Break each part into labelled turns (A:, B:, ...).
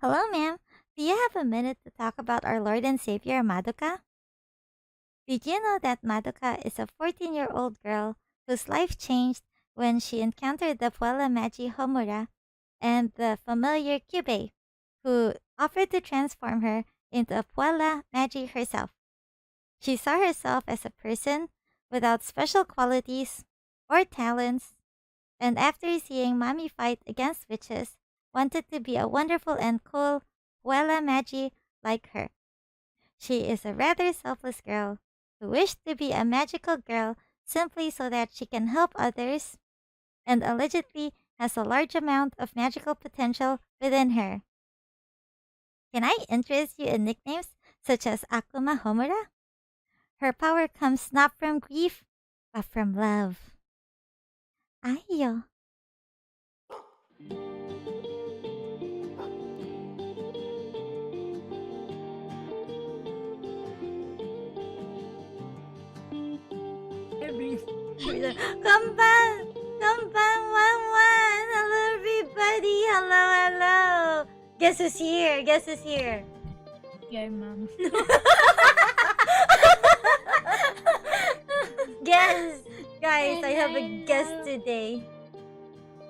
A: Hello, ma'am. Do you have a minute to talk about our Lord and Savior, Madoka? Did you know that Madoka is a 14-year-old girl whose life changed when she encountered the Puella Magi Homura and the familiar Kyubey, who offered to transform her into a Puella Magi herself? She saw herself as a person without special qualities or talents, and after seeing Mommy fight against witches, wanted to be a wonderful and cool Puella Magi like her. She is a rather selfless girl who wished to be a magical girl simply so that she can help others, and allegedly has a large amount of magical potential within her. Can I interest you in nicknames such as Akuma Homura? Her power comes not from grief, but from love. Ayo. Konban, hello everybody, hello. Guess who's here?
B: Your mom.
A: Guess, guys, I have a guest today.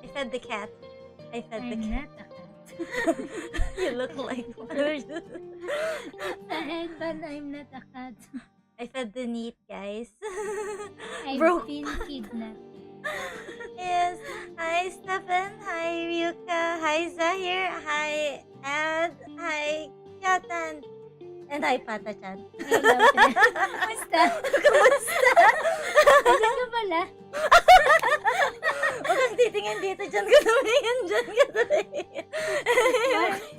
A: I fed the cat.
B: I'm not a cat.
A: You look like one.
B: It's a headband, I'm not a cat.
A: I fed the neat, guys.
B: I've
A: Bro.
B: been kidnapped.
A: Yes. Hi, Stefan. Hi, Ryuka. Hi, Zahir. Hi, Ad. Hi, Kyatan. And hi, Pata-chan.
B: Hello, friend. Kamusta?
A: Kamusta?
B: Asan ka pala?
A: Huwag kang titingin dito. Diyan ka tumingin.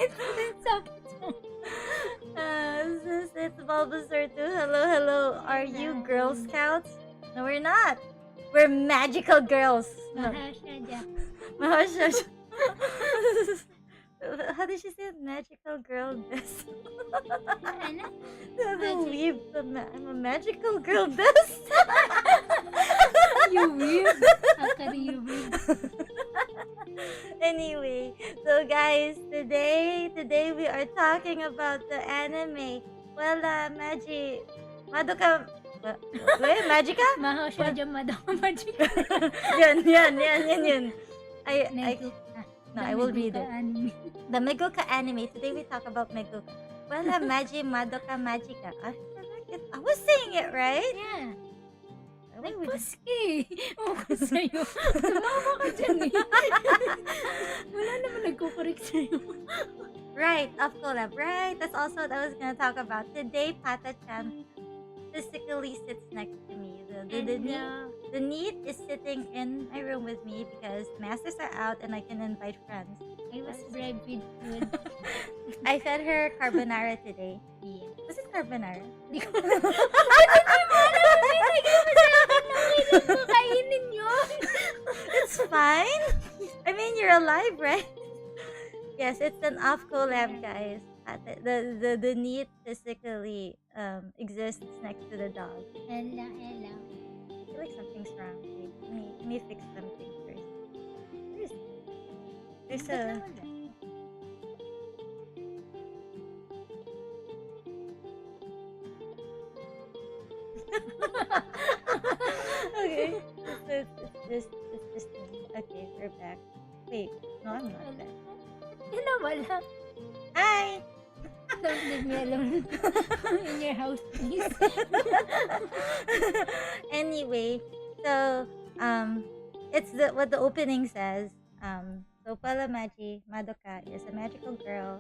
B: What's up?
A: It's Bulbasaur too. Hello. Are you Girl Scouts? No, we're not. We're magical girls.
B: Mahou Shoujo.
A: How did she say it? Magical girl best?
B: Ano?
A: I'm a magical girl best.
B: You weird. How can you weird?
A: Anyway, so guys, today we are talking about the anime Puella Magi Madoka Magica?
B: Mahou Shoujo Madoka Magica.
A: Yan. I will read it.
B: Anime.
A: The Meguka anime. Today we talk about Meguka. Puella Magi Madoka Magica. I was saying it right?
B: Yeah.
A: Why would you-
B: Nagpaski. Okay sa'yo. Sumama ka dyan eh. Wala naman nagkukorek sa'yo.
A: Right, of collab. Right, that's also what I was gonna talk about. Today, Pata-chan physically sits next to me. The neat is sitting in my room with me because the masters are out and I can invite friends.
B: I was bribed with food.
A: I fed her carbonara today.
B: Yeah.
A: Was it carbonara?
B: Di ko na. Ano mo alam mo? Binigay mo sa akin na kailan ko kainin yun.
A: It's fine. I mean, you're alive, right? Yes, it's an off collab, guys. The neat physically exists next to the dog.
B: Hello.
A: I feel like something's wrong. Wait, let me fix something first. There's a... Okay. It's this thing. Okay, we're back. Wait, no, I'm not back.
B: Yun na wala.
A: Hi!
B: Don't leave me alone. In your house, please.
A: Anyway, so it's what the opening says. So Puella Magi Madoka is a magical girl.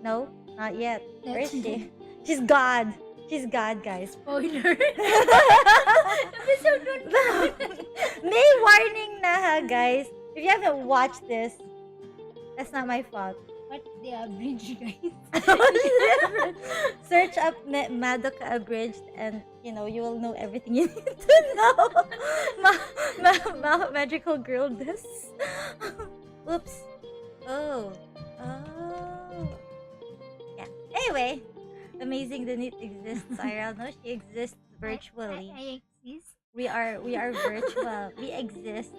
A: No, not yet. Where is she? She's God. She's God, guys.
B: Spoiler. Episode 1.
A: May warning na ha, guys. If you haven't watched this, that's not my fault.
B: What's the average, guys?
A: Search up Madoka abridged, and you will know everything you need to know. Magical girl, this. Oops. Oh. Yeah. Anyway, amazing that it exists. IRL. No, she exists virtually.
B: I exist.
A: We are virtual. We exist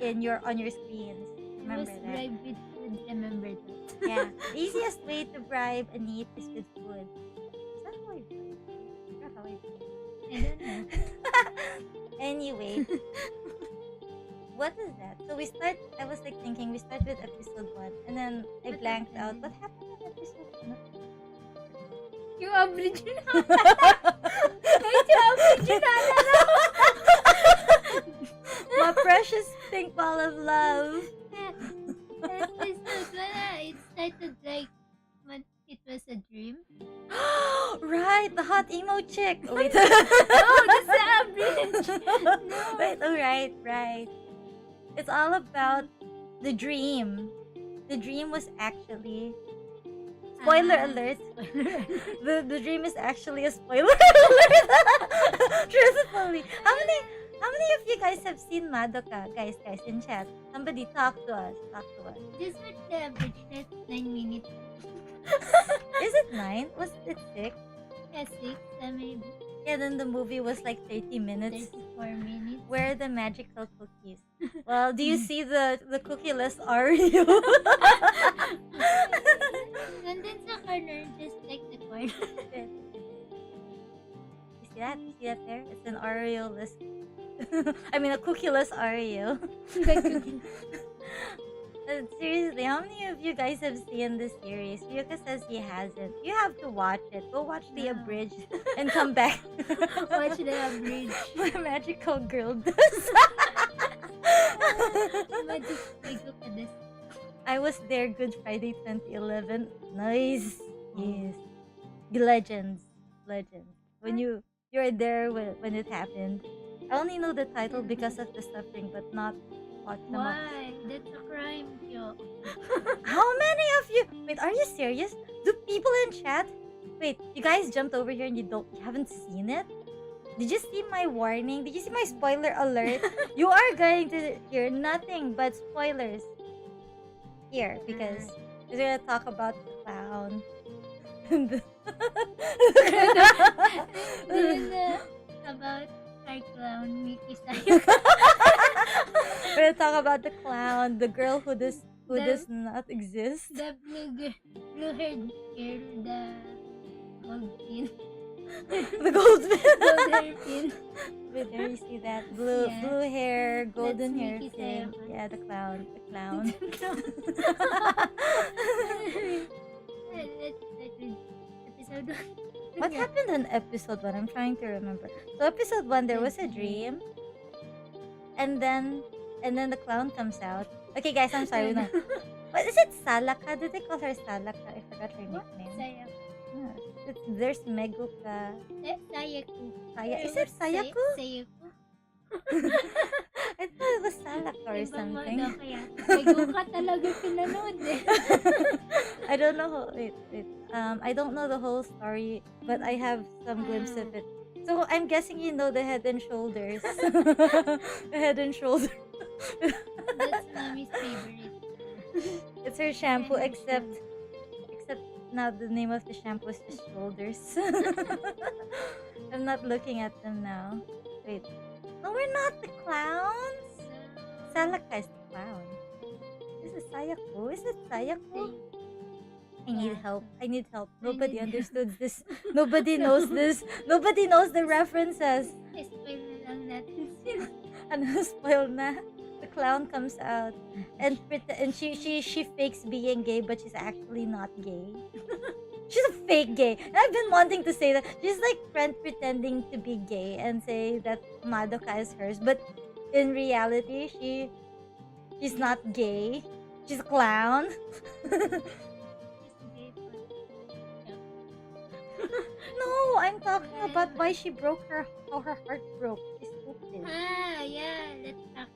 A: on your screens.
B: I was
A: Remember that.
B: bribed with food. Remember that.
A: Yeah. The easiest way to bribe a NEET is with food. Is that how I bribe? I forgot how I bribe.
B: I don't know.
A: Anyway, what is that? So I was like thinking we start with episode 1 and then I
B: What
A: blanked out.
B: happened?
A: What happened in episode 1?
B: Yung average yun. Kahit yung average yun,
A: My precious pink ball of love.
B: Episode 1, it started like when it was a dream.
A: Right, the hot emo chick. Oh, wait.
B: No, that's the average. No.
A: Wait, oh, right. It's all about the dream. The dream was actually spoiler alert. The dream is actually a spoiler alert. Truthfully, how many of you guys have seen Madoka? Guys, in chat. Somebody talk to us.
B: Just watch the average, that's 9 minutes.
A: Is it 9? Was it 6?
B: Yeah, 6, maybe
A: Yeah, then the movie was like 30 minutes.
B: 34 minutes.
A: Where are the magical cookies? Well, do you see the cookie-less Oreo?
B: And then sa corner, just like the corner.
A: You see that? See that there? It's an Oreo-less. I mean, a cookie-less Oreo. Seriously, how many of you guys have seen this series? Ryuka says he hasn't. You have to watch it. Go watch the
B: No.
A: abridged and come back.
B: Watch the average.
A: My magical girl does.
B: Magic Lego ka this.
A: I was there Good Friday 2011. Nice. Yes. Legends. When you're there when it happened. I only know the title because of the suffering, but not watch them.
B: Why? That's a crime, yo.
A: How many of you? Wait, are you serious? Do people in chat? Wait, you guys jumped over here and you haven't seen it? Did you see my warning? Did you see my spoiler alert? You are going to hear nothing but spoilers here because we're gonna talk about the clown.
B: Then, about our clown, Mickey Sayaka.
A: We're gonna talk about the clown, the girl who does
B: The-
A: not exist.
B: The blue-haired girl, the gold pin.
A: The gold
B: Gold hair pin.
A: Wait, there you see that blue hair, golden
B: That's
A: hair
B: Mickey
A: thing.
B: Sayaka.
A: Yeah, the clown.
B: Let's start with episode 1.
A: What happened in episode 1? I'm trying to remember. So episode 1, there was a dream, and then the clown comes out. Okay, guys, I'm sorry. No. What is it? Salaka? Did they call her Salaka? I forgot her nickname.
B: Sayako.
A: There's Meguka.
B: Sayako.
A: Is it Sayako?
B: Sayako.
A: I thought it was Salaka or
B: Ibang
A: something.
B: modo kaya. Sayako ka talaga pinanood eh.
A: I don't know. Wait. I don't know the whole story, but I have some glimpse of it. So I'm guessing you know the Head and Shoulders. The Head and Shoulders.
B: That's mommy's favorite.
A: It's her shampoo,
B: Head and
A: except now the name of the shampoo is just Shoulders. I'm not looking at them now. Wait. No, we're not the clowns. Salaka is the clown. This is Sayako. Is it Sayako? I need help. Nobody understood this. Nobody knows this. Nobody knows the references.
B: Spoil na lang natin sila.
A: Ano, spoil na. The clown comes out and she fakes being gay, but she's actually not gay. She's a fake gay. And I've been wanting to say that. She's like pretending to be gay and say that Madoka is hers, but in reality, she's not gay. She's a clown. No, I'm talking about why she broke how her heart broke. She's stupid.
B: Yeah, let's talk.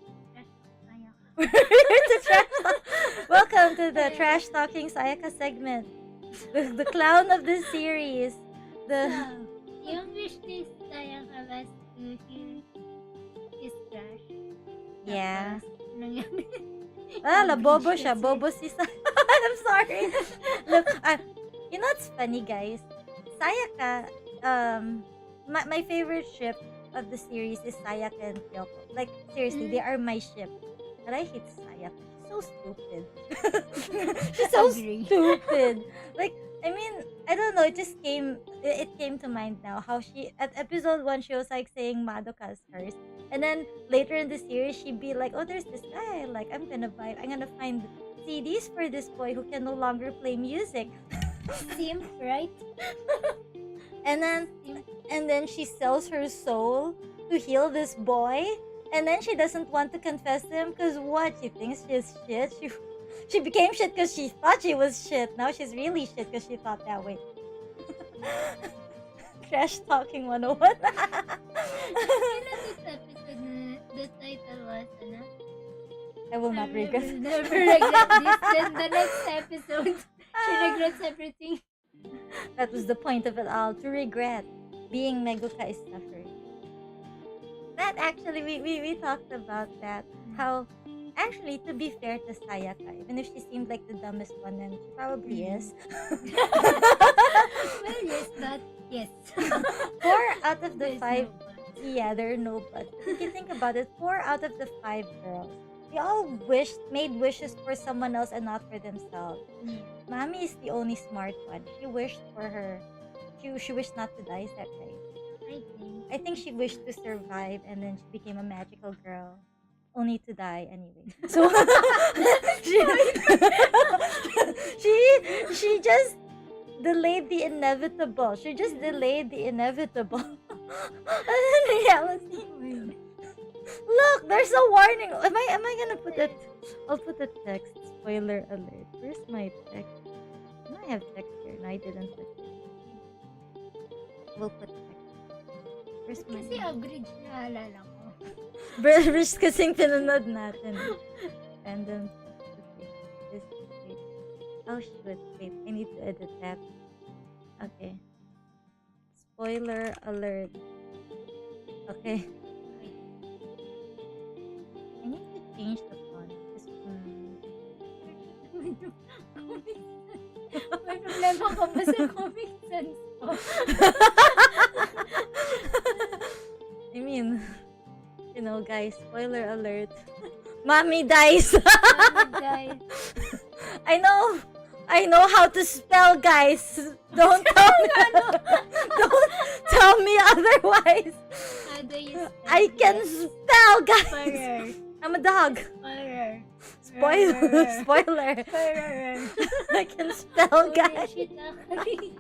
A: Welcome to the Trash Talking Sayaka segment. The clown of this series.
B: Yung wish ni Sayaka was to heal his crush.
A: Yeah.
B: Tapos, nangyari.
A: Bobo siya. Bobo si Sayaka. I'm sorry. Look, you know what's funny, guys? Sayaka, my favorite ship of the series is Sayaka and Kyoko. Like, seriously, they are my ship. But I hate Sayaka. She's so stupid. She's so
B: Agree.
A: stupid. Like, I mean, I don't know. It came to mind now how she at episode 1 she was like saying Madoka is hers, and then later in the series she'd be like, oh, there's this guy. Like, I'm gonna find CDs for this boy who can no longer play music.
B: Simp, right?
A: And then she sells her soul to heal this boy, and then she doesn't want to confess to him because what, she thinks she's shit. She became shit because she thought she was shit. Now she's really shit because she thought that way. Trash talking 101.
B: This episode, the title was,
A: I will not regret.
B: will never regret this. Then the next episode, she regrets everything.
A: That was the point of it all, to regret. Being Meguka is suffering. That actually, we talked about that. How, actually, to be fair to Sayaka, even if she seemed like the dumbest one, and she probably is.
B: Well, yes, but yes.
A: 4 out of the
B: There's
A: 5,
B: no but.
A: yeah, there are no buts. If you think about it, 4 out of the 5 girls, they all made wishes for someone else and not for themselves.
B: Yeah.
A: Mami is the only smart one. She wished for her. She wished not to die, is that right? I think she wished to survive, and then she became a magical girl, only to die anyway. So she just delayed the inevitable. She just delayed the inevitable. And in reality, look, there's a warning. Am I gonna put it? I'll put the text. Spoiler alert. Where's my text? I have text here. No, I didn't put it. We'll put text. Where's my
B: Kasi average na alala ko.
A: Brush kasing pinunod natin. Random text. Okay. This wait. Oh shoot. Wait, I need to edit that. Okay. Spoiler alert. Okay. I need to change the font.
B: May problema ka ba sa comic sense ko?
A: I mean, you know, guys, spoiler alert. Mommy dies.
B: Guys.
A: I know how to spell, guys. Don't tell me. Don't tell me otherwise.
B: How do you spell
A: I can
B: that?
A: spell, guys.
B: Spoiler.
A: I'm a dog.
B: Spoiler.
A: Spoiler.
B: Spoiler.
A: I can spell,
B: Holy
A: guys.
B: shit, Akari.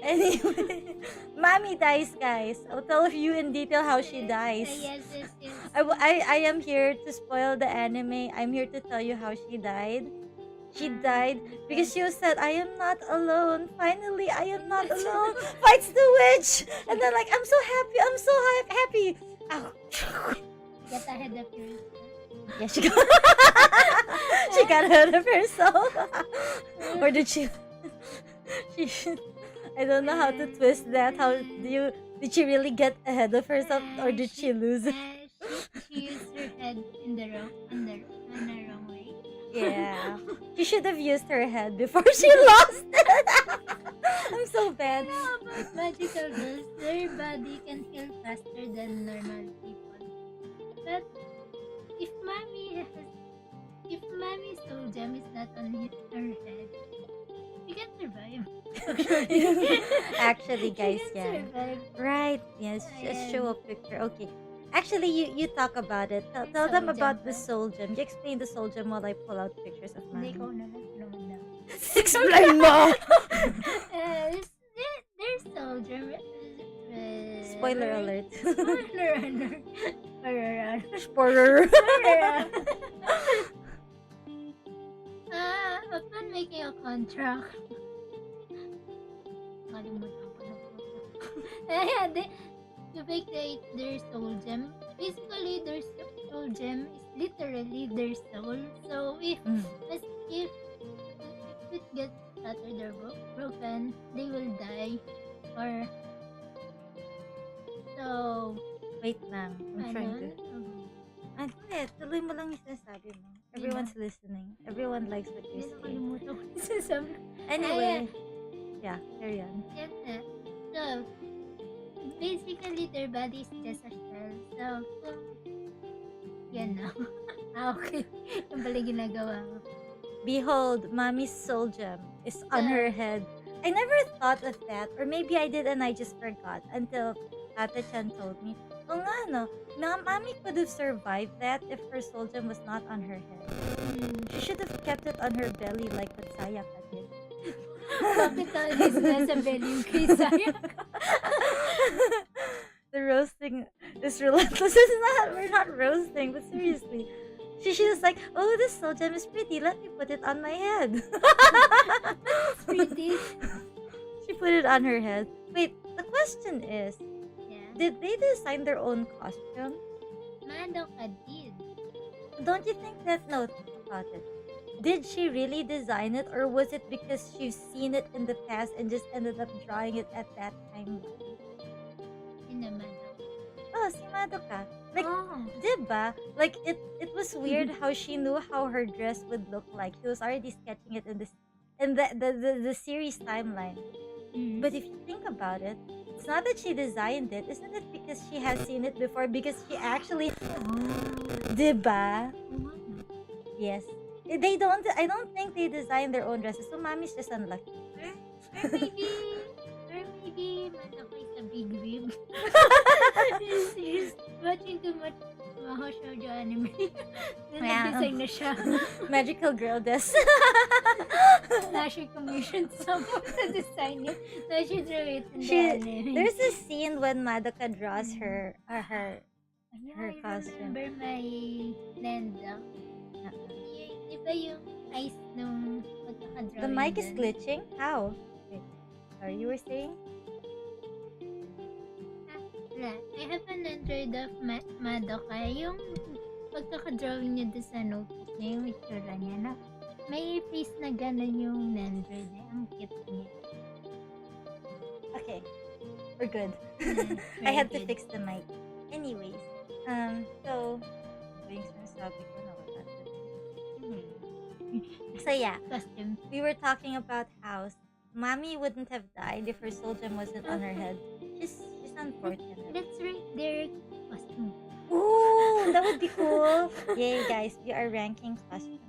A: Anyway, Mommy dies, guys. I'll tell you in detail how she dies.
B: Yes.
A: I am here to spoil the anime. I'm here to tell you how she died. She died because she said, I am not alone. Finally, I am not alone. Fights the witch. And then like, I'm so happy. I'm so happy. Ow.
B: Get ahead of yourself.
A: Yeah, she got ahead of herself. Or did she I don't know how to twist that. Did she really get ahead of herself, or did she lose it?
B: She used her head in the wrong way.
A: Yeah. She should have used her head before she lost it. I'm so bad.
B: Ano about magical girls? Their body can heal faster than normal people. But if Mommy's soul gem is not on her head, she can survive.
A: Actually, guys,
B: She can
A: yeah.
B: survive.
A: Right. Yes. Just
B: Ayan.
A: show a picture. Okay. Actually, you talk about it. Tell them
B: Soul
A: about
B: gem
A: the
B: ba?
A: soul gem. You explain the soul gem while I pull out pictures of
B: Hindi
A: mine.
B: ko na naman na.
A: Explain mo!
B: There's soul gem.
A: Spoiler alert.
B: Spoiler alert.
A: Spoiler.
B: Upon making a contract, kalimutan ko na po. Ayan, to make their soul gem. Basically, their soul gem is literally their soul. So if it gets shattered or broken, they will die. Or so
A: Wait lang. I'm trying to... Ano tuloy mo lang yung sinasabi mo. Everyone's listening. Everyone likes what you're saying.
B: Nakalimutan ko yung sinasabi ko.
A: Anyway. Yeah, carry on.
B: Yes, so, basically, their body is just a shell. So, yan na. Okay. Yung pala ginagawa ko.
A: Behold, Mommy's soul gem is on her head. I never thought of that, or maybe I did and I just forgot until Ate-chan told me. Oh nga no, Mommy could have survived that if her soul gem was not on her head. She should have kept it on her belly like what Sayaka did.
B: Bakit always nasa belly yung kay Sayaka?
A: The roasting is relentless. We're not roasting, but seriously. She was like, oh, this soul gem is pretty. Let me put it on my head.
B: It's pretty.
A: She put it on her head. Wait, the question is,
B: Yeah.
A: did they design their own costume?
B: Madoka did.
A: Don't you think that? No, think about it. Did she really design it, or was it because she's seen it in the past and just ended up drawing it at that time?
B: Yun naman.
A: Oh, si Madoka. Like,
B: Oh.
A: diba? Like, it was weird how she knew how her dress would look like. She was already sketching it in the series timeline. But if you think about it, it's not that she designed it. Isn't it because she has seen it before? Because she actually, diba? Yes. They don't. I don't think they design their own dresses. So Mommy's just unlucky.
B: Or maybe Madoka is a big rib. He's watching too much Mahou Shoujo anime.
A: Yeah.
B: Nag-design na siya.
A: Magical girl dress.
B: Nash commissioned someone to design it. So she drew it in the
A: She-
B: anime.
A: There's a scene when Madoka draws her
B: Yeah,
A: her
B: I
A: costume.
B: remember my Lenda. Di ba yung eyes nung pagkakadrawing
A: The mic is
B: dun?
A: glitching. How? Wait, sorry, you were saying?
B: Wala. I have an Android of Madoka. Yung pagkakadrawing niya doon sa notebook niya, yung itsura niya, na may face na gano'n yung Android niya. Ang cute niya.
A: Okay, we're good.
B: Yeah,
A: I had to
B: very good.
A: fix the mic. Anyways, so brings me topic ko na wala. So yeah,
B: Costume.
A: we were talking about how Mommy wouldn't have died if her soul gem wasn't on her head. She's unfortunate.
B: That's right, their costume.
A: Ooh, that would be cool. Yay, guys, we are ranking costumes.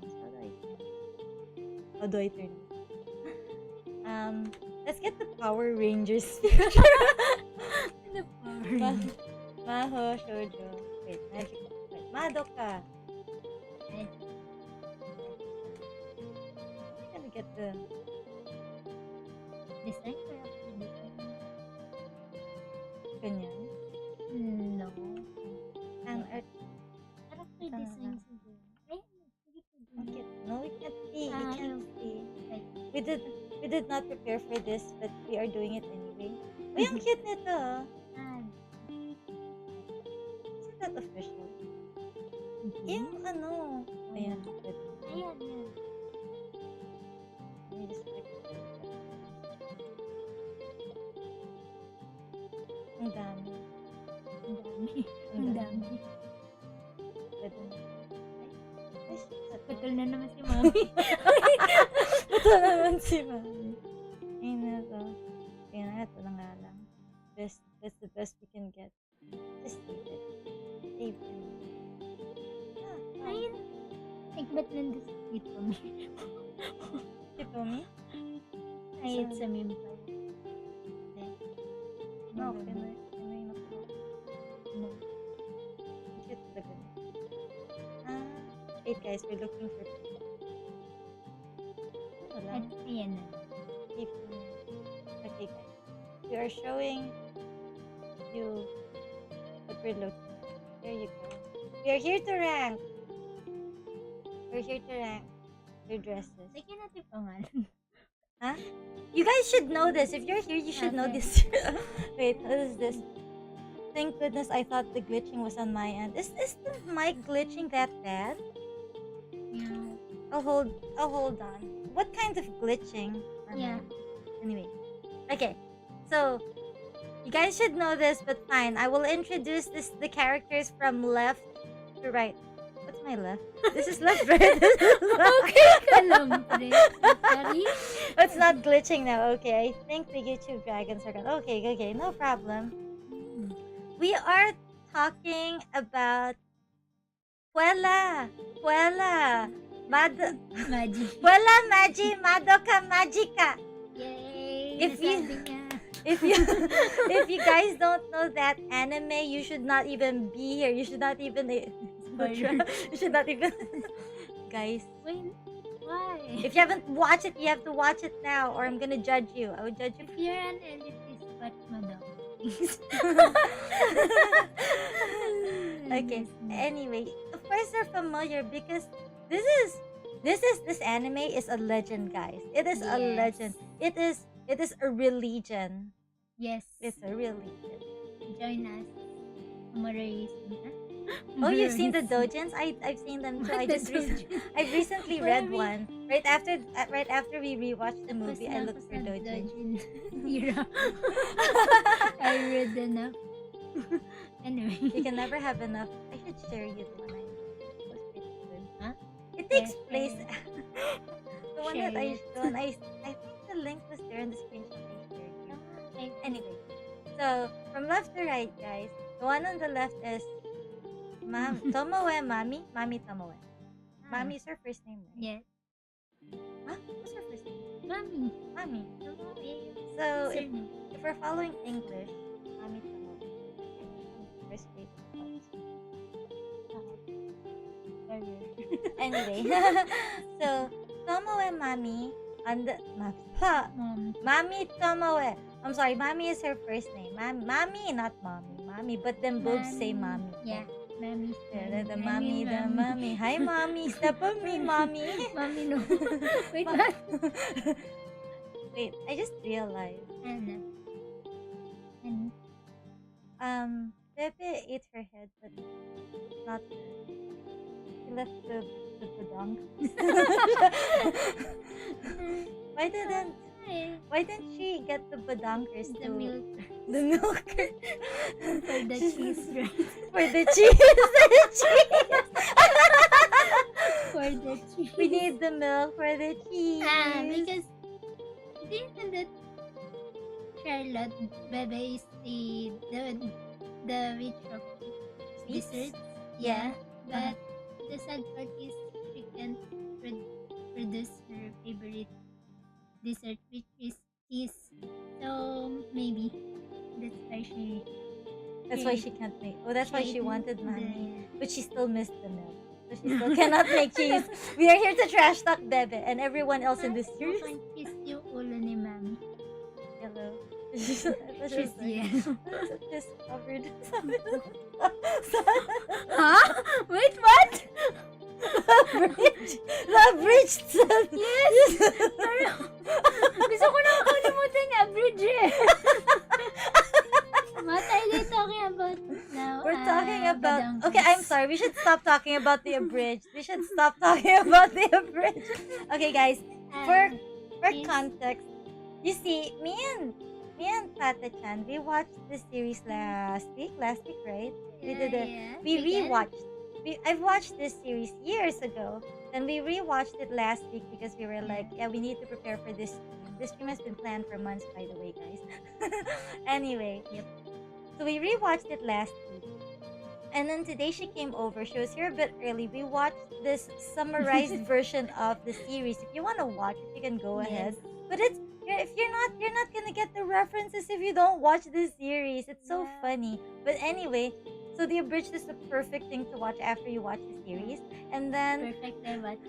A: How do I turn it? Let's get the Power Rangers picture.
B: Ano pa?
A: Mahou Shoujo. Wait, magical. Wait, Madoka. I'm gonna get the
B: Design ko yung design.
A: ganyan.
B: No.
A: Fan art.
B: Character design siguro. Ay, sige po.
A: Okay. No, we can't see. We
B: Ah,
A: can't see.
B: Right.
A: We did not prepare for this, but we are doing it anyway. Uy, ang cute nito.
B: Ah,
A: Isn't that official?
B: hindi.
A: Yung ano. Ayan.
B: Ayan, yan.
A: Let me just click it. Ang dami.
B: Ang dami. Ang dami.
A: Pwede na. Ay, shit.
B: Putol na naman si Mami.
A: Ito naman si Mami. Ayun na to. Ayun na, ito na nga lang. That's the best we can get. Just save it. Save it. Ah,
B: Ayun. Ay, ba't nandun si Tito Mi?
A: Si Tommy?
B: Ay, it's a meme pa.
A: No, okay na. Pinoy na po. No. Cute talaga. Wait guys, we're looking for ano lang?
B: At ayan na.
A: Keep okay guys. We are showing you what we're looking at. There you go. We are here to rank. We're here to rank their dresses.
B: Lagyan natin pangalan.
A: Huh? You guys should know this. If you're here, you should know
B: Okay.
A: this. Wait, what is this? Thank goodness I thought the glitching was on my end. Is the mic glitching that bad?
B: Yeah.
A: I'll hold on. What kind of glitching?
B: Yeah.
A: Anyway. Okay. So you guys should know this, but fine. I will introduce the characters from left to right. What's my left? This is left, right? This is left.
B: Okay ka lang, pre. Sorry.
A: It's not glitching now. Okay, I think the YouTube dragons are gone. Okay, no problem. We are talking about Puella
B: Magi.
A: Puella Magi Madoka Magica.
B: Yay!
A: If you-
B: Nasabi niya.
A: If you if you guys don't know that anime, you should not even be here. You should not even you should not even guys.
B: Wait, why?
A: If you haven't watched it, you have to watch it now, or I'm gonna judge you. I would judge you.
B: If you're an elitist, watch Madoka, please.
A: Okay. Anyway, of course they're familiar because this anime is a legend, guys. It is a
B: Yes.
A: legend. It is a religion.
B: Yes.
A: It's a religion.
B: Join us.
A: Oh, you've seen the doujins? I've seen them too. I recently read one. Right after we rewatched the movie, I looked for doujins.
B: Era. I read enough. Anyway.
A: You can never have enough. I should share you the one I read. It was pretty good.
B: Huh?
A: It takes
B: Yeah,
A: place. The one
B: Share
A: that
B: it.
A: I think the link was there in the screenshot I shared you.
B: Okay.
A: Anyway, so from left to right, guys, the one on the left is Tomoe Mami Tomoe. Mami is her first name, right?
B: Yes.
A: Huh? What's her first name?
B: Mami.
A: Mami.
B: Tomoe.
A: So
B: Surname.
A: if we're following English, Mami Tomoe. First grade. Anyway, so Tomoe Mami and Mami Tomoe. I'm sorry, Mami is her first name. Mami, not Mommy. Mami, but then both say Mami.
B: Yeah. Mami.
A: The mommy. Hi, Mommy. Step on me, Mommy.
B: Mami, no. Wait, what?
A: Wait, I just realized.
B: Ano?
A: Pepe ate her head, but not her. She left the badong. Why didn't she get the badonkers
B: The
A: to
B: milk.
A: the milk
B: For the cheese, right?
A: for the cheese?
B: For the cheese.
A: We need the milk for the cheese.
B: Because do you know that Charlotte Bebe is the witch of
A: Sweets?
B: desserts?
A: Yeah.
B: But the sad part is she can't produce her favorite dessert, which is cheese. So maybe that's why she.
A: That's why she can't make. Oh, that's why she
B: ate
A: wanted
B: the-
A: mommy, but she still missed the milk. So she still cannot make cheese. We are here to trash talk Bebe and everyone else in this series.
B: Mukhang cheese yung ulo ni Mami.
A: Hello.
B: She's yellow.
A: Just covered.
B: Huh? Wait, what?
A: The bridge.
B: Yes! Gusto ko na makalimutan niya, bridge eh. What are they talking about now?
A: We're talking about.
B: badangkis.
A: Okay, I'm sorry. We should stop talking about the abridged. We should stop talking about the abridged. Okay, guys. For
B: Yes.
A: context, you see, me and Pata-chan, we watched this series last week, right? We did it. We rewatched. I've watched this series years ago, and we rewatched it last week because we were like, yeah, we need to prepare for this stream. This stream has been planned for months, by the way, guys. Anyway,
B: Yep.
A: so we rewatched it last week, and then today she came over. She was here a bit early. We watched this summarized version of the series. If you want to watch it, you can go ahead. But you're not gonna get the references if you don't watch this series. It's so
B: Yeah.
A: funny. But anyway, so the abridged is the perfect thing to watch after you watch the series. And then
B: Perfect I watch.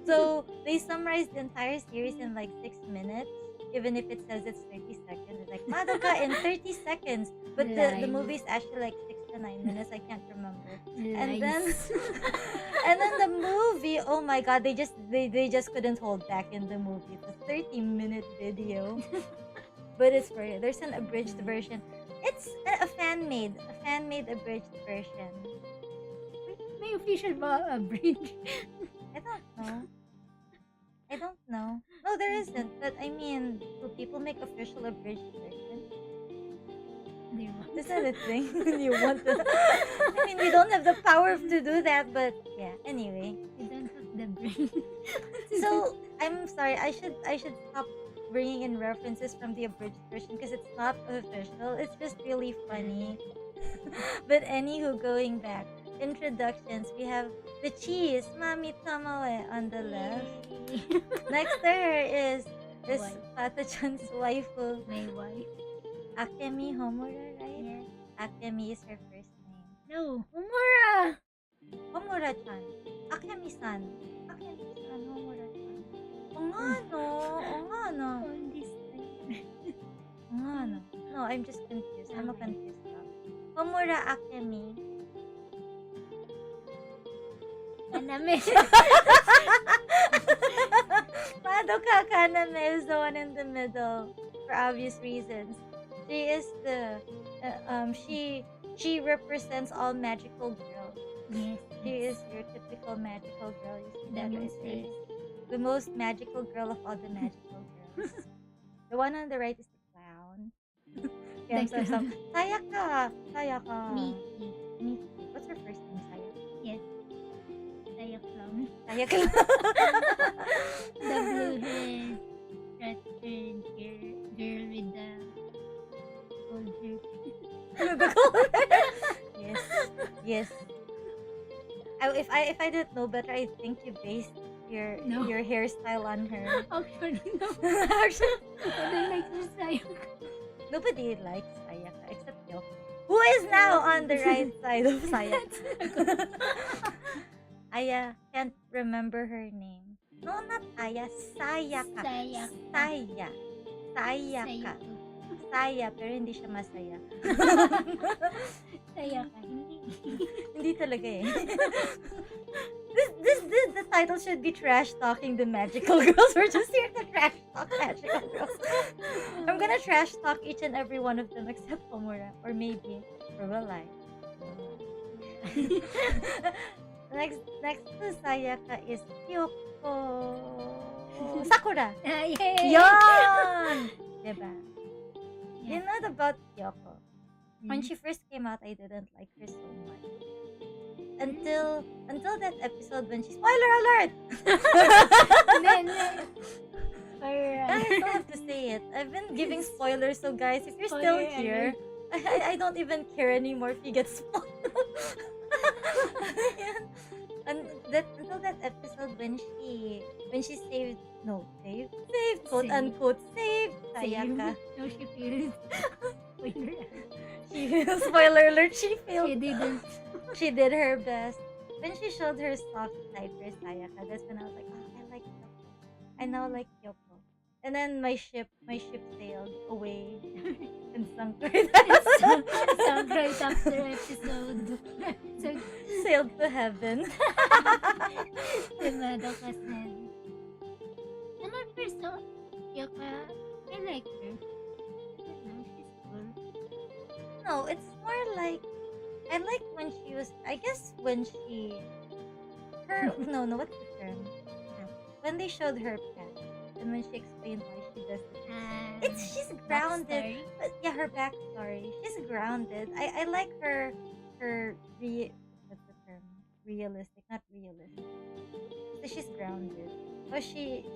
A: so they summarized the entire series in like 6 minutes, even if it says it's 30 seconds. It's like Madoka in 30 seconds. But the
B: Lies.
A: movie is actually like 6 to 9 minutes. I can't remember. And
B: Lies.
A: then the movie, oh my god, they just couldn't hold back in the movie. It's a 30-minute video. But it's for you. There's an abridged version. It's a fan-made abridged version.
B: May official ba bridge?
A: I don't know. No, there isn't. But I mean, do people make official abridged version?
B: Di ba?
A: Is that a thing? You want to? I mean, we don't have the power to do that, but yeah. Anyway,
B: You don't have the brain.
A: so I'm sorry. I should stop bringing in references from the abridged version because it's not official. It's just really funny. But anywho, going back. introductions. We have the cheese, Mami Tamawe, on the left.
B: Yay.
A: Next to her is
B: Wife.
A: Pata-chan's waifu,
B: My wife.
A: Akemi Homura, right?
B: Yes.
A: Akemi is her first name.
B: No, Humura!
A: Homura-chan. Akemi-san. Akemi-san, Homura-chan. O nga no.
B: On this time.
A: O nga no. No, I'm just confused. I'm a confused dog. Homura Akemi.
B: Kaname.
A: Madoka Kaname is the one in the middle for obvious reasons. She is the she represents all magical girls.
B: Yes.
A: She is your typical magical girl. You see that
B: The
A: right
B: most
A: there? The most magical girl of all the magical girls. The one on the right is the clown. Yeah,
B: The clown.
A: Sayaka. Sayaka.
B: Miki.
A: Miki. What's her first name? Sayaka.
B: Yes. Saya clown.
A: Sayaka.
B: The blue head. Red haired girl with the gold hair.
A: Yes. Yes. If I didn't know better, I think you based your
B: No.
A: your hairstyle on her.
B: Actually, no.
A: Actually,
B: I don't like the Sayaka.
A: nobody likes Sayaka except Yoko, who is now on the right side of Sayaka. Aya can't remember her name. No, not Aya. Sayaka.
B: Sayaka.
A: Saya. Sayaka.
B: Sayaka.
A: Saya, pero hindi siya masaya.
B: Sayaka. Hindi.
A: Hindi talaga eh. The title should be Trash Talking the Magical Girls. We're just here to trash talk magical girls. I'm gonna trash talk each and every one of them except Homura. Or maybe, or will I? Next to Sayaka is Kyoko. Sakura!
B: Yay!
A: Yon! Diba? You
B: Yeah.
A: know about Kyoko? When she first came out, I didn't like her so much. Until that episode when she spoiler alert. I don't have to say it. I've been giving spoilers, so guys, if you're still
B: Spoiler
A: here, I don't even care anymore if you get spoiled. Until that episode when she saved quote unquote saved Sayaka.
B: No, she failed.
A: Spoiler alert, she failed.
B: She didn't.
A: She did her best. When she showed her soft side for Sayaka, that's when I was like, oh, I like Kyoko. I now like Kyoko. And then my ship sailed away and sunk right
B: Sunk right after episode.
A: sailed to heaven.
B: The Madoka said. And at first, Yoka, I like her. I don't know, she's cool.
A: No, it's more like I like when she was. I guess when she her no what's the term? When they showed her past and when she explained why she does it. She's grounded.
B: Backstory.
A: But yeah, her backstory. She's grounded. I like what's the term? Realistic, not realistic. So she's grounded. But she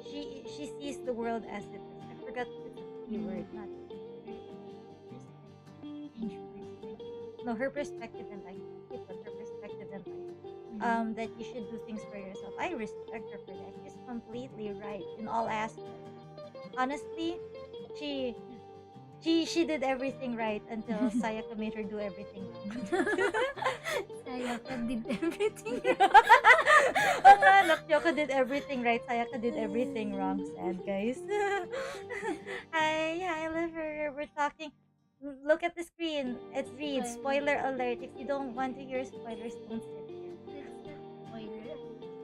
A: sees the world as it is. I forgot the keyword, not no, her perspective in life. Her perspective in life. That you should do things for yourself. I respect her for that. She's completely right in all aspects. Honestly, she did everything right until Sayaka made her do everything wrong.
B: Sayaka did everything right.
A: Oh nga, no, Kyoko did everything right. Sayaka did everything wrong. Sad, guys. Hi, I love her. We're talking. Look at the screen. It reads, spoiler alert. If you don't want to hear spoilers, don't sit here.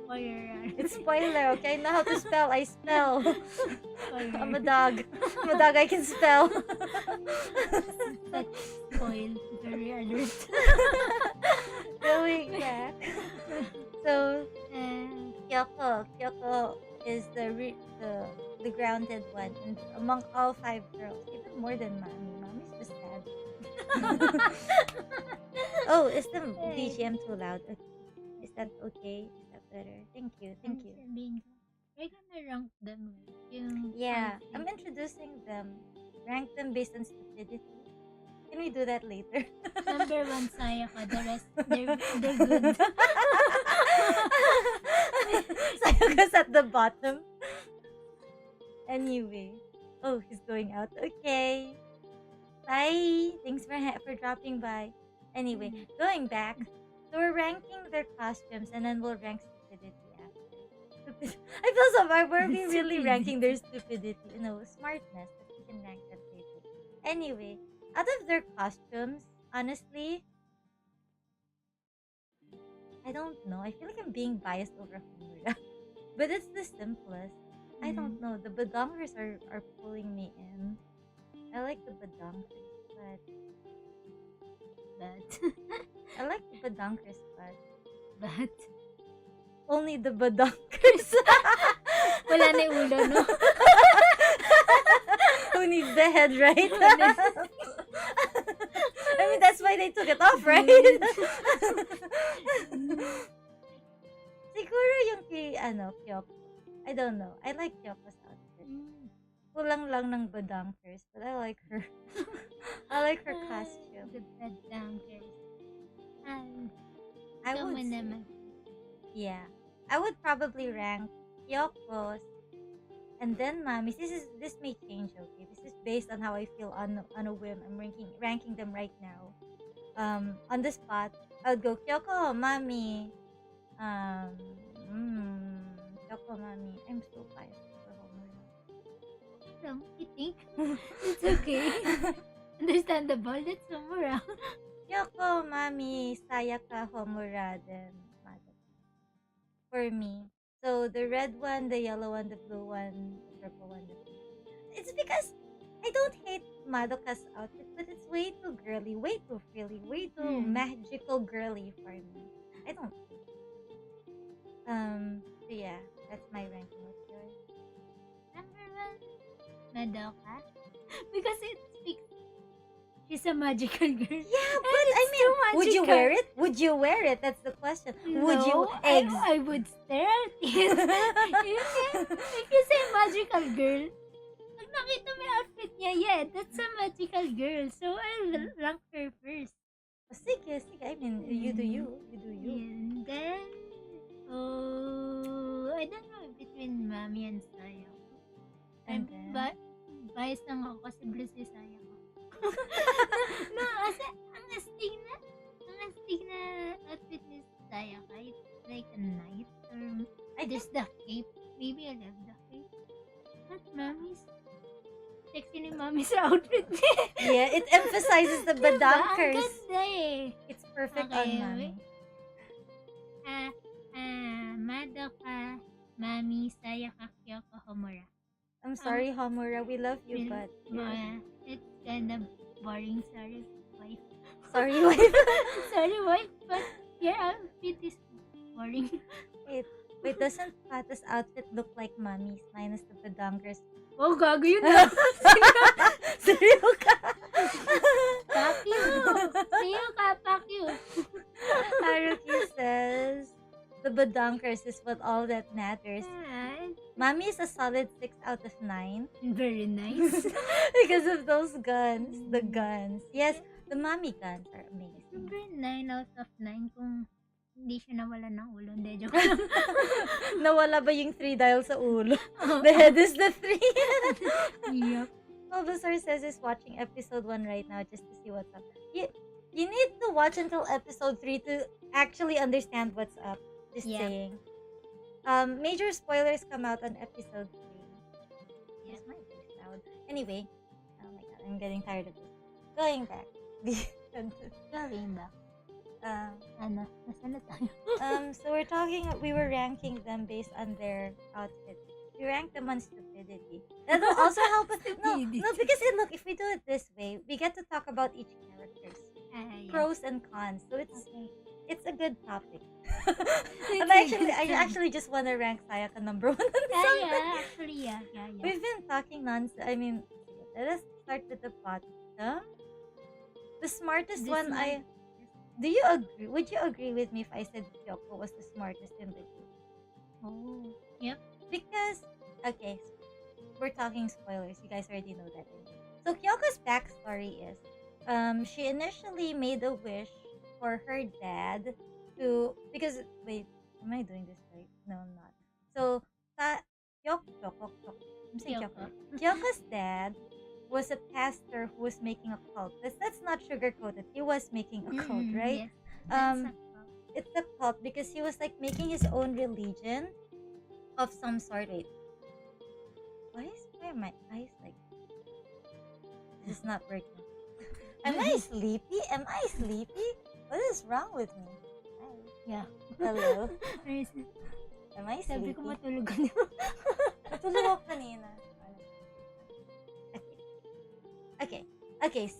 B: Spoiler.
A: It's spoiler, okay? I know how to spell. I spell.
B: Spoiler.
A: I'm a dog. I'm a dog. I can spell.
B: Such spoil. Very alert.
A: Going back. So, Kyoko is the grounded one, and among all 5 girls, even more than Mami. Mami's just sad. Oh, is the BGM too loud? Okay. Is that okay? Is that better? Thank you.
B: We're gonna rank them. Yung
A: Yeah,
B: fanfic.
A: I'm introducing them. Rank them based on stupidity. Can we do that later?
B: Number 1 Sayaka, the rest, they're good.
A: Sayaka's at the bottom. Anyway. Oh, he's going out. Okay. Bye. Thanks for dropping by. Anyway, going back. So we're ranking their costumes and then we'll rank stupidity after. I feel so bad. Were we really ranking their stupidity? No, smartness. But we can rank that later. Anyway, out of their costumes, honestly, I don't know. I feel like I'm being biased over Homura. But it's the simplest. I don't know. The badonkers are pulling me in. I like the badonkers, but I like the badonkers,
B: But
A: only the badonkers.
B: wala na yung ulo, no?
A: Who needs the head, right? I mean, that's why they took it off, right? Siguro yung kay, Kyoko. I don't know. I like Kyoko's outfit. Kulang lang ng badonkers, but I like her. I like her costume.
B: The badonkers.
A: I would say, yeah. I would probably rank Kyoko's and then Mami's. This may change, okay? This is based on how I feel on a whim. I'm ranking them right now. On the spot, I would go Kyoko, Mami. Kyoko, Mami. I'm so biased for Homura.
B: No, I think it's okay. Understandable. That's Homura.
A: Kyoko, Mami, Sayaka, Homura, then Madoka. For me. So the red one, the yellow one, the blue one, the purple one, the pink. It's because I don't hate Madoka's outfit, but it's way too girly, way too frilly, way too magical girly for me. I don't hate it. So yeah, that's my ranking. What's yours?
B: Number 1, Madoka. Because it speaks. She's a magical girl.
A: Yeah, but I mean, would you wear it? Would you wear it? That's the question. Would you?
B: I would stare at it. If you say magical girl, pag nakita mo yung outfit niya, yeah, that's a magical girl. So I'll rank her first.
A: Sige. I mean, you do you. You do you.
B: And then, I don't know, between Mami and Saya.
A: And then?
B: But, bias lang ako kasi blue si Saya ko. No, kasi ang astig na outfit ni Saya ka. It's like a knight or just the cape. Maybe I love the cape. But Mami's sexy ni Mami's outfit niya.
A: Yeah, it emphasizes the badonkers.
B: Ang ganda eh.
A: It's perfect on Mami.
B: Madoka, Mami, Sayaka, Kyoko, Homura.
A: I'm sorry, Homura. We love you, but
B: it's kind of boring. Sorry, wife.
A: Sorry, wife.
B: Sorry, wife. But your outfit is boring.
A: Wait, doesn't Pata's outfit look like Mami's minus the badonkers?
B: Oh, gago yun na.
A: Seryo ka?
B: Fuck you. Seryo ka, fuck you.
A: Haruki says, the badonkers is what all that matters. Mami is a solid 6 out of 9.
B: Very nice.
A: Because of those guns. The guns. Yes, the Mami guns are amazing.
B: Number 9 out of 9 kung hindi siya nawala ng ulo. Hindi, joke lang.
A: Nawala ba yung 3 dial sa ulo? The head is the 3.
B: Yep.
A: Bulbasaur says he's watching episode 1 right now just to see what's up. You need to watch until episode 3 to actually understand what's up. Just saying. Major spoilers come out on episode 3. Yes, my voice loud. Anyway, oh my god, I'm getting tired of this. Going back.
B: Going back. Nasaan na tayo?
A: So we were ranking them based on their outfits. We ranked them on stupidity. That will also help us. No, because look, if we do it this way, we get to talk about each character's pros and cons. So it's a good topic. I actually just want to rank Sayaka number 1 on something.
B: Yeah.
A: We've been talking nonsense. I mean, let us start with the bottom. The smartest one, do you agree? Would you agree with me if I said Kyoko was the smartest in the group?
B: Oh, yep.
A: Because, okay, we're talking spoilers. You guys already know that. So Kyoko's backstory is, she initially made a wish for her dad to, because wait, am I doing this right? No, I'm not. So I'm saying
B: Kyoko.
A: Kyoko's dad was a pastor who was making a cult. Let's not sugarcoat it. He was making a cult, right?
B: Yes, that's
A: Um,
B: a cult.
A: it's a cult because he was like making his own religion of some sort. Wait, why are my eyes like? This is not working. Am I sleepy? Am I sleepy? What is wrong with me? Hi.
B: Yeah.
A: Hello. Am I
B: Sabi
A: sleepy?
B: ko matulog ka na.
A: Natulog ako kanina. Okay.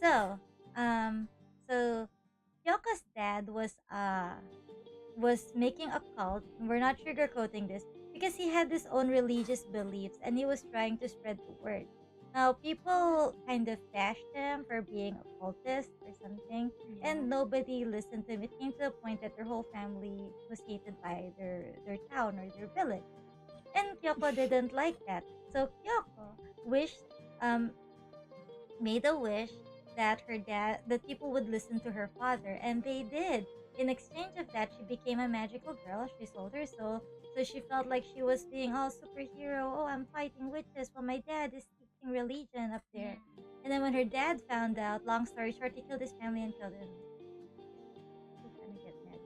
A: So Kyoko's dad was making a cult. We're not sugarcoating this because he had his own religious beliefs and he was trying to spread the word. Now people kind of bashed him for being a cultist or something, and nobody listened to him. It came to the point that their whole family was hated by their town or their village. And Kyoko didn't like that. So Kyoko made a wish that people would listen to her father, and they did. In exchange of that, she became a magical girl. She sold her soul, so she felt like she was being all superhero. Oh, I'm fighting witches while my dad is teaching religion up there. And then when her dad found out, long story short, he killed his family and killed him. He's gonna get mad.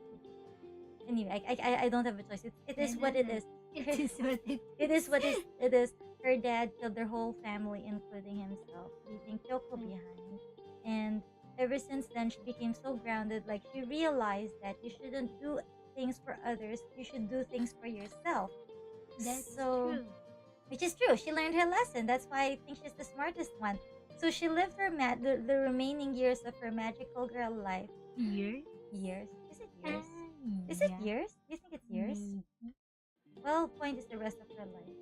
A: Anyway, I don't have a choice. It is what it is.
B: It is what it
A: It is what it is. Her dad killed their whole family, including himself, leaving Kyoko behind. And ever since then, she became so grounded. Like, she realized that you shouldn't do things for others. You should do things for yourself.
B: That's
A: So,
B: true.
A: which is true. She learned her lesson. That's why I think she's the smartest one. So she lived the remaining years of her magical girl life.
B: Years?
A: Years? Is it years? Is it years? Do you think it's years? Well, point is the rest of her life.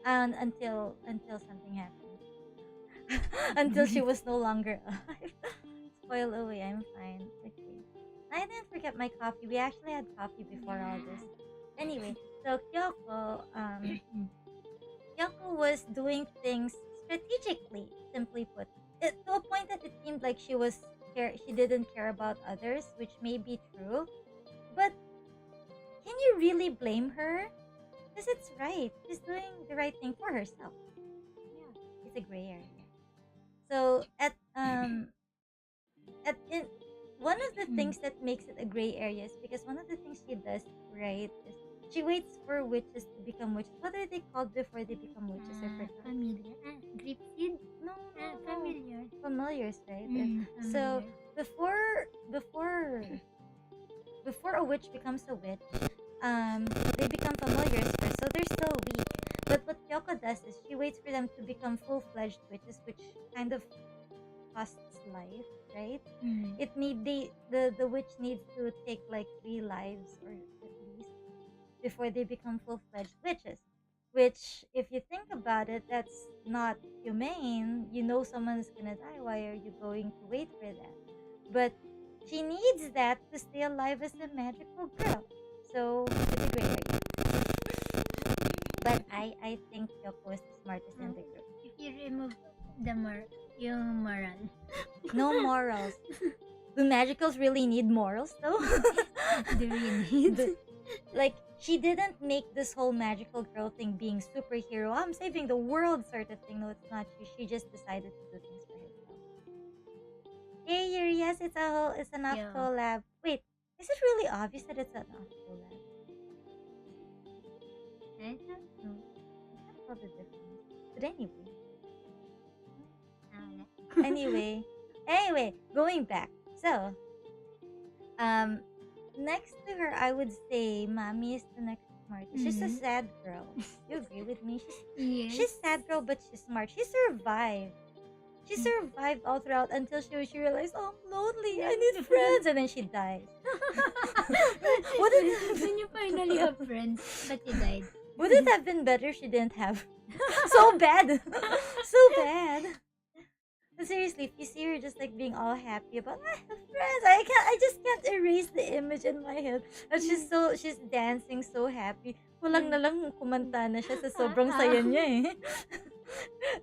A: And until something happened. Until she was no longer alive. Spoil away, I'm fine. Okay. I didn't forget my coffee. We actually had coffee before all this. Anyway, so Kyoko was doing things strategically, simply put. To a point that it seemed like she didn't care about others, which may be true. But can you really blame her? Because it's right. She's doing the right thing for herself. Yeah, it's a gray area. So one of the things that makes it a gray area is because one of the things she does right is she waits for witches to become witches. What are they called before they become witches? I forgot.
B: Familiar. Grape seed?
A: No.
B: Familiar.
A: Familiars, right? So
B: Familiar.
A: before a witch becomes a witch, they become familiars first, so they're still weak. But what Kyoko does is she waits for them to become full-fledged witches, which kind of costs life, right? The witch needs to take like 3 lives or at least before they become full-fledged witches. Which, if you think about it, that's not humane. You know someone's gonna die. Why are you going to wait for that? But she needs that to stay alive as a magical girl. So it's a great idea. But I think Kyoko is the smartest in the group.
B: If you remove yung moral.
A: No morals. Do magicals really need morals though?
B: Do you need?
A: Like, she didn't make this whole magical girl thing being superhero. I'm saving the world sort of thing. No, it's not. She just decided to do things for herself. Hey, yes, it's an Octo lab. Wait, is it really obvious that it's an Octo lab?
B: I don't know.
A: I can't tell the difference. But anyway.
B: Ah,
A: Anyway, going back. So, next to her, I would say Mami is the next smartest. She's a sad girl. You agree with me? She's sad girl, but she's smart. She survived. She survived all throughout until she realized, oh, I'm lonely. I need friends, and then she dies.
B: What did when you finally have friends, but you died?
A: Would it have been better if she didn't have? So bad. So bad. But seriously, if you see her just like being all happy about I have friends, I just can't erase the image in my head. And she's dancing so happy. Kulang na lang kumanta na siya sa sobrang saya niya eh.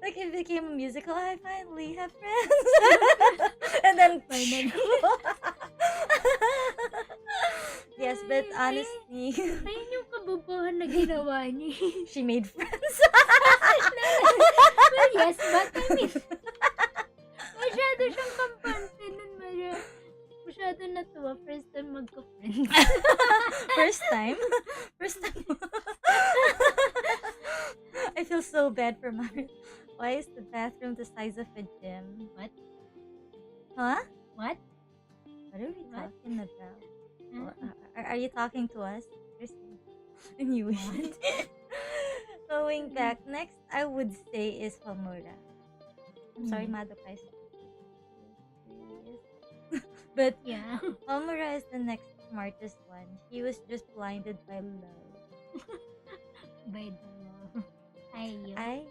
A: Like it became a musical. I finally have friends. And then
B: Finally.
A: yes, but honestly,
B: Ayun yung kabubuhan na ginawa niya.
A: she made friends.
B: Well, yes, but I mean, masyado siyang kampante nun. Masyado natuwa. First time magka-friends.
A: First time. I feel so bad for Mari. Why is the bathroom the size of a gym?
B: What?
A: Huh?
B: What?
A: What are we
B: What?
A: talking about?
B: Huh?
A: Are you talking to us? Seriously. Anyway. Going back, next I would say is Homura. I'm sorry, Madoka is but
B: Yeah.
A: Homura is the next smartest one. He was just blinded by love.
B: By the love. Ayo.
A: Ayo.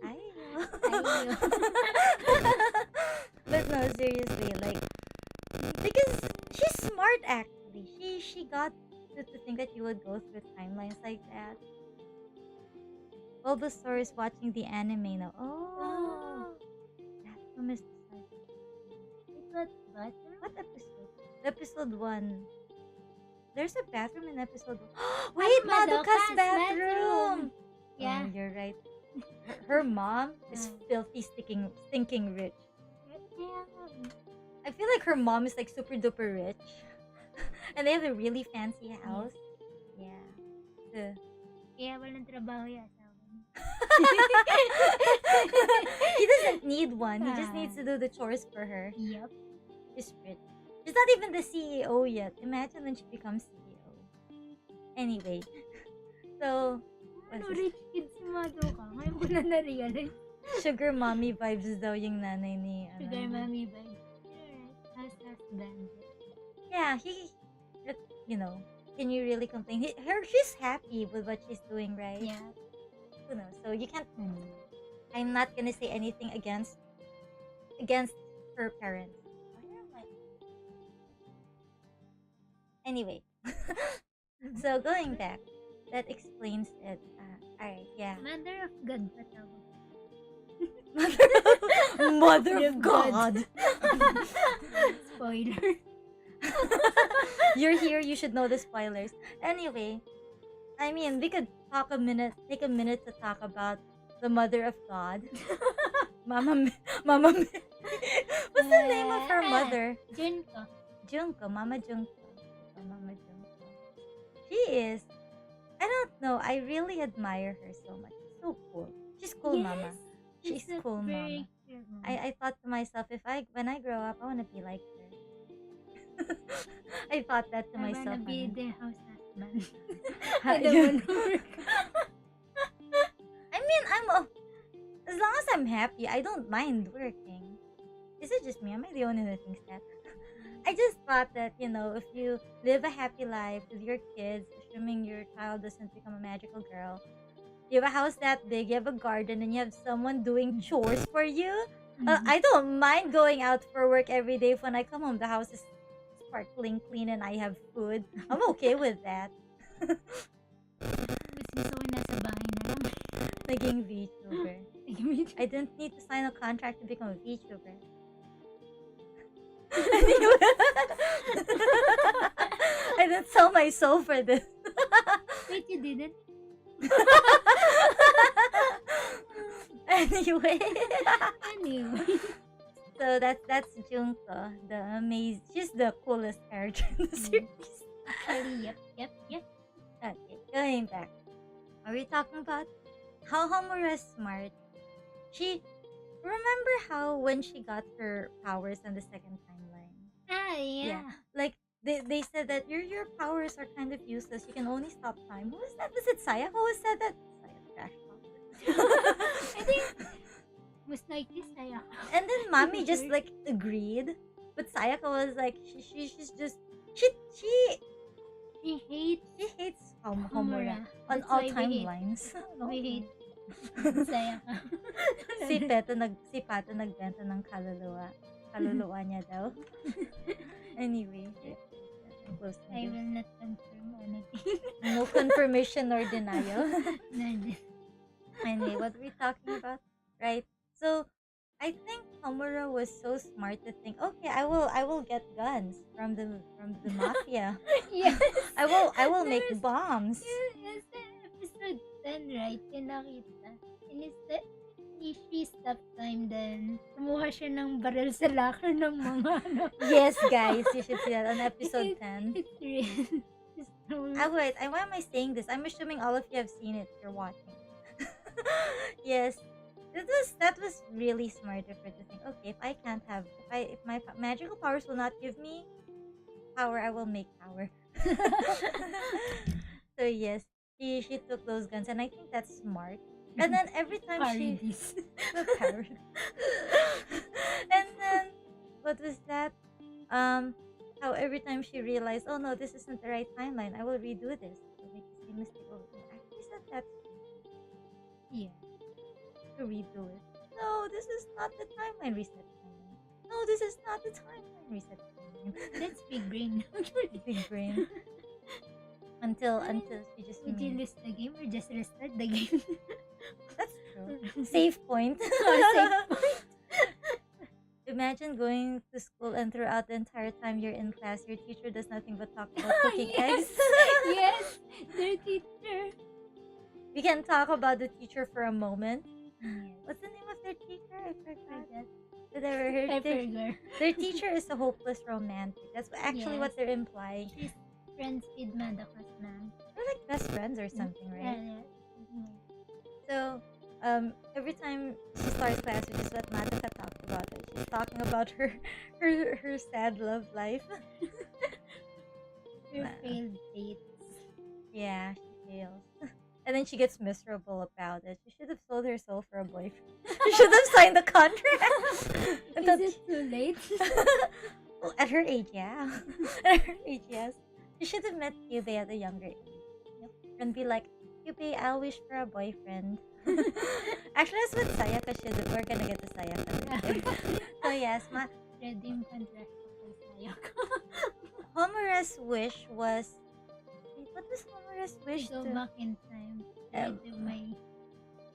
B: Ayo.
A: But no, seriously, like because she's smart actually. She got to think that you would go through timelines like that. Bulbasaur is watching the anime now. Oh, that room is the size of
B: What?
A: what episode? Episode 1. There's a bathroom in episode 1. Wait, Madoka's
B: Madoka's
A: bathroom.
B: Yeah.
A: Oh, you're right. Her mom is filthy, stinking rich.
B: Yeah.
A: I feel like her mom is like super duper rich, and they have a really fancy house. Yeah.
B: Kaya walang trabaho yung asawa niya.
A: He doesn't need one. He just needs to do the chores for her.
B: Yup.
A: She's rich. She's not even the CEO yet. Imagine when she becomes CEO. Anyway, so
B: Ano, rich kid si Madoka. Ngayon ko na na-realize.
A: sugar mommy vibes daw yung nanay ni
B: Sugar mommy vibes. Husband.
A: Yeah, you know, can you really complain? She's happy with what she's doing, right?
B: Yeah.
A: Who knows? So you can't. I'm not gonna say anything against her parents. Anyway, so going back, that explains it. Alright, yeah.
B: Mother of God pa tawag.
A: Mother of God.
B: Spoiler.
A: You're here. You should know the spoilers. Anyway, I mean, we could take a minute to talk about the Mother of God, Mama. What's the name of her mother? Mama Junko. She is. I don't know. I really admire her so much. So cool. She's cool,
B: Yes,
A: Mama. She's cool, Mama. I thought to myself, when I grow up, I want to be like her. I thought that to myself.
B: I wanna be their house husband.
A: I
B: don't wanna work.
A: I mean, as long as I'm happy, I don't mind working. Is it just me? Am I the only one who thinks that? I just thought that, if you live a happy life with your kids, assuming your child doesn't become a magical girl, you have a house that big, you have a garden, and you have someone doing chores for you. I don't mind going out for work every day. When I come home, the house is sparkling clean and I have food. I'm okay with that.
B: Mas gusto ko nasa bahay na lang.
A: Naging VTuber. I didn't need to sign a contract to become a VTuber. I didn't sell my soul for this.
B: Wait, you didn't?
A: Anyway. So that's Junko, the amazing. She's the coolest character in the series.
B: Actually, yep.
A: Okay, going back. Are we talking about how Homura is smart? Remember how when she got her powers on the second timeline?
B: Yeah.
A: Like they said that your powers are kind of useless. You can only stop time. Who was that? Was it Sayaka who said that? Sayaka trash talk.
B: I think most likely Sayaka.
A: And then Mami just like agreed, but Sayaka was like she's just she hates Homura on
B: That's
A: all
B: why we hate.
A: timelines.
B: We hate Sayaka.
A: Si Pato nagbenta ng kaluluwa niya daw. Anyway,
B: I will not confirm anything.
A: no confirmation nor denial.
B: None.
A: Anyway, what were we talking about? was so smart to think, okay, I will get guns from the mafia.
B: Yes.
A: I will make
B: There's-
A: bombs.
B: Yes, episode 10, right? Pinakita. She stopped time then. Kumuha siya ng baril sa locker ng mga ano.
A: Yes, guys, you should see that on episode 10.
B: It's real.
A: Wait, why am I saying this? I'm assuming all of you have seen it. You're watching. Yes, that was really smart of her to think. Okay, if my magical powers will not give me power, I will make power. So yes, she took those guns, and I think that's smart. And then every time
B: Parodies.
A: Parody. And then what was that? How every time she realized, oh no, this isn't the right timeline. I will redo this. I'll make the same mistake over again. Actually, said that
B: Yeah.
A: to redo it. No, this is not the timeline. Reset timeline. No, this is not the timeline. Reset timeline.
B: That's big brain.
A: Big brain. Until she just
B: Would you
A: made-
B: lose the game or just restart the game?
A: That's true. Save point.
B: Save point.
A: Imagine going to school and throughout the entire time you're in class, your teacher does nothing but talk about cooking
B: Yes.
A: eggs.
B: Yes, their teacher.
A: We can talk about the teacher for a moment.
B: Yes.
A: What's the name of their teacher? I forgot.
B: Forgot.
A: Did I ever heard
B: I
A: their,
B: forgot.
A: their teacher is a hopeless romantic. That's actually what
B: Yes.
A: they're implying.
B: She's friends with Madoka's mom.
A: They're like best friends or something, right?
B: Yeah.
A: So, every time she starts class, which is what Madoka talked about, she's talking about her sad love life.
B: Her
A: Nah.
B: failed dates.
A: Yeah, she fails. And then she gets miserable about it. She should have sold her soul for a boyfriend. She should have signed the contract.
B: Is it too late?
A: Well, at her age, yeah. At her age, yes. She should have met Kyubei at a younger age. And be like, Kyubei, I'll wish for a boyfriend. Actually, that's what Sayaka should have. We're gonna get to Sayaka later. So yes,
B: Redeem contract kay Sayaka.
A: Homura's wish was... Wait, what was Homura's wish?
B: Go
A: to-
B: back in time.
A: Um,
B: Redo my...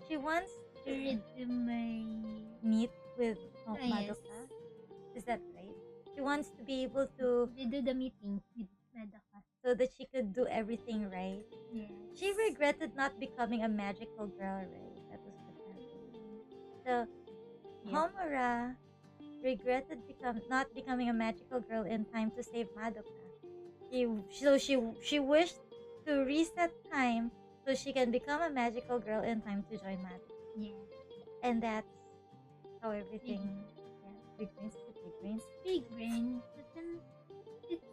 A: She wants to
B: Redo my...
A: meet with
B: yes.
A: Madoka. Is that right? She wants to be able to...
B: Redo the meeting with Madoka.
A: so that she could do everything right.
B: Yes.
A: She regretted not becoming a magical girl, right? That was what happened. So,
B: Yeah.
A: Homura regretted not becoming a magical girl in time to save Madoka. She wished to reset time so she can become a magical girl in time to join Madoka.
B: Yeah.
A: And that's how everything. Yeah, big brains, big brains.
B: Big brain. But then, it's...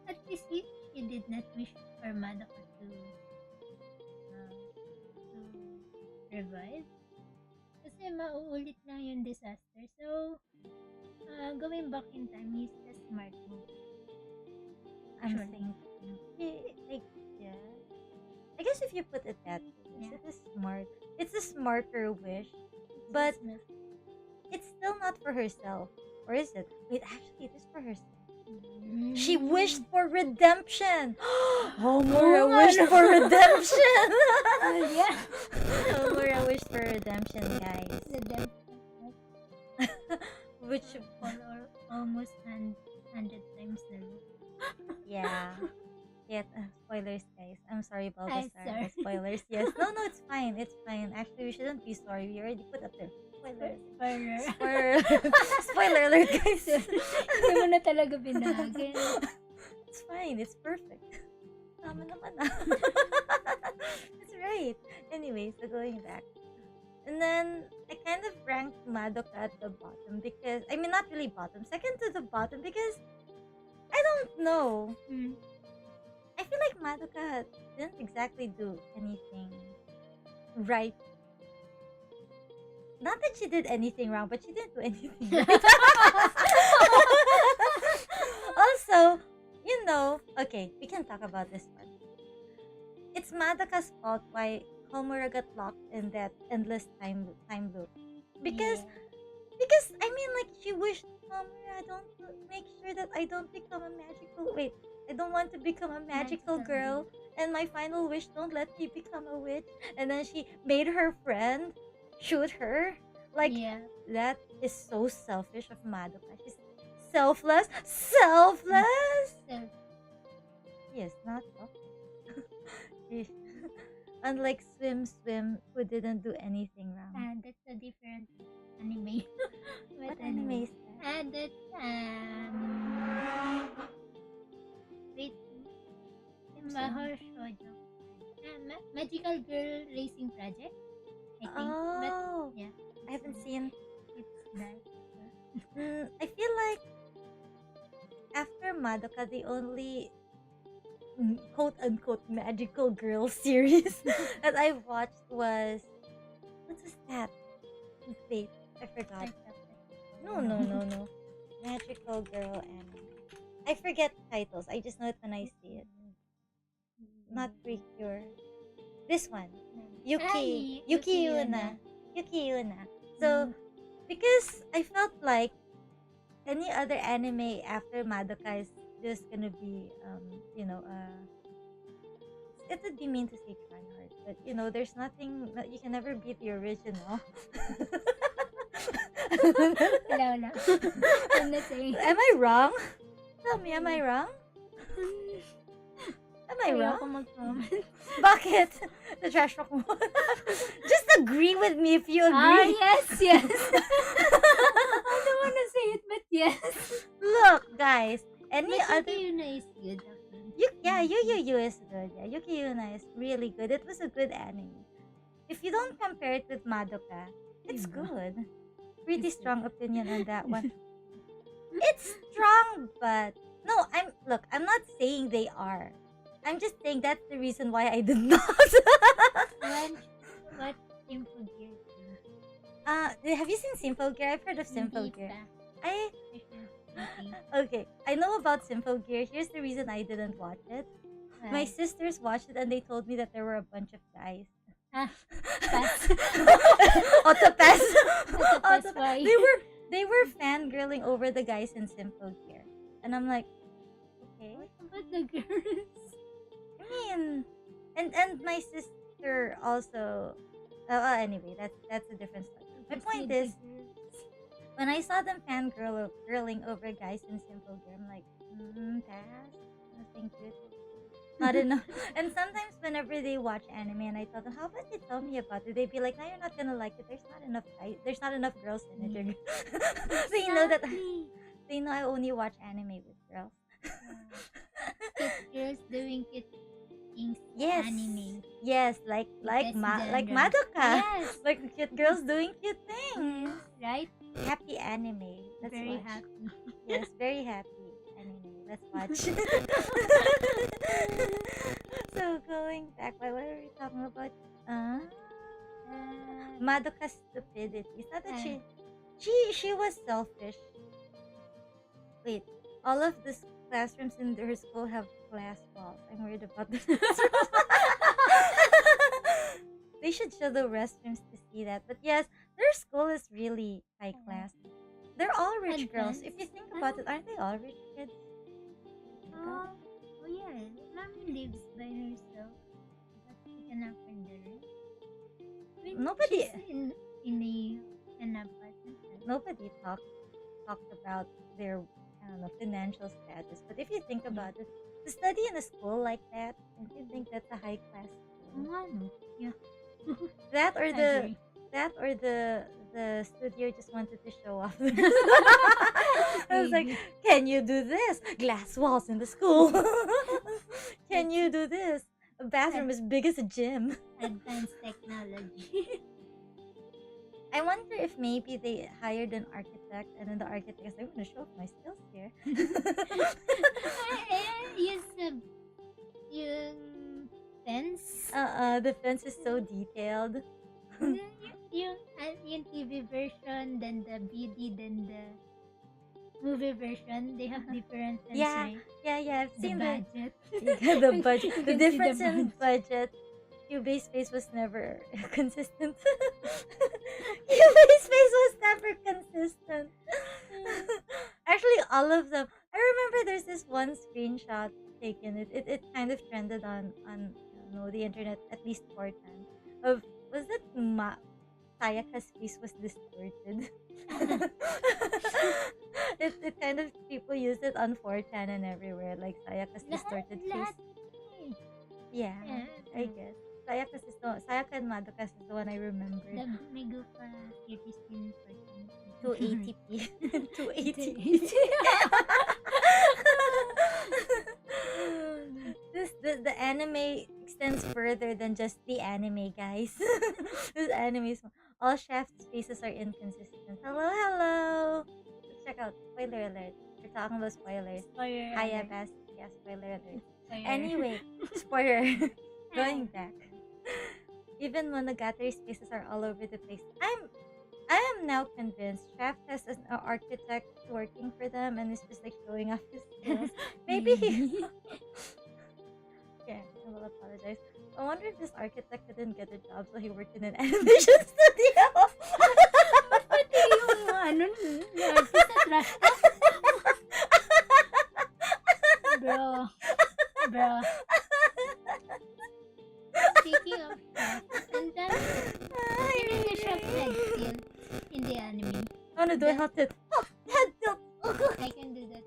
B: At least she did not wish for Madoka to revive. Kasi mauulit lang yung disaster. So, going back in time is a smart move.
A: I'm
B: Sure.
A: thinking. Yeah. I guess if you put it that way,
B: Yeah.
A: it is smart. It's a smarter wish, but it's still not for herself. Or is it? Wait, actually, it is for herself. She wished for redemption. Homura wished for redemption.
B: Yeah.
A: Homura wished for redemption, guys.
B: The death
A: Which,
B: or almost 100 times the loop.
A: yeah. Yeah, spoilers, guys. I'm sorry about
B: I'm
A: the
B: sorry.
A: spoilers. Yes. No, it's fine. It's fine. Actually, we shouldn't be sorry. We already put up there. Spoilers. Spoiler. Spoiler alert, guys.
B: Hindi mo na talaga binagin.
A: It's fine. It's perfect. Tama naman ah. That's right. Anyway, so going back. And then, I kind of ranked Madoka at the bottom because... I mean, not really bottom. Second to the bottom because... I don't know. I feel like Madoka didn't exactly do anything right. Not that she did anything wrong, but she didn't do anything right. Also, okay, we can talk about this one. It's Madoka's fault why Homura got locked in that endless time loop. Because I mean, like, she wished Homura, make sure that I don't become a magical. Wait, I don't want to become a magical girl. And my final wish, don't let me become a witch. And then she made her friend shoot her Like,
B: Yeah.
A: that is so selfish of Madoka. She's selfless. Selfless!
B: So,
A: Yes, not selfless. She- Unlike Swim, who didn't do anything wrong.
B: that's a different anime.
A: What anime is that?
B: That's wait, Mahou Shoujo. Magical Girl Racing Project, I think. But
A: Oh,
B: yeah,
A: I haven't seen.
B: it's that.
A: I feel like after Madoka, the only quote unquote magical girl series that I watched was, what was that? Wait, I forgot. No. Magical girl anime. I forget titles. I just know it when I see it. Not Precure. This one. Yuki Yuna. So, because I felt like any other anime after Madoka is just gonna be, it would be mean to say tryhard, but there's nothing that you can never beat the original.
B: Wala. I'm not saying.
A: Am I wrong? Tell me, am I wrong? Am I wrong?
B: Ayoko mag-comment.
A: Bakit? The trash talk mo. Just agree with me if you agree.
B: Yes. I don't want to say it, but yes.
A: Look, guys. Any
B: But
A: other...
B: Yuki Yuna is good.
A: Yu is good. Yeah, Yuki Yuna is really good. It was a good anime. If you don't compare it with Madoka, it's good. Pretty strong opinion on that one. It's strong, but no, I'm not saying they are. I'm just saying that's the reason why I did not.
B: What Simple Gear?
A: Have you seen Simple Gear? I've heard of Simple Gear.
B: Okay.
A: Okay, I know about Simple Gear. Here's the reason I didn't watch it. My sisters watched it and they told me that there were a bunch of guys.
B: Pass.
A: Autopass.
B: Autopass, why?
A: They were fangirling over the guys in Simple Gear, and I'm like, okay.
B: What about the girls?
A: I mean, and my sister also. Anyway, that's a different story. My point is, when I saw them fangirling over guys in Simple Gear, I'm like, pass. No, thank you. Not enough. And sometimes whenever they watch anime and I tell them, how about you tell me about it? They'd be like, no, you're not gonna like it. There's not enough girls in it. So you know that they know I only watch anime with girls.
B: Cute girls doing cute things.
A: Yes.
B: Anime.
A: Like
B: Best genre.
A: Madoka.
B: Yes.
A: Like cute girls doing cute things.
B: Right?
A: Happy anime. Let's
B: Very
A: watch.
B: happy.
A: Yes, very happy anime. Let's watch. So going back, what were we talking about? Madoka's stupidity. It's not that she was selfish. Wait, all of the classrooms in her school have glass walls. I'm worried about the restrooms. They should show the restrooms to see that. But yes, their school is really high class. They're all rich girls. If you think about it, aren't they all rich kids?
B: Oh yeah. Mommy lives by herself. But she can afford the rent.
A: Nobody-
B: She's in an apartment.
A: Nobody talked about their financial status. But if you think about it, to study in a school like that, don't you think that's a high class school?
B: Ano? Yeah.
A: That or
B: I
A: the
B: agree.
A: that or the studio just wanted to show off. I was like, can you do this? Glass walls in the school. Can you do this? A bathroom as big as a gym.
B: Advanced technology.
A: I wonder if maybe they hired an architect and then the architect is like, I'm gonna show off my skills here.
B: Yung fence.
A: The fence is so detailed.
B: yung TV version, then the BD, then the movie version, they have different fence, right?
A: Yeah, I've
B: The
A: seen
B: budget.
A: the budget.
B: You
A: The
B: can see
A: difference
B: the
A: in budget. Cubase face was never consistent. Cubase face was never consistent. Actually, all of them. I remember there's this one screenshot taken. It kind of trended on the internet at least 4 times. Was it Sayaka's face was distorted. It kind of people use it on 4chan and everywhere, like Sayaka's distorted face. Yeah, I guess. Sayaka and Madoka is the one I remembered.
B: Nag-nego pa series din for
A: 280p. 280p. The anime extends further than just the anime, guys. This anime is all Shaft's faces are inconsistent. Hello. Let's check out spoiler alert. We're talking about spoilers. Hiya, Bass. Yeah, spoiler alert. Anyway, spoiler. Going back. Even Monogatari's faces are all over the place. I am now convinced Shaft has an architect working for them and is just like showing off his skills. Maybe he... Yeah, I will apologize. I wonder if this architect didn't get a job so he worked in an animation studio.
B: Pati yung ano, artist at rasta. Bro. Speaking of Shaft, and then hearing the Shaft head tilt in the anime.
A: Oh no, do I have to... Oh, head tilt!
B: I can do that.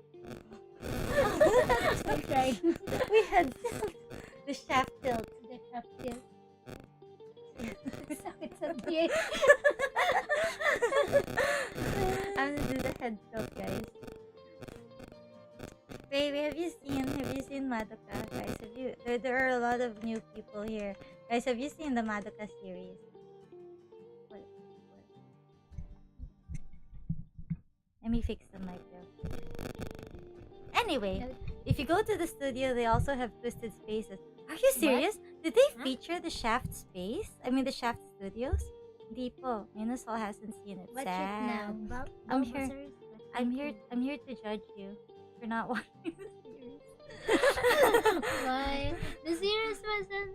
A: I'm trying. We had tilt. The Shaft tilt.
B: The Shaft tilt. Sakit sa tiyan.
A: I'm gonna do the head tilt, guys. Baby, have you seen Madoka, guys? There are a lot of new people here. Guys, have you seen the Madoka series? What? Let me fix the mic though. Anyway, if you go to the studio, they also have Twisted Spaces. Are you serious? Did they feature the Shaft space? I mean the Shaft Studios? Hindi po. Minusol hasn't seen it.
B: Watch it now.
A: I'm here to judge you for not watching the series.
B: Why? The series was in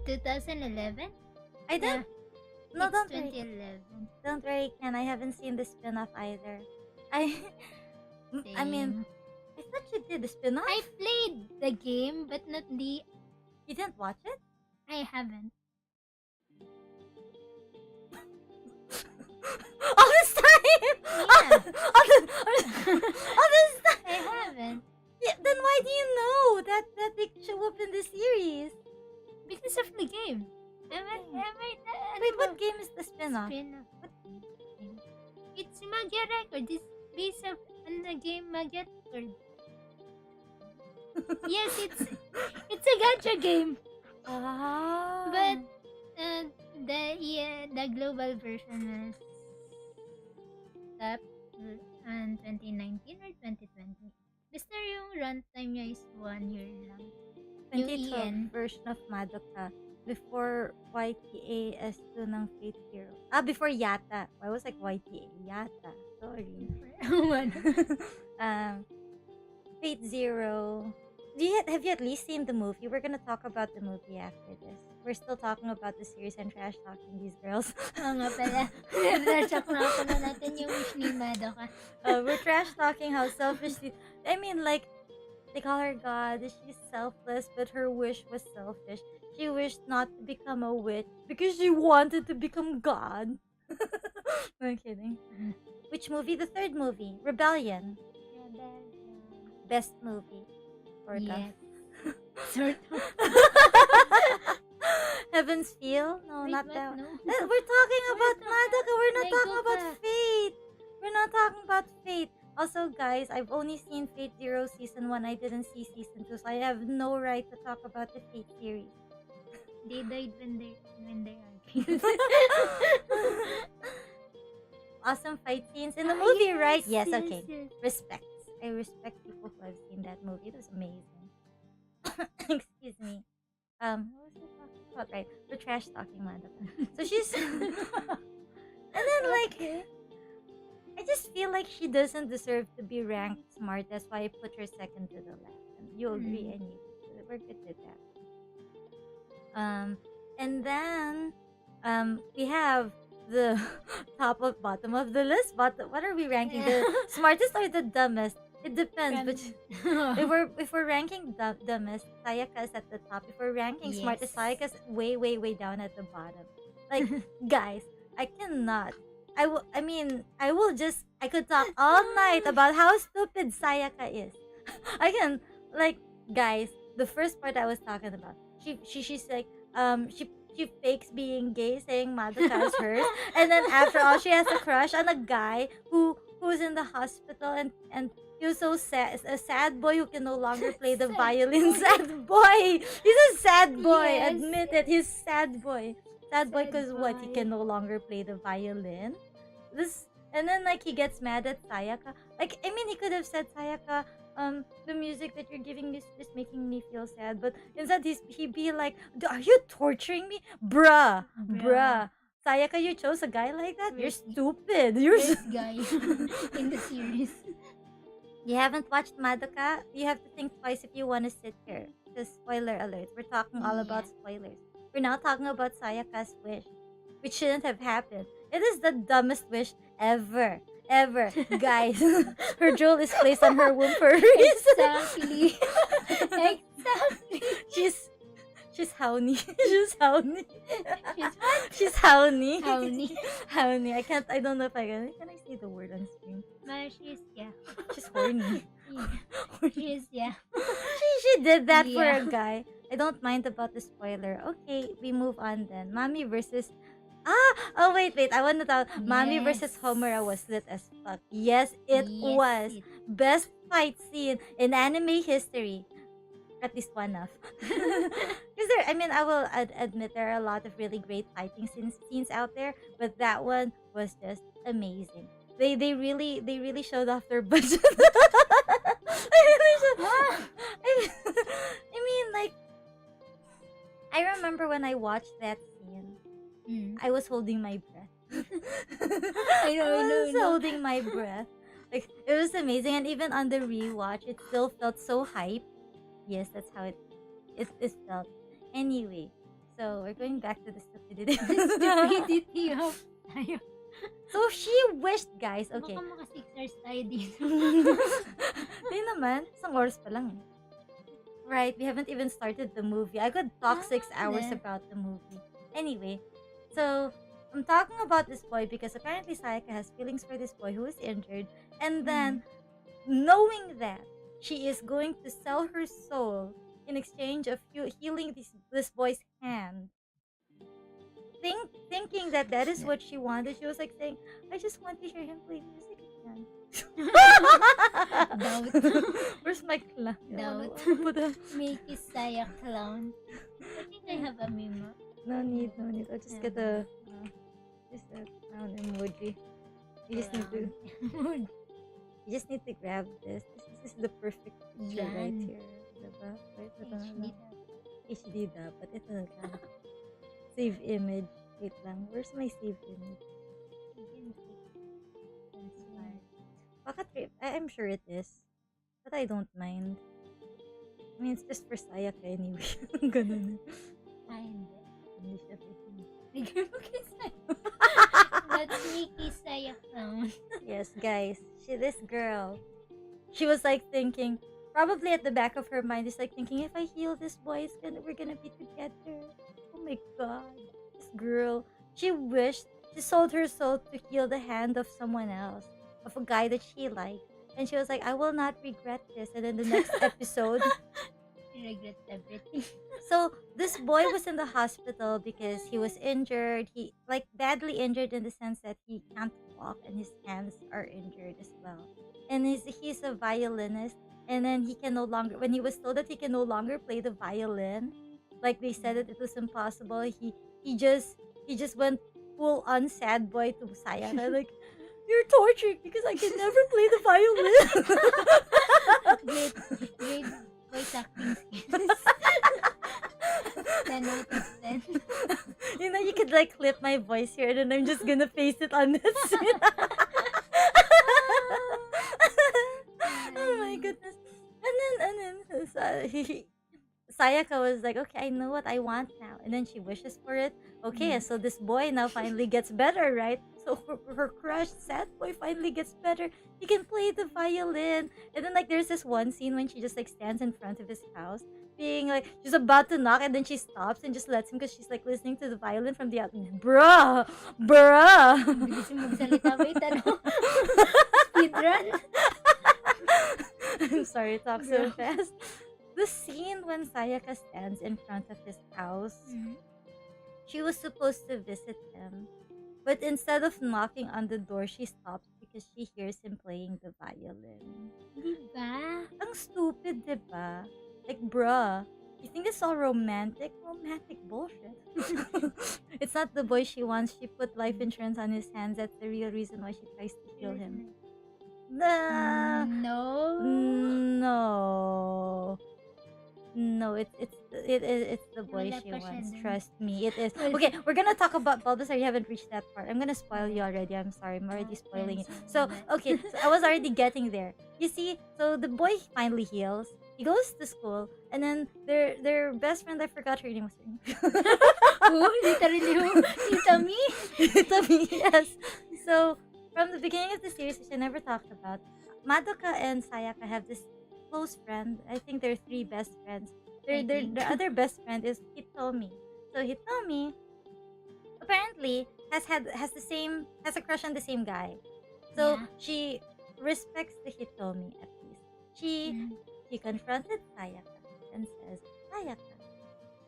B: 2011?
A: I don't. No,
B: It's
A: don't
B: 2011.
A: worry. Don't worry, Ken. I haven't seen the spin-off either. I mean, I thought you did the spin-off.
B: I played the game, but not the...
A: You didn't watch it?
B: I haven't.
A: All this time!
B: Yeah.
A: All this time!
B: I haven't.
A: Yeah, then why do you know that they show up in the series?
B: Because of the game.
A: Wait, what game is the spin-off?
B: What game? It's Magia Record. It's based on the game Magia Record. Yes, it's a gacha game.
A: Ah.
B: But the global version is up in 2019 or 2020. Basta yung runtime niya is 1 year lang.
A: 2012 version of Madoka before YTA S2 ng Fate Zero. Before Yata. I was like YTA. Yata. Sorry. Fate Zero. Have you at least seen the movie? We're gonna talk about the movie after this. We're still talking about the series and trash talking these girls.
B: Oo nga pala. Trash-talk na ako na natin yung wish ni Madoka.
A: We're trash talking how selfish I mean, like, they call her God. She's selfless, but her wish was selfish. She wished not to become a witch because she wanted to become God. I'm kidding. Which movie? The third movie, Rebellion. Best movie. Sort of.
B: Sort of.
A: Heaven's Feel? No,
B: Wait,
A: not
B: what?
A: that.
B: No.
A: We're talking about Madoka. We're not
B: Like
A: talking
B: Goka.
A: about Fate. We're not talking about Fate. Also, guys, I've only seen Fate Zero Season 1. I didn't see Season 2, so I have no right to talk about the Fate series.
B: They died when they are kids.
A: Awesome fight scenes in the movie, right? Yes,
B: yes,
A: okay.
B: yes.
A: Respect. I respect people who have seen that movie. It was amazing. Excuse me. What was I talking about? Right, we're trash talking Madoka. So she's, and then like, I just feel like she doesn't deserve to be ranked smart. That's why I put her second to the left. And you agree, and you, we're good with that. And then, we have the bottom of the list. What are we ranking? The smartest or the dumbest? It depends. But if we're ranking dumbest, Sayaka is at the top. If we're ranking smartest, Sayaka's way down at the bottom. Like, guys, I cannot. I could talk all night about how stupid Sayaka is. I can, like, guys, the first part I was talking about, she's like, she fakes being gay, saying Madoka is hers, and then after all, she has a crush on a guy who's in the hospital, and he was so sad, a sad boy who can no longer play the
B: Sad
A: violin.
B: boy.
A: Sad boy. He's a sad boy.
B: Yes.
A: Admit it. He's sad boy. Sad boy,
B: Sad
A: cause what? He
B: boy.
A: can no longer play the violin. This, and then like he gets mad at Sayaka. Like, I mean, he could have said, Sayaka, the music that you're giving me is just making me feel sad, but instead he'd be like, are you torturing me, bruh? Sayaka, you chose a guy like that? You're
B: Crazy.
A: stupid. You're
B: This guy in the series.
A: You haven't watched Madoka? You have to think twice if you want to sit here. Because spoiler alert, we're talking all about spoilers. We're now talking about Sayaka's wish, which shouldn't have happened. It is the dumbest wish ever. Guys, her jewel is placed on her womb for a reason.
B: Exactly. Exactly.
A: She's Hauni. She's Hauni.
B: She's
A: She's Hauni.
B: Hauni.
A: Hauni. I don't know if can I say the word on screen?
B: But she's, yeah.
A: She's horny.
B: She's, yeah.
A: She did that for
B: Yeah.
A: a guy. I don't mind about the spoiler. Okay, we move on then. Mami versus oh wait, I want to tell Mami versus
B: Yes.
A: Homura was lit as fuck. Yes, it
B: Yes,
A: was.
B: it-
A: Best fight scene in anime history. At least one of. Because I will admit there are a lot of really great fighting scenes out there, but that one was just amazing. They really showed off their budget. I mean, like, I remember when I watched that scene,
B: Mm.
A: I was holding my breath.
B: I know.
A: Holding my breath. Like, it was amazing, and even on the rewatch, it still felt so hype. Yes, that's how it felt. Anyway, so we're going back to the stupidity.
B: Stupidity of tayo.
A: So she wished, guys. Okay.
B: Baka maka 6 hours tayo dito.
A: Di naman, isang oras pa lang. Right, we haven't even started the movie. I could talk 6 hours
B: yeah.
A: about the movie. Anyway, so I'm talking about this boy because apparently Sayaka has feelings for this boy who is injured, and then knowing that she is going to sell her soul in exchange of healing this boy's hand. Thinking that is what she wanted, she was like saying, I just want to hear him play music again.
B: Doubt.
A: Where's my clown?
B: Doubt. Make it Saya clown. I think I have a memo.
A: No need. I'll just get a clown emoji. You just need to grab this. This is the perfect picture right
B: Yan.
A: here. Diba? Right?
B: HD.
A: HD dapat. Ito na lang. Save image. Wait lang. Where's my save image? I'm sure it is. But I don't mind. I mean, it's just for Sayaka anyway. Ganun.
B: Hindi.
A: Hindi siya pwede.
B: Bigyan mo kay Saya. That's Mickey Saya clown.
A: Yes, guys. This girl, she was like thinking, probably at the back of her mind, is like thinking, if I heal this boy, we're gonna be together. Oh my god. This girl, she sold her soul to heal the hand of someone else, of a guy that she liked. And she was like, I will not regret this. And then the next episode,
B: She regrets everything.
A: so this boy was in the hospital because he was injured. He like badly injured in the sense that he can't walk and his hands are injured as well. And he's a violinist. And then he can no longer, when he was told that he can no longer play the violin, like they said that it was impossible, he just went full on sad boy to Sayaka, like, you're torturing because I can never play the violin.
B: Great voice acting skills. 10 out of 10.
A: You know, you could like clip my voice here and then I'm just gonna paste it on this scene. Oh my goodness. And then Sayaka was like, okay, I know what I want now. And then she wishes for it. Okay, so this boy now finally gets better, right? So her crushed sad boy finally gets better. He can play the violin. And then like there's this one scene when she just like stands in front of his house being like, she's about to knock and then she stops and just lets him because she's like listening to the violin from the outside. Bruh!
B: Bilis yung magsalita. Wait, ano? Speedrun?
A: I'm sorry, talk so
B: Bro.
A: fast. The scene when Sayaka stands in front of his house, she was supposed to visit him. But instead of knocking on the door, she stops because she hears him playing the violin.
B: Diba?
A: Ang stupid, diba? Like, bruh, you think it's all romantic? Romantic bullshit. It's not the boy she wants. She put life insurance on his hands. That's the real reason why she tries to kill him. Nah.
B: No.
A: No. No, it's the boy
B: Wala
A: she
B: pa siya
A: wants.
B: dun.
A: Trust me, it is.
B: Wala.
A: Okay, we're gonna talk about Bulbasaur. You haven't reached that part. I'm gonna spoil you already. I'm sorry, I'm already spoiling it. So, okay, so I was already getting there. You see, so the boy finally heals. He goes to school, and then their best friend, I forgot her name.
B: Who? Literally who? Itami?
A: Itami, yes. So, from the beginning of the series, which I never talked about, Madoka and Sayaka have this close friend. I think they're three best friends. The other best friend is Hitomi. So Hitomi apparently has a crush on the same guy. So
B: Yeah.
A: she respects the Hitomi at least. She confronted Sayaka and says, Sayaka,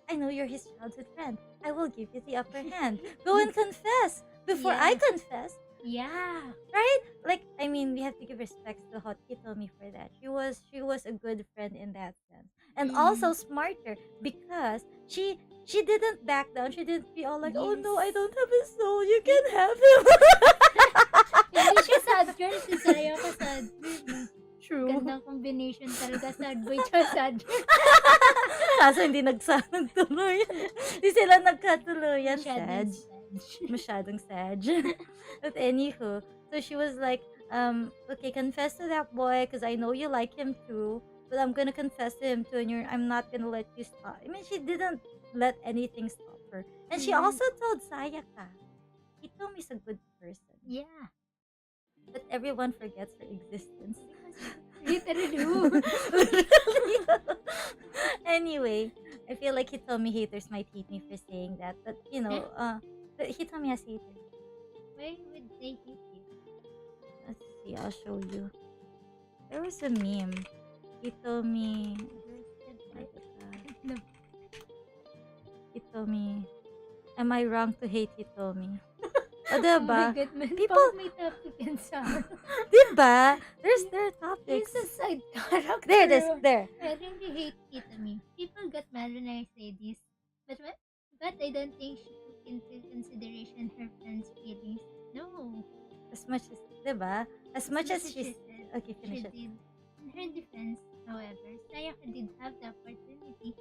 A: I know you're his childhood friend. I will give you the upper hand. Go and confess before I
B: Yeah.
A: confess.
B: Yeah.
A: Right? Like, I mean, we have to give respect to Hitomi for that. She was a good friend in that sense. And also smarter because she didn't back down. She didn't be all like, oh no, I
B: Yes.
A: don't have a soul. You can have him.
B: Hindi siya sad girl. Si Sayaka sad girl.
A: True.
B: Gandang combination talaga. Sad boy tsaka sad girl.
A: Kaso hindi nagtuluyan. Hindi sila nagkatuluyan.
B: Masyadong
A: Sad.
B: sad.
A: Masyadong sad. But anywho, so she was like, okay, confess to that boy because I know you like him too. But I'm gonna confess to him too, and I'm not gonna let you stop. I mean, she didn't let anything stop her, and she also told Sayaka, Hitomi's a good person,
B: Yeah.
A: but everyone forgets her existence.
B: Literally who?
A: Anyway, I feel like Hitomi haters might hate me for saying that, but you know, but Hitomi has haters.
B: Why would they hate you?
A: Let's see, I'll show you. There was a meme. Hitomi.
B: No.
A: Hitomi. Am I wrong to hate Hitomi? O,
B: Oh my
A: diba?
B: God, man.
A: People-
B: Pag may topic yan sa
A: Diba? There's their topics.
B: He's a side character.
A: There it is. There.
B: I really hate Itami. People get mad when I say this. But I don't think she took into consideration her friend's feelings. No.
A: As much as, diba? As much as she's...
B: said,
A: Okay,
B: she
A: finish it.
B: did. In her defense, however, Sayaka did have the opportunity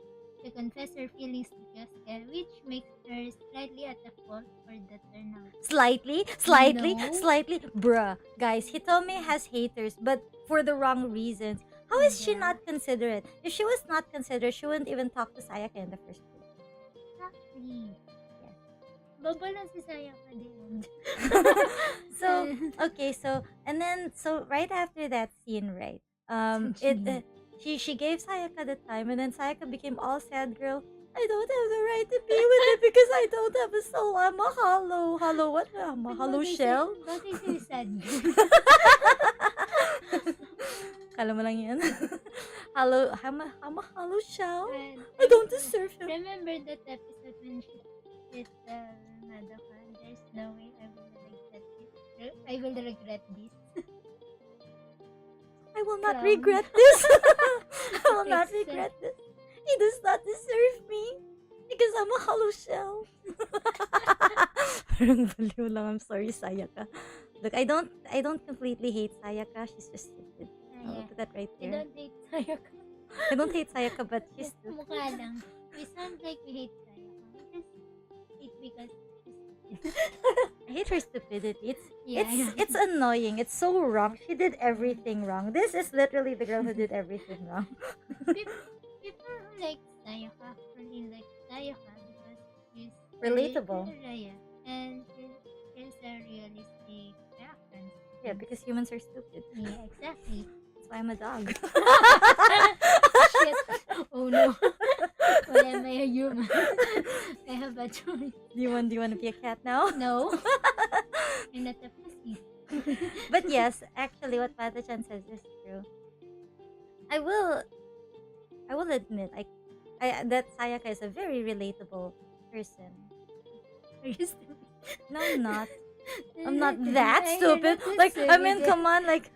B: to confess her feelings to Kyosuke, which makes her slightly at the fault for the turnout.
A: Slightly?
B: No.
A: Bruh. Guys, Hitomi has haters, but for the wrong reasons. How is she
B: Yeah.
A: not considerate? If she was not considerate, she wouldn't even talk to Sayaka in the first place.
B: Exactly.
A: Yes.
B: Bobo lang si Sayaka din.
A: So, okay, so right after that scene, right? She gave Sayaka the time, and then Sayaka became all sad girl. I don't have the right to be with him because I don't have a soul. I'm a hollow what? I'm a hollow shell.
B: Bakit siya sad?
A: Kala mo lang yan. I'm a hollow shell.
B: And
A: I don't deserve him.
B: remember that episode when she with Madoka? There's no way I will regret this. I will regret this.
A: I will not
B: Clown.
A: regret this. I will not
B: It's,
A: regret this. He does not deserve me because I'm a hollow shell. Parang baliw lang. I'm sorry, Sayaka. Look, I don't completely hate Sayaka. She's just stupid. I'll
B: Yeah.
A: put that right
B: I
A: there.
B: don't hate Sayaka.
A: I don't hate Sayaka, but she's
B: Just
A: stupid.
B: mukha lang. We sound like we hate Sayaka. We just hate because
A: I hate her stupidity.
B: yeah.
A: It's annoying. It's so wrong. She did everything wrong. This is literally the girl who did everything wrong.
B: People who like Sayaka actually like Sayaka because she's
A: Relatable.
B: Yeah. And she's a realistic reaction.
A: Yeah, because humans are stupid.
B: Yeah, exactly.
A: That's why I'm a dog.
B: Shit. Oh no. Well, am I a human? I have a choice.
A: Do you want to be a cat now?
B: No. I'm not a pussy.
A: But yes, actually, what Pata-chan says is true. I will admit, that Sayaka is a very relatable person.
B: Are you stupid?
A: No, I'm not. I'm not that stupid. Like, I mean, come on, like,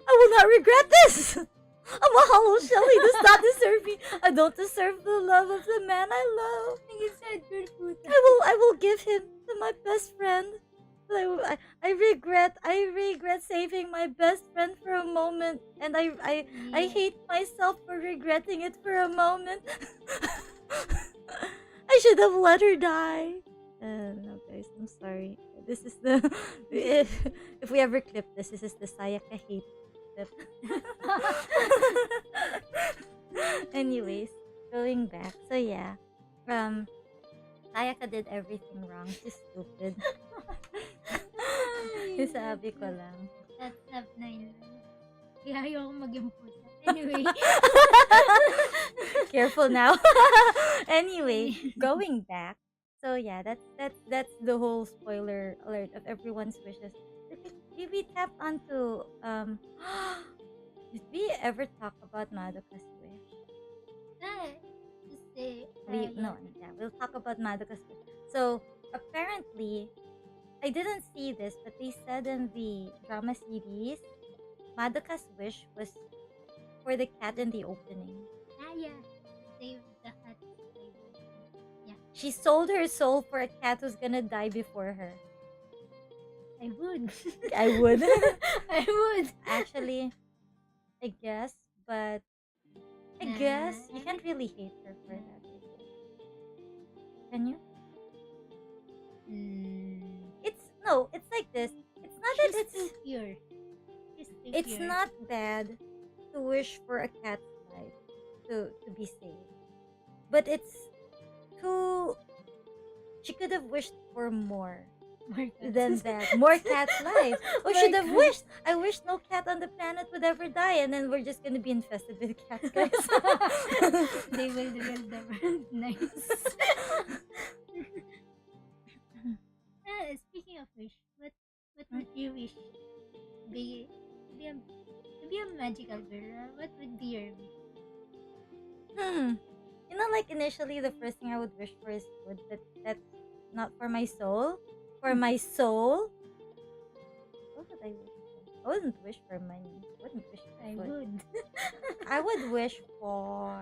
A: I will not regret this. A Mahou Shelly does not deserve me. I don't deserve the love of the man I love. I will give him to my best friend. I regret saving my best friend for a moment, and I hate myself for regretting it for a moment. I should have let her die. No, guys, I'm sorry. This is the if we ever clip this is the Sayaka hate clip. Anyways, going back. So yeah, Sayaka did everything wrong. She's stupid. Sabi ko lang.
B: That's up na yun. Kaya ayoko maging puta. Anyway.
A: Careful now. Anyway, going back. So yeah, that's the whole spoiler alert of everyone's wishes. Did we tap onto did we ever talk about Madoka's wish?
B: Just say.
A: We'll talk about Madoka's wish. So apparently, I didn't see this, but they said in the drama series, Madoka's wish was for the cat in the opening.
B: Yeah. Save the cat. Yeah.
A: She sold her soul for a cat who's gonna die before her.
B: I would.
A: I would.
B: I would.
A: Actually, I guess, but I guess you can't really hate her for that. Can you? It's like this. It's not that it's
B: too pure.
A: It's not bad to wish for a cat's life to be saved, but it's too. She could have wished for more than that. More cat's life. Oh, should have wished. I wish no cat on the planet would ever die, and then we're just gonna be infested with cats, guys.
B: They will rule the world. Nice. Speaking of wish, what would you wish? To be a magical girl. What would be your wish?
A: You know, like initially, the first thing I would wish for is food, but that's not for my soul. For my soul, what would I wish for? I wouldn't wish for money. I wouldn't wish for
B: I
A: food.
B: would.
A: I would wish for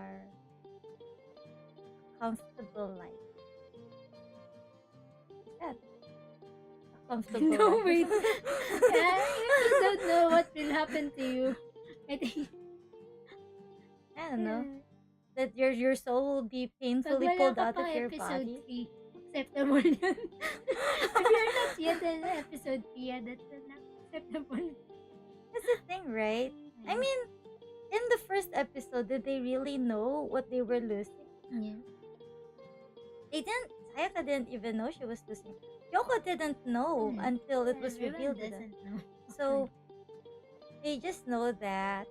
A: a comfortable life. Is that a comfortable
B: No,
A: life?
B: wait. I don't know what will happen to you. I think.
A: I don't know. That your soul will be painfully pulled out of your body.
B: 3, acceptable yun. If you're not yet in episode 3, that's not acceptable.
A: That's the thing, right? I mean, in the first episode, did they really know what they were losing?
B: Yeah.
A: Sayaka didn't even know she was losing. Yoko didn't know until it was revealed to them.
B: Know.
A: So, they just know that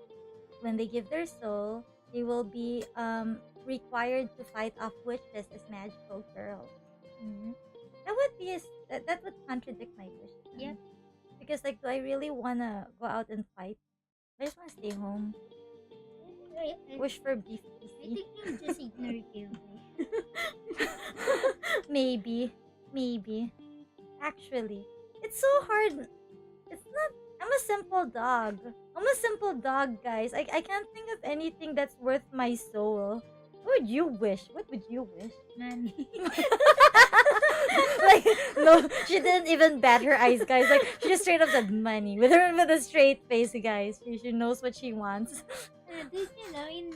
A: when they give their soul, they will be required to fight off witches as magical girls. That would be that would contradict my wish.
B: Yep.
A: Because like, do I really wanna go out and fight? I just wanna stay home. Wish for beef.
B: I think you'll just ignore your wish.
A: Maybe. Actually, it's so hard. It's not. I'm a simple dog, guys. I can't think of anything that's worth my soul. What would you wish?
B: Money.
A: Like, no, she didn't even bat her eyes, guys. Like, she just straight up said money with a straight face, guys. She knows what she wants.
B: Did you know in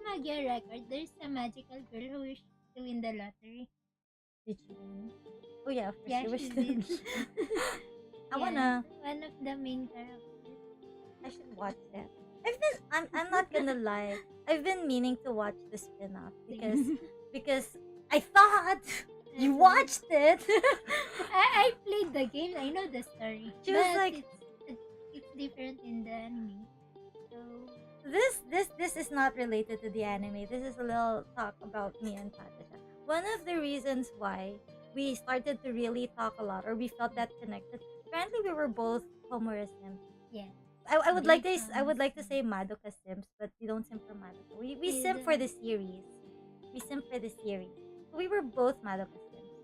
B: Magyar record, there's a magical girl who wished to win the lottery.
A: Did she? Oh yeah, of course
B: Yeah,
A: she
B: she
A: wished.
B: did.
A: One
B: of the main characters.
A: I should watch that. I'm not gonna lie. I've been meaning to watch the spin-off because I thought you watched it.
B: I played the game. I know the story.
A: She was like,
B: it's different in the anime. So
A: This is not related to the anime. This is a little talk about me and Patasha. One of the reasons why we started to really talk a lot, or we felt that connected. Apparently, we were both Homura simps.
B: Yeah.
A: I would like
B: Big
A: this. I would like to
B: fans.
A: say Madoka simps, but we don't simp for Madoka. We
B: We
A: simp for
B: don't.
A: the series. We simp for the series. We were both Madoka simps,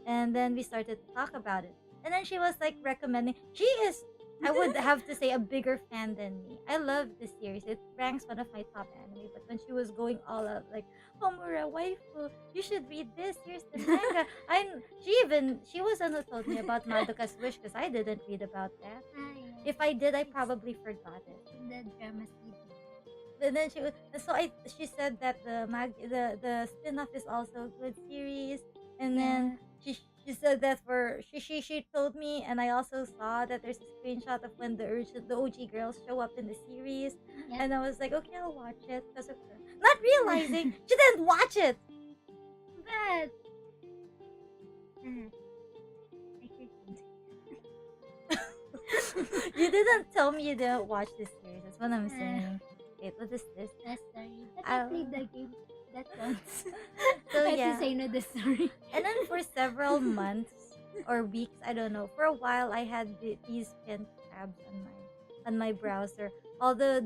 A: and then we started to talk about it. And then she was like recommending. She is, I would have to say, a bigger fan than me. I love this series. It ranks one of my top anime. But when she was going all out, like, Homura waifu, you should read this. Here's the manga. She was the one who told me about Madoka's Wish, because I didn't read about that.
B: Yeah.
A: If I did, I probably forgot it.
B: The drama CD.
A: And then she said that the spin-off is also a good series. And then she said that she told me, and I also saw that there's a screenshot of when the OG girls show up in the series.
B: Yeah.
A: And I was like, okay, I'll watch it because of her. Not realizing she didn't watch it.
B: But I could
A: You didn't tell me you didn't watch this series. That's what I'm saying. Wait, what is this?
B: the story. But I played the game. That counts.
A: So
B: I have
A: yeah.
B: to say no the story.
A: And then for several months or weeks, I don't know. For a while, I had these pinned tabs on my browser. All the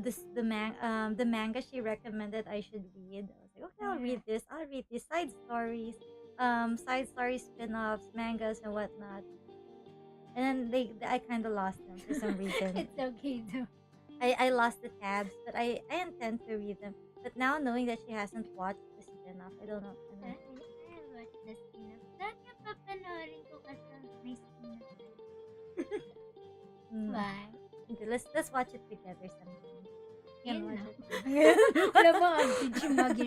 A: manga she recommended I should read. I was like, okay, I'll read this. I'll read these side stories, spin-offs, mangas, and whatnot. And then I kind of lost them for some reason.
B: It's okay though.
A: I lost the tabs, but I intend to read them. But now knowing that she hasn't watched the spin-off, I don't know.
B: I watched the spin-off. Dati papanoorin ko kasi may spin-off. Why?
A: Okay, let's watch it together sometime.
B: Yun
A: Watch
B: na.
A: it.
B: Wala ba ang Magi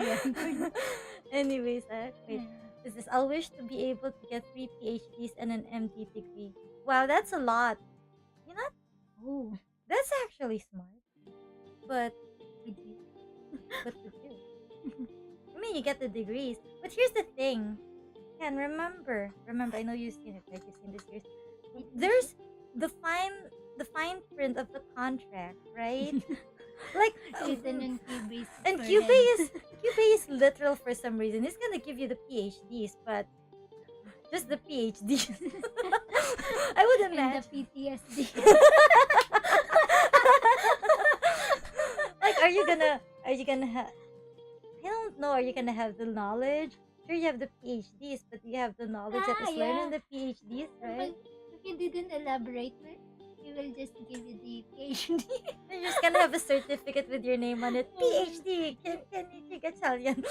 A: Anyways, wait. This is I'll wish to be able to get 3 PhDs and an MD degree. Wow, that's a lot. You know,
B: Oh,
A: that's actually smart. But
B: we did.
A: what to do? I mean, you get the degrees, but here's the thing. Ken, remember, I know you've seen it, right? You've seen this series. There's the fine print of the contract, right? Like,
B: Written in Cubase.
A: and Cubase is literal for some reason. It's gonna give you the PhDs, but just the PhDs. I would
B: And the
A: imagine.
B: PTSD.
A: Like, are you gonna have? I don't know. Are you gonna have the knowledge? Sure, you have the PhDs, but you have the knowledge that is learned in the PhDs, right?
B: But if you didn't elaborate, he will just give you the PhD.
A: You're just gonna have a certificate with your name on it. PhD, can you take Italian?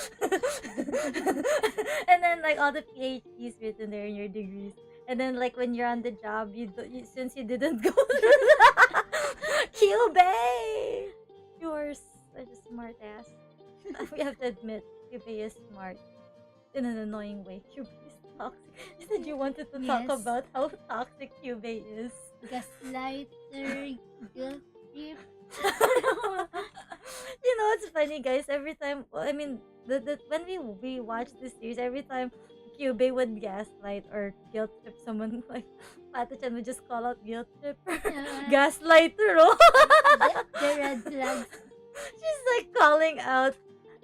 A: And then like all the PhDs written there in your degrees. And then like when you're on the job, since you didn't go through Cubase, you are such a smart ass. We have to admit, Cubase is smart in an annoying way. Cubase is toxic. You said you wanted to talk
B: Yes.
A: about how toxic Cubase is.
B: Gaslighter, guilt trip.
A: You know, it's funny, guys. Every time, I mean, when we watch this series, every time Kyubey would gaslight or guilt trip someone, like Pata-chan would just call out guilt trip, gaslighter. Oh,
B: The red flags.
A: she's like calling out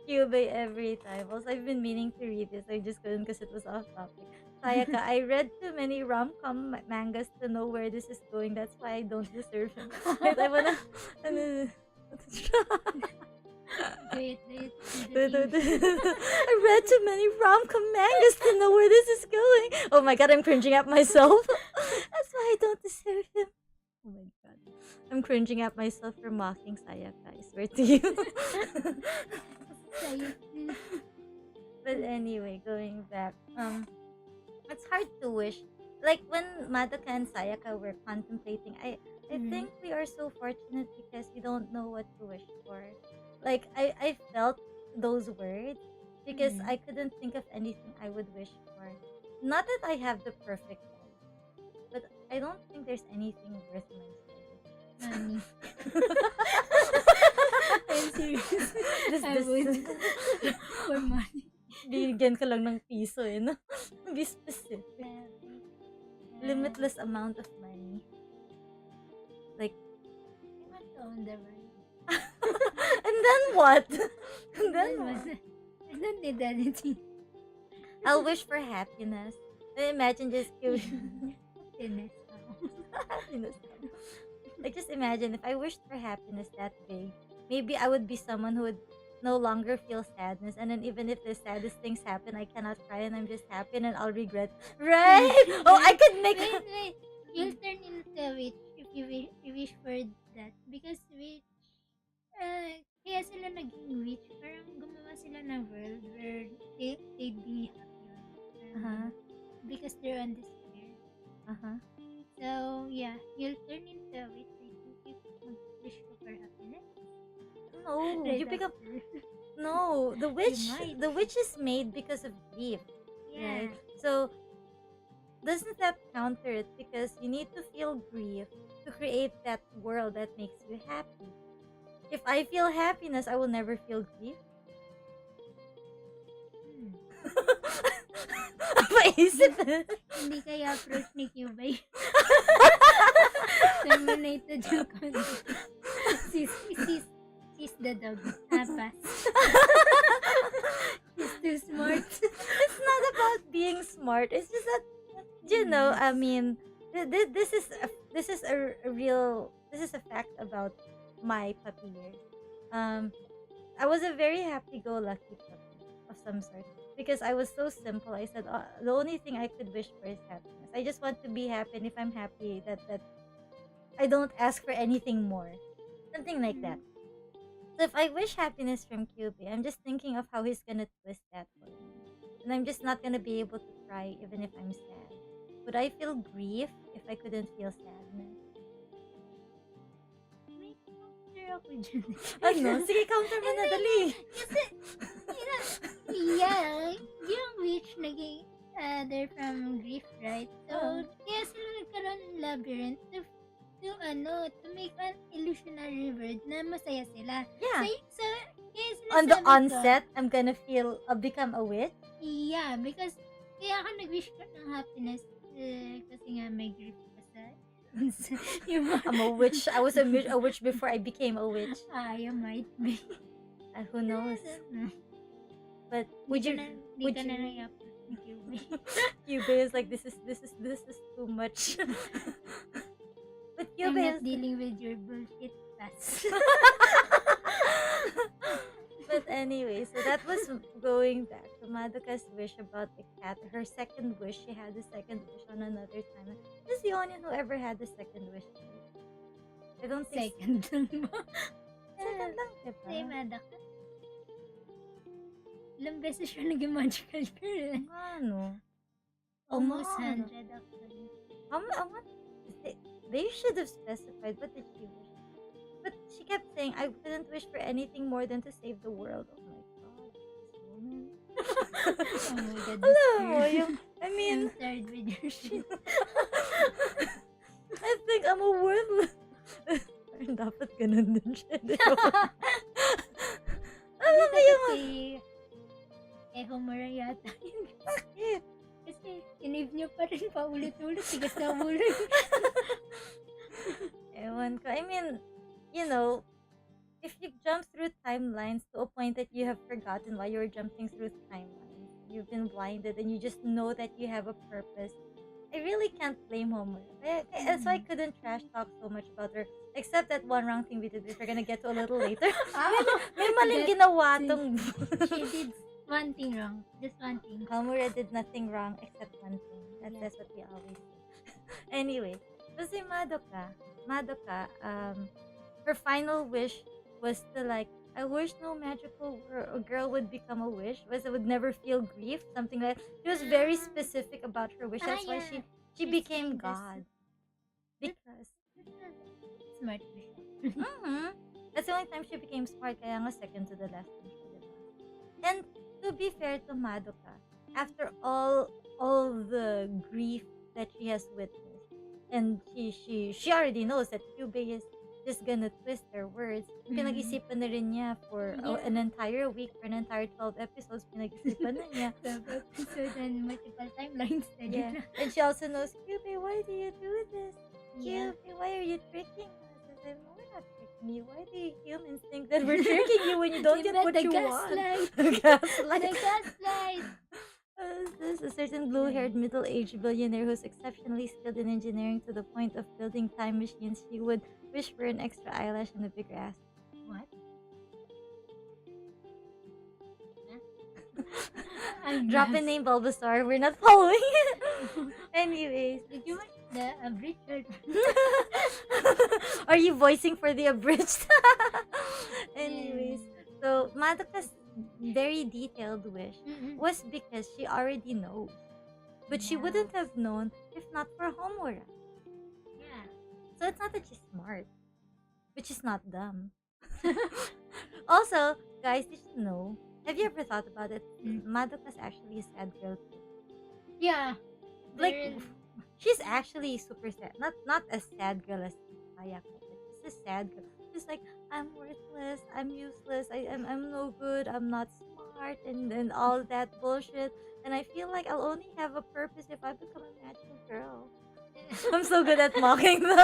A: Kyubey every time. Also, I've been meaning to read this. I just couldn't because it was off topic. Sayaka, I read too many rom-com mangas to know where this is going. That's why I don't deserve him. Wait, I wanna.
B: Wait.
A: I read too many rom-com mangas to know where this is going. Oh my god, I'm cringing at myself. That's why I don't deserve him. Oh my god. I'm cringing at myself for mocking Sayaka. I swear to you. But anyway, going back. It's hard to wish. Like when Madoka and Sayaka were contemplating, I think we are so fortunate because we don't know what to wish for. Like I felt those words because I couldn't think of anything I would wish for. Not that I have the perfect life, but I don't think there's anything worth my soul.
B: Money. I'm serious. I
A: This
B: would. For money.
A: Bigyan ka lang ng piso eh, no? Be specific. Limitless amount of money. Like,
B: I want to own the money.
A: and then what?
B: And
A: Then
B: then
A: what?
B: I don't need anything.
A: I'll wish for happiness. Imagine just
B: Happiness.
A: happiness. Like just imagine if I wished for happiness that big, maybe I would be someone who would no longer feel sadness, and then even if the saddest things happen, I cannot cry and I'm just happy and then I'll regret. Right? Oh, I could make.
B: Wait. You'll turn into a witch if you wish for that. Because witch, kaya sila naging witch. Parang gumawa sila ng world where they'd be happy. Because they're on despair. So, yeah, you'll turn into a witch if you wish for happiness.
A: No,
B: Right
A: you become.
B: after.
A: No, the witch.
B: might.
A: The witch is made because of grief,
B: Yeah.
A: right? So doesn't that counter it? Because you need to feel grief to create that world that makes you happy. If I feel happiness, I will never feel grief. Paisip.
B: Hindi kaya approach ni Cubay. Terminated yung concept. She's the dog. Pass. She's too smart.
A: It's not about being smart. It's just that, you know, I mean, this is a real, this is a fact about my puppy years. I was a very happy-go-lucky puppy of some sort because I was so simple. I said, the only thing I could wish for is happiness. I just want to be happy, and if I'm happy, that I don't ask for anything more, something like that. So if I wish happiness from QB, I'm just thinking of how he's gonna twist that for me, and I'm just not gonna be able to cry even if I'm sad. Would I feel grief if I couldn't feel sadness?
B: May counter ako dyan.
A: Ano? Sige, counter mo na, dali.
B: Yeah, yung witch naging, they're from grief, right? So, kaya sila nagkaroon ng labyrinth to make an illusionary world na masaya sila.
A: Yeah.
B: So kaya sila
A: On the
B: sabi ko,
A: onset, I'm gonna become a witch.
B: yeah, because kaya ako nag-wish ko ng happiness kasi nga may grief pa sa yung
A: I'm a witch. I was a witch before I became a witch.
B: you might be.
A: Who knows? But
B: Would you
A: would
B: ka
A: you-
B: na nag-approach ni Cubay.
A: Cubay is like, this is too much. But
B: I'm
A: Cubay
B: not dealing with your bullshit past.
A: But anyway, so that was going back to Madoka's wish about the cat. Her second wish, she had a second wish on another time. She's the only one who ever had a second wish. I don't think
B: Second lang mo.
A: second lang, diba?
B: Say, Madoka. Ilang beses siya naging magical girl.
A: Ano?
B: Almost
A: Ano?
B: 100 actually.
A: They should have specified what did she wish. But she kept saying, I couldn't wish for anything more than to save the world. Oh my god, this woman.
B: Oh my god,
A: Alam mo, I mean,
B: I'm tired with your shit.
A: I think I'm a worthless. Dapat ganun din siya. Alam mo yung...
B: Homura yata yun.
A: Bakit?
B: Kasi sinave niyo pa rin paulit-ulit. Tigas na ulo.
A: Ewan ko. I mean, you know, if you jump through timelines to a point that you have forgotten why you were jumping through timelines, you've been blinded and you just know that you have a purpose, I really can't blame Homer. That's why I couldn't trash talk so much about her. Except that one wrong thing we did, which we're gonna get to a little later. May maling ginawa tong...
B: She did one thing wrong. Just one thing.
A: Homura did nothing wrong except one thing. That's what we always do. Anyway, so si Madoka, her final wish was to like, I wish no magical girl would become a wish. Was it would never feel grief, something like. She was very specific about her wish. That's why she
B: She's
A: became
B: saying this.
A: God. Because
B: Smart wish.
A: that's the only time she became smart. Kaya nga second to the last one siya, diba? And to be fair to Madoka, after all the grief that she has witnessed, and she already knows that Kyubey is just gonna twist her words. Pinag-isipan na rin niya for an entire week, for an entire 12 episodes, pinag-isipan na niya.
B: 12 episodes and multiple timelines.
A: Yeah. And she also knows, Kyubey, why do you do this?
B: Yeah.
A: Kyubey, why are you tricking us? I said, no, we're not tricking me. Why do humans think that we're tricking you when you don't get what
B: the
A: you
B: gaslight.
A: want? Gaslight.
B: The gaslight.
A: There's a certain blue-haired middle-aged billionaire who's exceptionally skilled in engineering to the point of building time machines. She would wish for an extra eyelash and a bigger ass.
B: What?
A: Drop in name Bulbasaur. We're not following it. Anyways.
B: Did you watch the abridged?
A: Are you voicing for the abridged? Anyways. So, Madoka's very detailed wish was because she already knows. But she wouldn't have known if not for Homura.
B: Yeah.
A: So it's not that she's smart, but she's not dumb. Also, guys, did you know? Have you ever thought about it? Madoka's actually a sad girl too.
B: Yeah.
A: Like, she's actually super sad. Not as sad girl as Ayako, but she's a sad girl. She's like, I'm worthless, I'm useless, I'm no good, I'm not smart, and all that bullshit. And I feel like I'll only have a purpose if I become a magical girl. I'm so good at mocking them.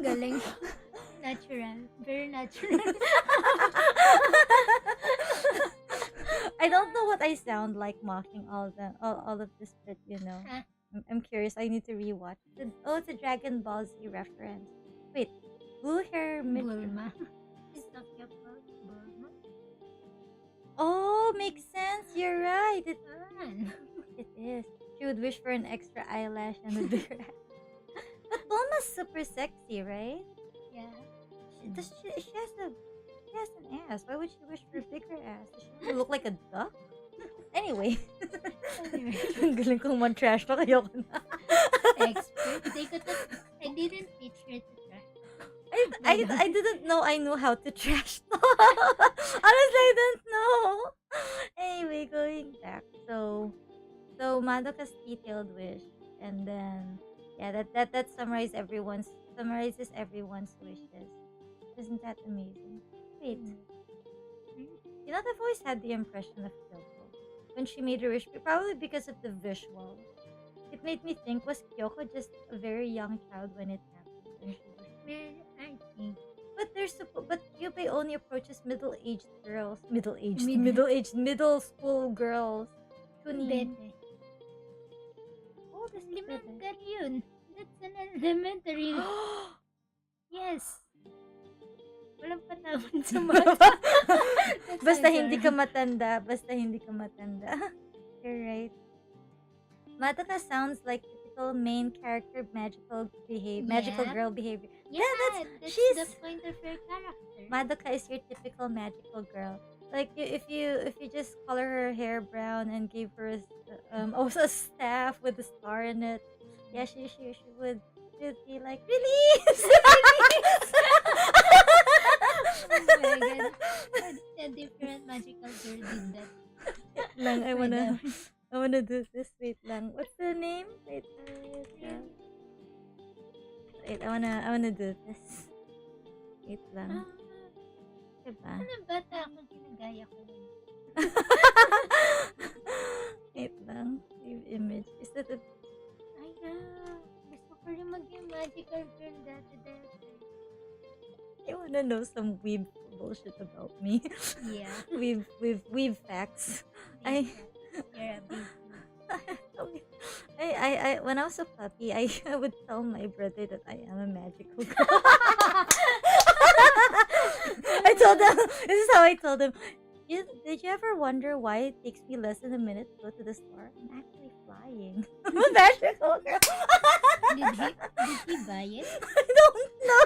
B: Galing. Natural. Very natural.
A: I don't know what I sound like mocking all of this, but you know, I'm curious. I need to rewatch. It's a Dragon Ball Z reference. Wait, blue hair
B: Bulma. She's talking about Bulma.
A: Oh, makes sense. You're right. It
B: Fun.
A: is. She would wish for an extra eyelash and a bigger ass. But Bulma's super sexy, right?
B: Yeah.
A: She has an ass. Why would she wish for a bigger ass? Does she look like a duck? Anyway. Ang galing kong mag-trash talk. Ayoko na.
B: Expert. I didn't teach her to trash.
A: I didn't know I knew how to trash talk. Honestly, I don't know. Anyway, going back. So Madoka's detailed wish, and then that summarizes everyone's wishes. Isn't that amazing? Wait. You know, I've always had the impression of Kyoko when she made her wish, probably because of the visual. It made me think, was Kyoko just a very young child when it happened? When she was...
B: Well, I think.
A: But Kyubei only approaches middle-aged
B: Middle-
A: middle school girls. Kunin.
B: Bete.
A: Oh, this is
B: Elementary yun. That's an elementary. Yes. Walang patawad sa mata.
A: Basta hindi ka matanda. You're right. Madoka sounds like typical main character magical girl behavior.
B: Yeah, that's the point of her character.
A: Madoka is your typical magical girl. Like if you just color her hair brown and gave her also a staff with a star in it, yeah, she would be like, release.
B: Oh my god. A different magical girl did that.
A: Lang, I wanna do this. Wait lang. What's the name? Wait, I wanna do this. Wait lang. Diba?
B: Ano bata ako ginagaya ko lang.
A: Wait lang. Save image. Is that a...
B: Ay na. Gusto ko rin maging magical girl dati.
A: I wanna know some weeb bullshit about me.
B: Yeah.
A: weeb facts.
B: You're a big
A: I when I was a puppy, I would tell my brother that I am a magical girl. I told him, this is how I told him. Did you ever wonder why it takes me less than a minute to go to the store? I'm actually flying. I'm a magical girl.
B: Did he buy it?
A: I don't know.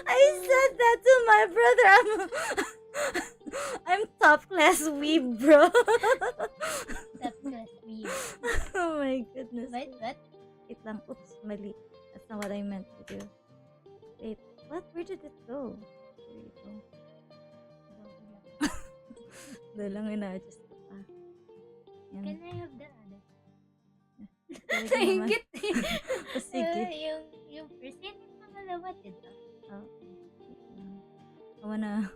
A: I said that to my brother. I'm top class weeb, bro.
B: Top class weeb.
A: Oh my goodness.
B: What?
A: Wait lang. Oops, mali. That's not what I meant to do. Wait, what? Where did it go? There you go. Doon lang ina-adjust ko pa. Yan.
B: Can I have the other?
A: Talaga naman.
B: Nainggit
A: Oh, sige.
B: yung first yun, yung pangalawa dito.
A: Oh, wait lang. I wanna...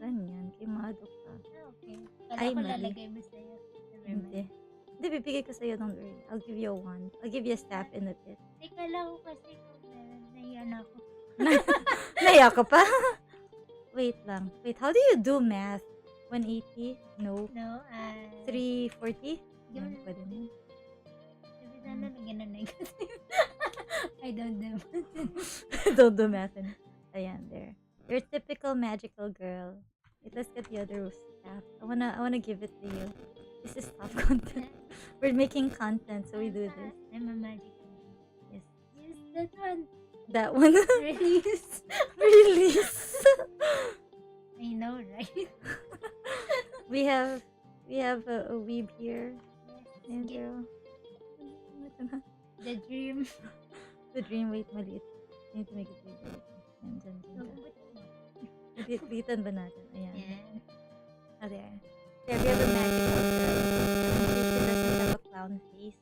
A: Ganyan, kay Madoka.
B: Okay. Kala
A: Ay,
B: ko
A: mali.
B: lalagay mo sa'yo. Never mind.
A: Hindi. Hindi, bibigay ko sa'yo, don't worry. I'll give you a wand. I'll give you a staff in a bit.
B: Teka lang ko kasi kung nahiyan ako.
A: Naiya ka pa? Wait lang. Wait, how do you do math? 180? No.
B: No,
A: 340?
B: Yun.
A: Pwede na yun.
B: sabi sana lagyan ng negative. I don't do
A: Don't do math. Ayan, there. You're a typical magical girl. Wait, let's get the other staff. I wanna give it to you. This is top content. We're making content, so we do this.
B: I'm a magical.
A: Yes.
B: Yes, that one.
A: That one.
B: Release.
A: Release.
B: I know, right?
A: we have a weeb here.
B: Yes.
A: Andrew.
B: The dream.
A: The dream, wait, maliit. I need to make it bigger. Yan, dyan. Litan ba natin? Ayan.
B: Yeah.
A: Oh, there. There, we have a magical girl. She doesn't have a clown face.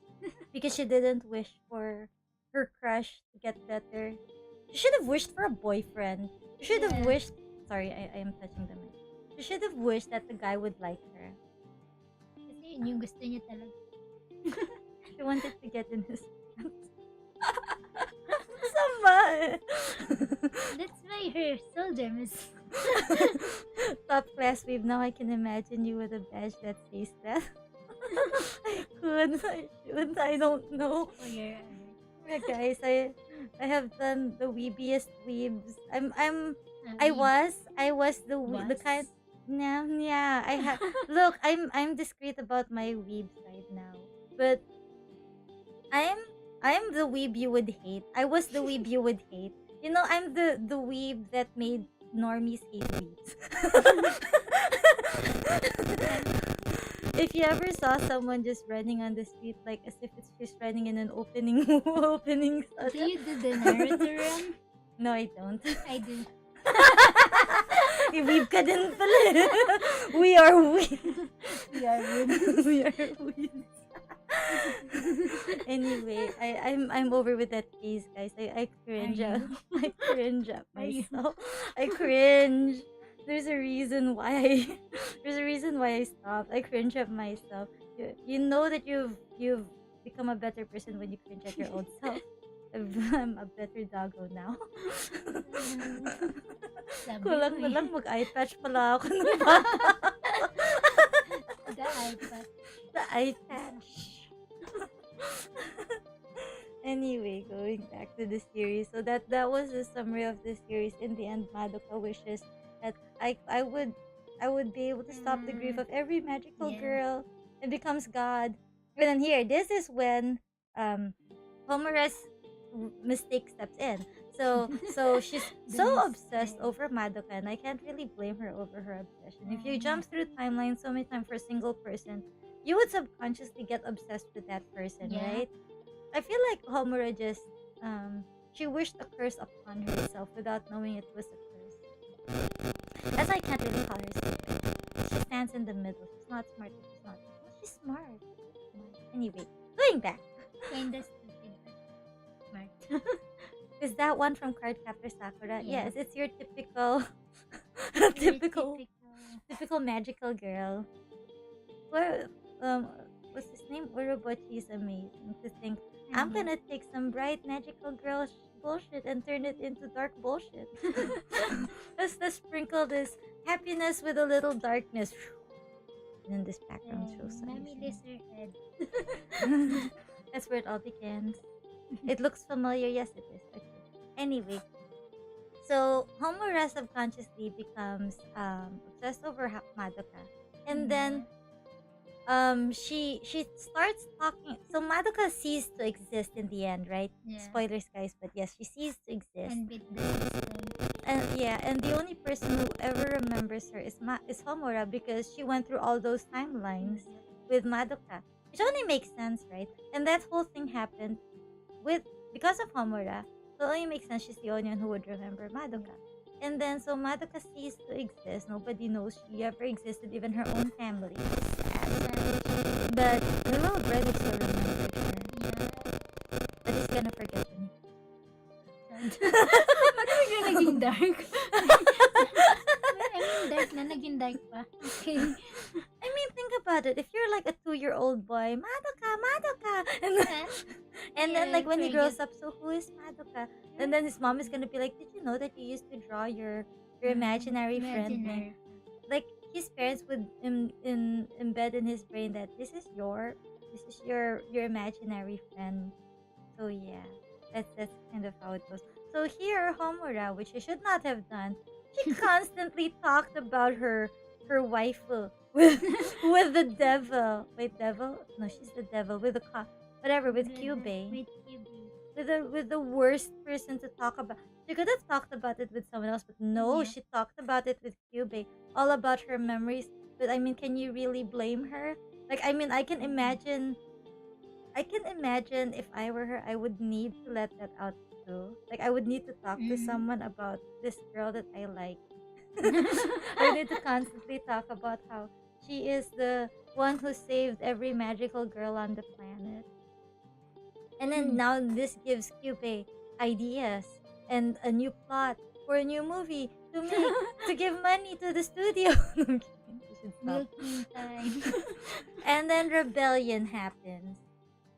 A: Because she didn't wish for her crush to get better. She should have wished for a boyfriend. She should have wished... Sorry, I am touching the mic. She should have wished that the guy would like her.
B: Kasi yun yung gusto niya talaga.
A: She wanted to get in his pants. Sama!
B: That's why her soldier was...
A: Top class weeb. Now I can imagine you with a badge that says that. I could. I should. I don't know.
B: Oh, yeah.
A: Yeah, guys, I have done the weebiest weebs. I was the kind. Yeah. I have. Look, I'm discreet about my weeb side now, but I'm the weeb you would hate. I was the weeb you would hate. You know, I'm the weeb that made normies hate weebs. If you ever saw someone just running on the street like as if it's just running in an opening.
B: Do you do the Naruto run?
A: No, I don't.
B: I do.
A: Weeb ka din pala. We are weebs.
B: We are
A: We are weebs. Anyway, I'm over with that phase, guys. I cringe. I cringe at myself. I cringe. There's a reason why. There's a reason why I stopped. I cringe at myself. You know that you've become a better person when you cringe at your old self. I'm a better doggo now. Kulang na lang mag-eye patch pala ako ng bata.
B: The iPad.
A: The eye patch. Anyway, going back to the series. So that was the summary of the series. In the end, Madoka wishes that I would be able to stop the grief of every magical girl and becomes God. And then here, this is when Homura's mistake steps in. So she's so obsessed over Madoka, and I can't really blame her over her obsession. If you jump through timelines so many times for a single person, you would subconsciously get obsessed with that person, right? I feel like Homura just she wished a curse upon herself without knowing it was a curse. That's why I can't really call her stupid. She stands in the middle. She's not smart, but she's not. Well, she's smart. Anyway, going back.
B: Kinda stupid, but smart.
A: Is that one from Cardcaptor Sakura?
B: Yeah.
A: Yes, it's your typical typical magical girl. Where what's his name? Urobuchi is amazing to think I'm gonna take some bright magical girl bullshit and turn it into dark bullshit. let's sprinkle this happiness with a little darkness. And then this background shows
B: Mommy lays her head.
A: That's where it all begins. It looks familiar. Yes, it is. Okay. Anyway, so Homura subconsciously becomes obsessed over Madoka, and then she starts talking. So Madoka ceased to exist in the end, right?
B: Yeah.
A: Spoilers, guys, but yes, she ceased to exist.
B: And with the
A: And the only person who ever remembers her is Homura, because she went through all those timelines with Madoka, which only makes sense, right? And that whole thing happened because of Homura. So it only makes sense she's the only one who would remember Madoka. And then so Madoka ceased to exist. Nobody knows she ever existed, even her own family. Sad. But the little boy would still remember her.
B: Yeah.
A: But he's gonna forget me.
B: Bakit yung naging dark? I mean, dark na, naging dark pa. Okay.
A: I mean, think about it. If you're like a 2-year-old boy, Madoka, Madoka, and then like when he grows up, so who is Madoka? And then his mom is gonna be like, did you know that you used to draw your imaginary friend? Like his parents would embed in his brain that this is your imaginary friend. So yeah, that's kind of how it goes. So here, Homura, which she should not have done, she constantly talked about her waifu with the devil. Wait, devil? No, she's the devil with the whatever with Kyubei. With the worst person to talk about. She could have talked about it with someone else, but no, she talked about it with Kyubei. All about her memories. But I mean, can you really blame her? Like, I mean, I can imagine if I were her, I would need to let that out too. Like, I would need to talk to someone about this girl that I like. I need to constantly talk about how she is the one who saved every magical girl on the planet. And then now this gives Kyubei ideas and a new plot for a new movie to make to give money to the studio. I'm kidding. We should stop. And then rebellion happens.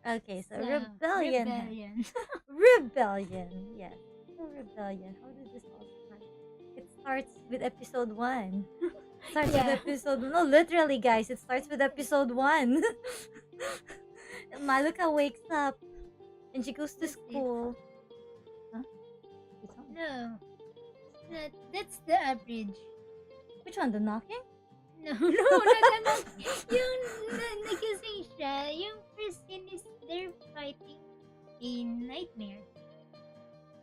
A: Okay, so rebellion. Rebellion, yes. So rebellion. How did this all start? It starts with episode 1. No, literally, guys. It starts with episode 1. Madoka wakes up and she goes to school. Huh?
B: No. That's the average.
A: Which one? The knocking?
B: No, not the knocking. Yung nagising siya, yung first scene is they're fighting a nightmare.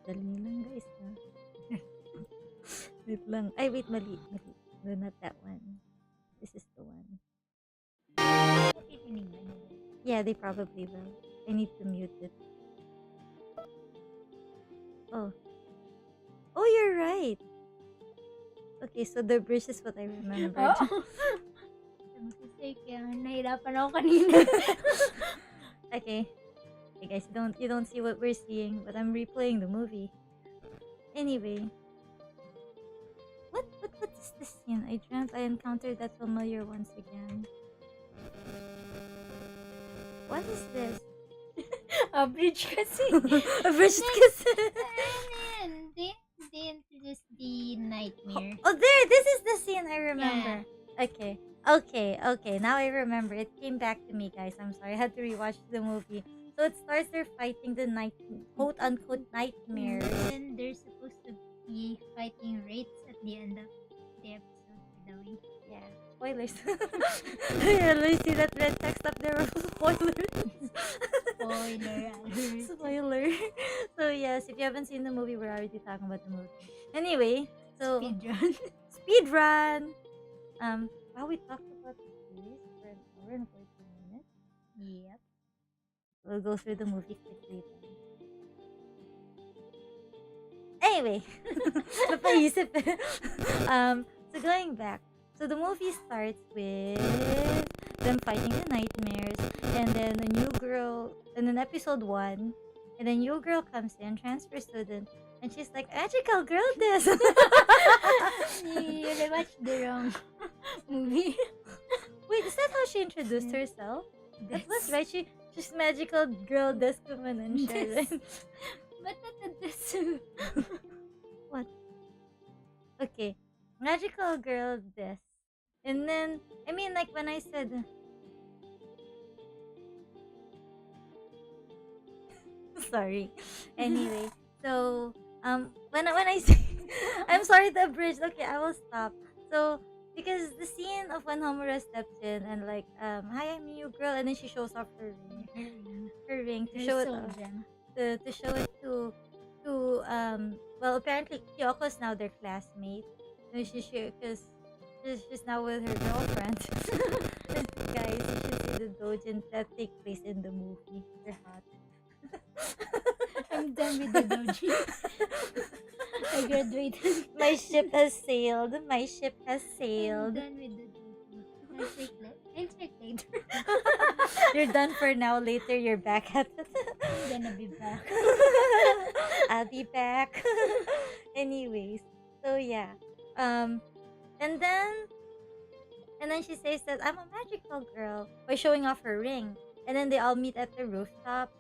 A: Dali lang, guys. Wait lang. Ay, wait, mali. No, not that one. This is the one. Yeah, they probably will. I need to mute it. Oh, you're right. Okay, so the bridge is what I remembered.
B: Nahirapan ako kanina.
A: Okay. Hey guys, you don't see what we're seeing, but I'm replaying the movie. Anyway. What is this scene? I dreamt I encountered that familiar once again. What is this?
B: A bridge kasi.
A: A bridge kasi.
B: They introduced the nightmare.
A: Oh, there! This is the scene I remember. Yeah. Okay. Now I remember. It came back to me, guys. I'm sorry. I had to rewatch the movie. So it starts they're fighting the quote-unquote nightmare.
B: And they're supposed to be fighting wraiths at the end of the episode, by the way.
A: Yeah. Spoilers. I really see that red text up there. Spoilers. Spoiler. So yes, if you haven't seen the movie, we're already talking about the movie. Anyway, so speedrun. Wow, we talked about the series for an hour and 14 minutes.
B: Yep.
A: We'll go through the movie quickly then. Anyway, napaisip. So going back. So the movie starts with them fighting the nightmares, and then a new girl, and then episode 1, and then new girl comes in, transfer student, and she's like, magical girl this.
B: You watched the wrong movie.
A: Wait, is that how she introduced herself? That was right. She's magical girl this woman and shit.
B: But not this.
A: What? Okay, magical girl this. And then, I mean, like when I said, sorry. Anyway, so when I say, I'm sorry to abridge. Okay, I will stop. So because the scene of when Homura steps in and like, hi, I'm a new girl, and then she shows off her ring to show it to show it to well, apparently Kyoko's now their classmate. And because she's now with her girlfriend. Guys, you should see the dojins that take place in the movie. They're hot.
B: I'm done with the doji. I graduated.
A: My ship has sailed. I'm done
B: with the doji. I'll check later.
A: You're done for now. Later, you're back at it.
B: I'm gonna be back.
A: I'll be back. Anyways, so yeah. And And then she says that I'm a magical girl by showing off her ring. And then they all meet at the rooftop.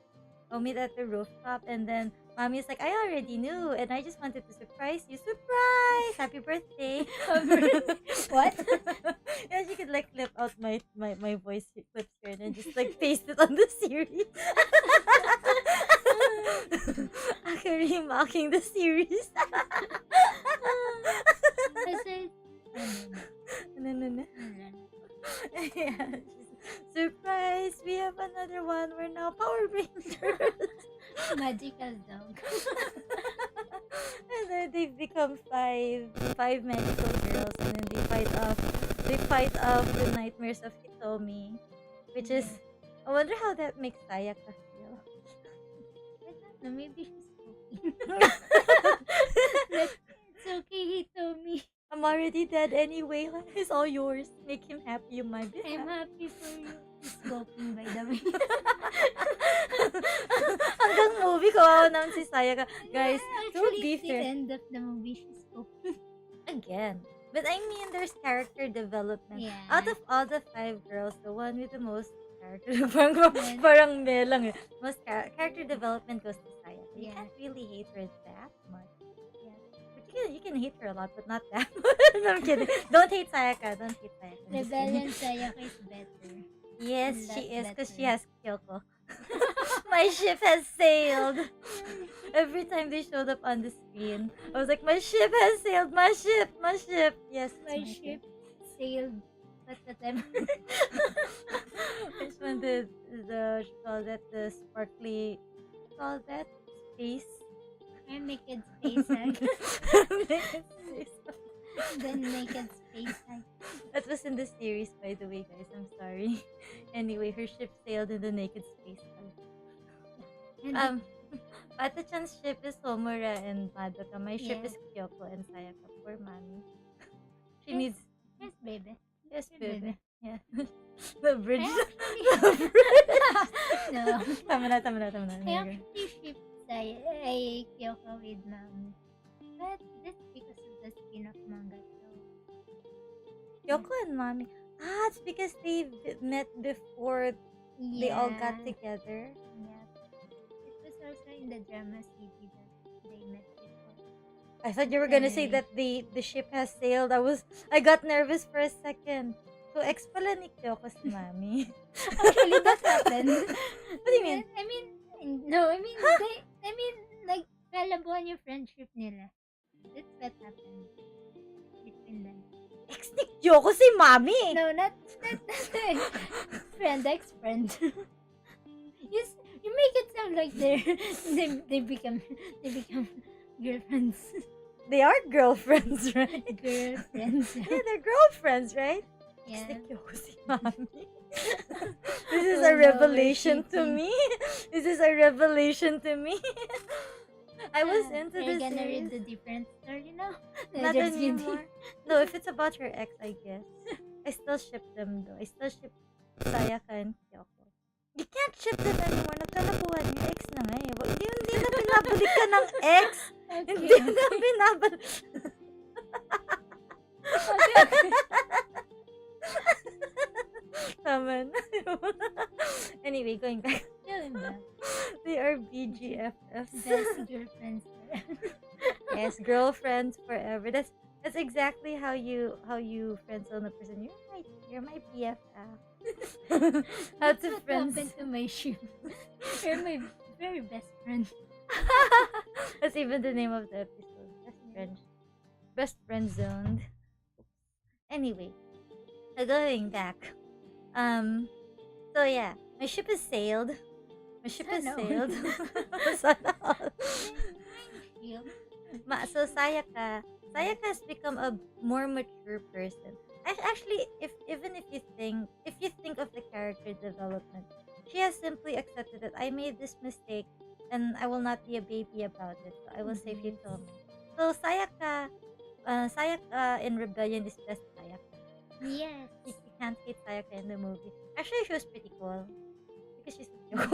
A: And then Mommy's like, I already knew, and I just wanted to surprise you. Surprise! Happy birthday!
B: What?
A: And she could like clip out my voice clips here and then just like paste it on the series. Akari mocking the series.
B: Kasi,
A: No. Yeah. Surprise! We have another one. We're now Power Rangers.
B: magical dog.
A: And then they become five magical girls, and then they fight off the nightmares of Hitomi, which is, I wonder how that makes Sayaka feel.
B: I don't know, maybe she's cooking. It's okay, he told me.
A: I'm already dead anyway. It's all yours. Make him happy, you might be
B: I'm
A: happy.
B: happy for you. He's cooking, by the way.
A: Hanggang movie, kawawa naman si Sayaka. Guys, to
B: Actually,
A: be
B: at the
A: fair,
B: end of the movie, she's cooking.
A: again. But I mean, there's character development.
B: Yeah.
A: Out of all the five girls, the one with the most character,
B: Yes.
A: parang me lang eh. Most character development goes to Sayaka. You
B: Yeah.
A: can't really hate her that much.
B: Yeah.
A: But you can hate her a lot, but not that much. No, I'm kidding. Don't hate Sayaka. I'm just kidding.
B: Rebellion Sayaka is better.
A: Yes,
B: That's
A: she is, because she
B: better.
A: has Kyoko. My ship has sailed. Every time they showed up on the screen, I was like, my ship has sailed. My ship. Yes, it's
B: My ship sailed. But whatever.
A: Which one the call that the sparkly call that space?
B: I naked space hag.
A: Naked space.
B: Then naked space hag.
A: That was in the series, by the way, guys. I'm sorry. Anyway, her ship sailed in the naked space.
B: And
A: Pata-chan's ship is Homura and Madoka. My ship
B: Yeah.
A: is Kyoko and Sayaka. Poor mommy. She
B: Yes.
A: needs...
B: yes, baby.
A: Yes,
B: Yes,
A: baby. Yeah. The bridge.
B: I
A: The bridge.
B: No.
A: Tama na.
B: I
A: Here we go.
B: actually ship Kyoko with Mami. But that's because of the spin-off manga. So,
A: Kyoko and mommy. Ah, it's because they met before they all got
B: yeah.
A: together.
B: Yeah. It was also in the drama CD that they met before.
A: I thought you were gonna say
B: Anyway.
A: that the ship has sailed. I got nervous for a second. So ex pala ni Kyoko si mommy.
B: Actually, that happened.
A: What do you mean?
B: I mean, like, kalabuan yung friendship nila. That's what happened between them.
A: Ex ni Kyoko si mommy.
B: No, not friend, ex-friend. You make it sound like they become girlfriends.
A: They are girlfriends, right?
B: Girlfriends.
A: Yeah, they're girlfriends, right? Ex ni
B: Yeah.
A: Kyoko si mommy. This is
B: Oh,
A: a
B: no,
A: revelation
B: we're
A: to
B: cheating.
A: me. This is a revelation to me. I was into
B: You're
A: the
B: gonna read
A: series.
B: the different story now?
A: Not
B: Just kidding.
A: anymore. No, if it's about her ex, I guess. I still ship them though. I still ship Sayaka and Kyoko. You can't ship them anymore. Nagkalabuhan yung ex na nga eh. Hindi na pinabalik ka ng ex. Hindi
B: Okay.
A: na pinabalik. Tama na. Anyway, going back.
B: Yun ba?
A: They are BGFFs.
B: Best girlfriends forever.
A: Yes, girlfriends forever. That's exactly how you friend zone a person. You're my BFF. How
B: That's
A: to
B: what
A: friends.
B: happened to my ship. You're my very best friend.
A: That's even the name of the episode. Best friend zoned. Anyway, going back. So yeah, my ship has sailed.
B: Sana all.
A: Sailed. Sana all.
B: Shield.
A: So Sayaka has become a more mature person. Actually, if you think of the character development, she has simply accepted that I made this mistake and I will not be a baby about it. So I will save you to me. So Sayaka in Rebellion is best Sayaka.
B: Yes.
A: You can't hate Sayaka in the movie. Actually, she was pretty cool because she's no,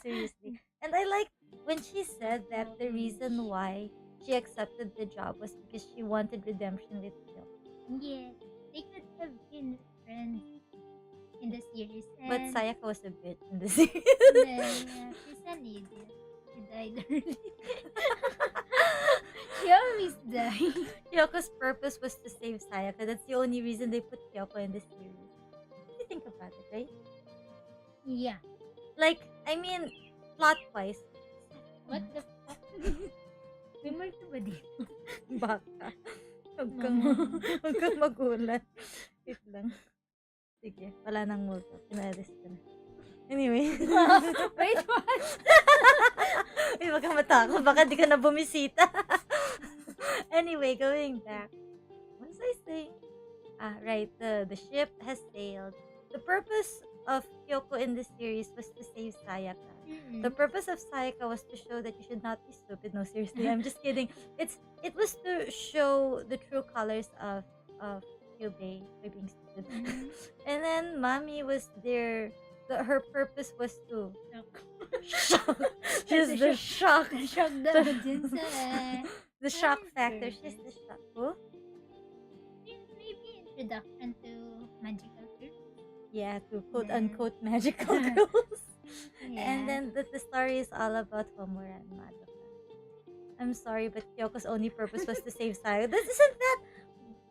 A: seriously. And I like when she said that the reason why she accepted the job was because she wanted redemption with Kyoko.
B: Yes. became friends in the series.
A: But
B: And
A: Sayaka was a bitch in the series.
B: then she's an idiot. She died early. She always died.
A: Kyoko's purpose was to save Sayaka. That's the only reason they put Kyoko in the series. You think about it, right?
B: Yeah.
A: Like, I mean, plot-wise,
B: What the fuck? May multo ba dito?
A: baka. Huwag kang magulat. Wait lang. Sige, wala nang multo. Pinalis ko na. Anyway.
B: Wait, what?
A: Ay, wag kang matakot. Baka di ka na bumisita. Anyway, going back. What was I saying? Right. The ship has sailed. The purpose of Kyoko in this series was to save Sayaka. The purpose of Sayaka was to show that you should not be stupid. No, seriously, I'm just kidding. It was to show the true colors of Kyubei by being stupid. And then Mami was there. Her purpose was to shock. She's the shock.
B: Shock the audience.
A: The shock factor. She's the shock. Who?
B: Maybe introduction to magical girls.
A: Yeah, to quote unquote magical girls.
B: Yeah.
A: And then the story is all about Homura and Madoka. I'm sorry, but Kyoko's only purpose was to save Sayaka. Isn't that?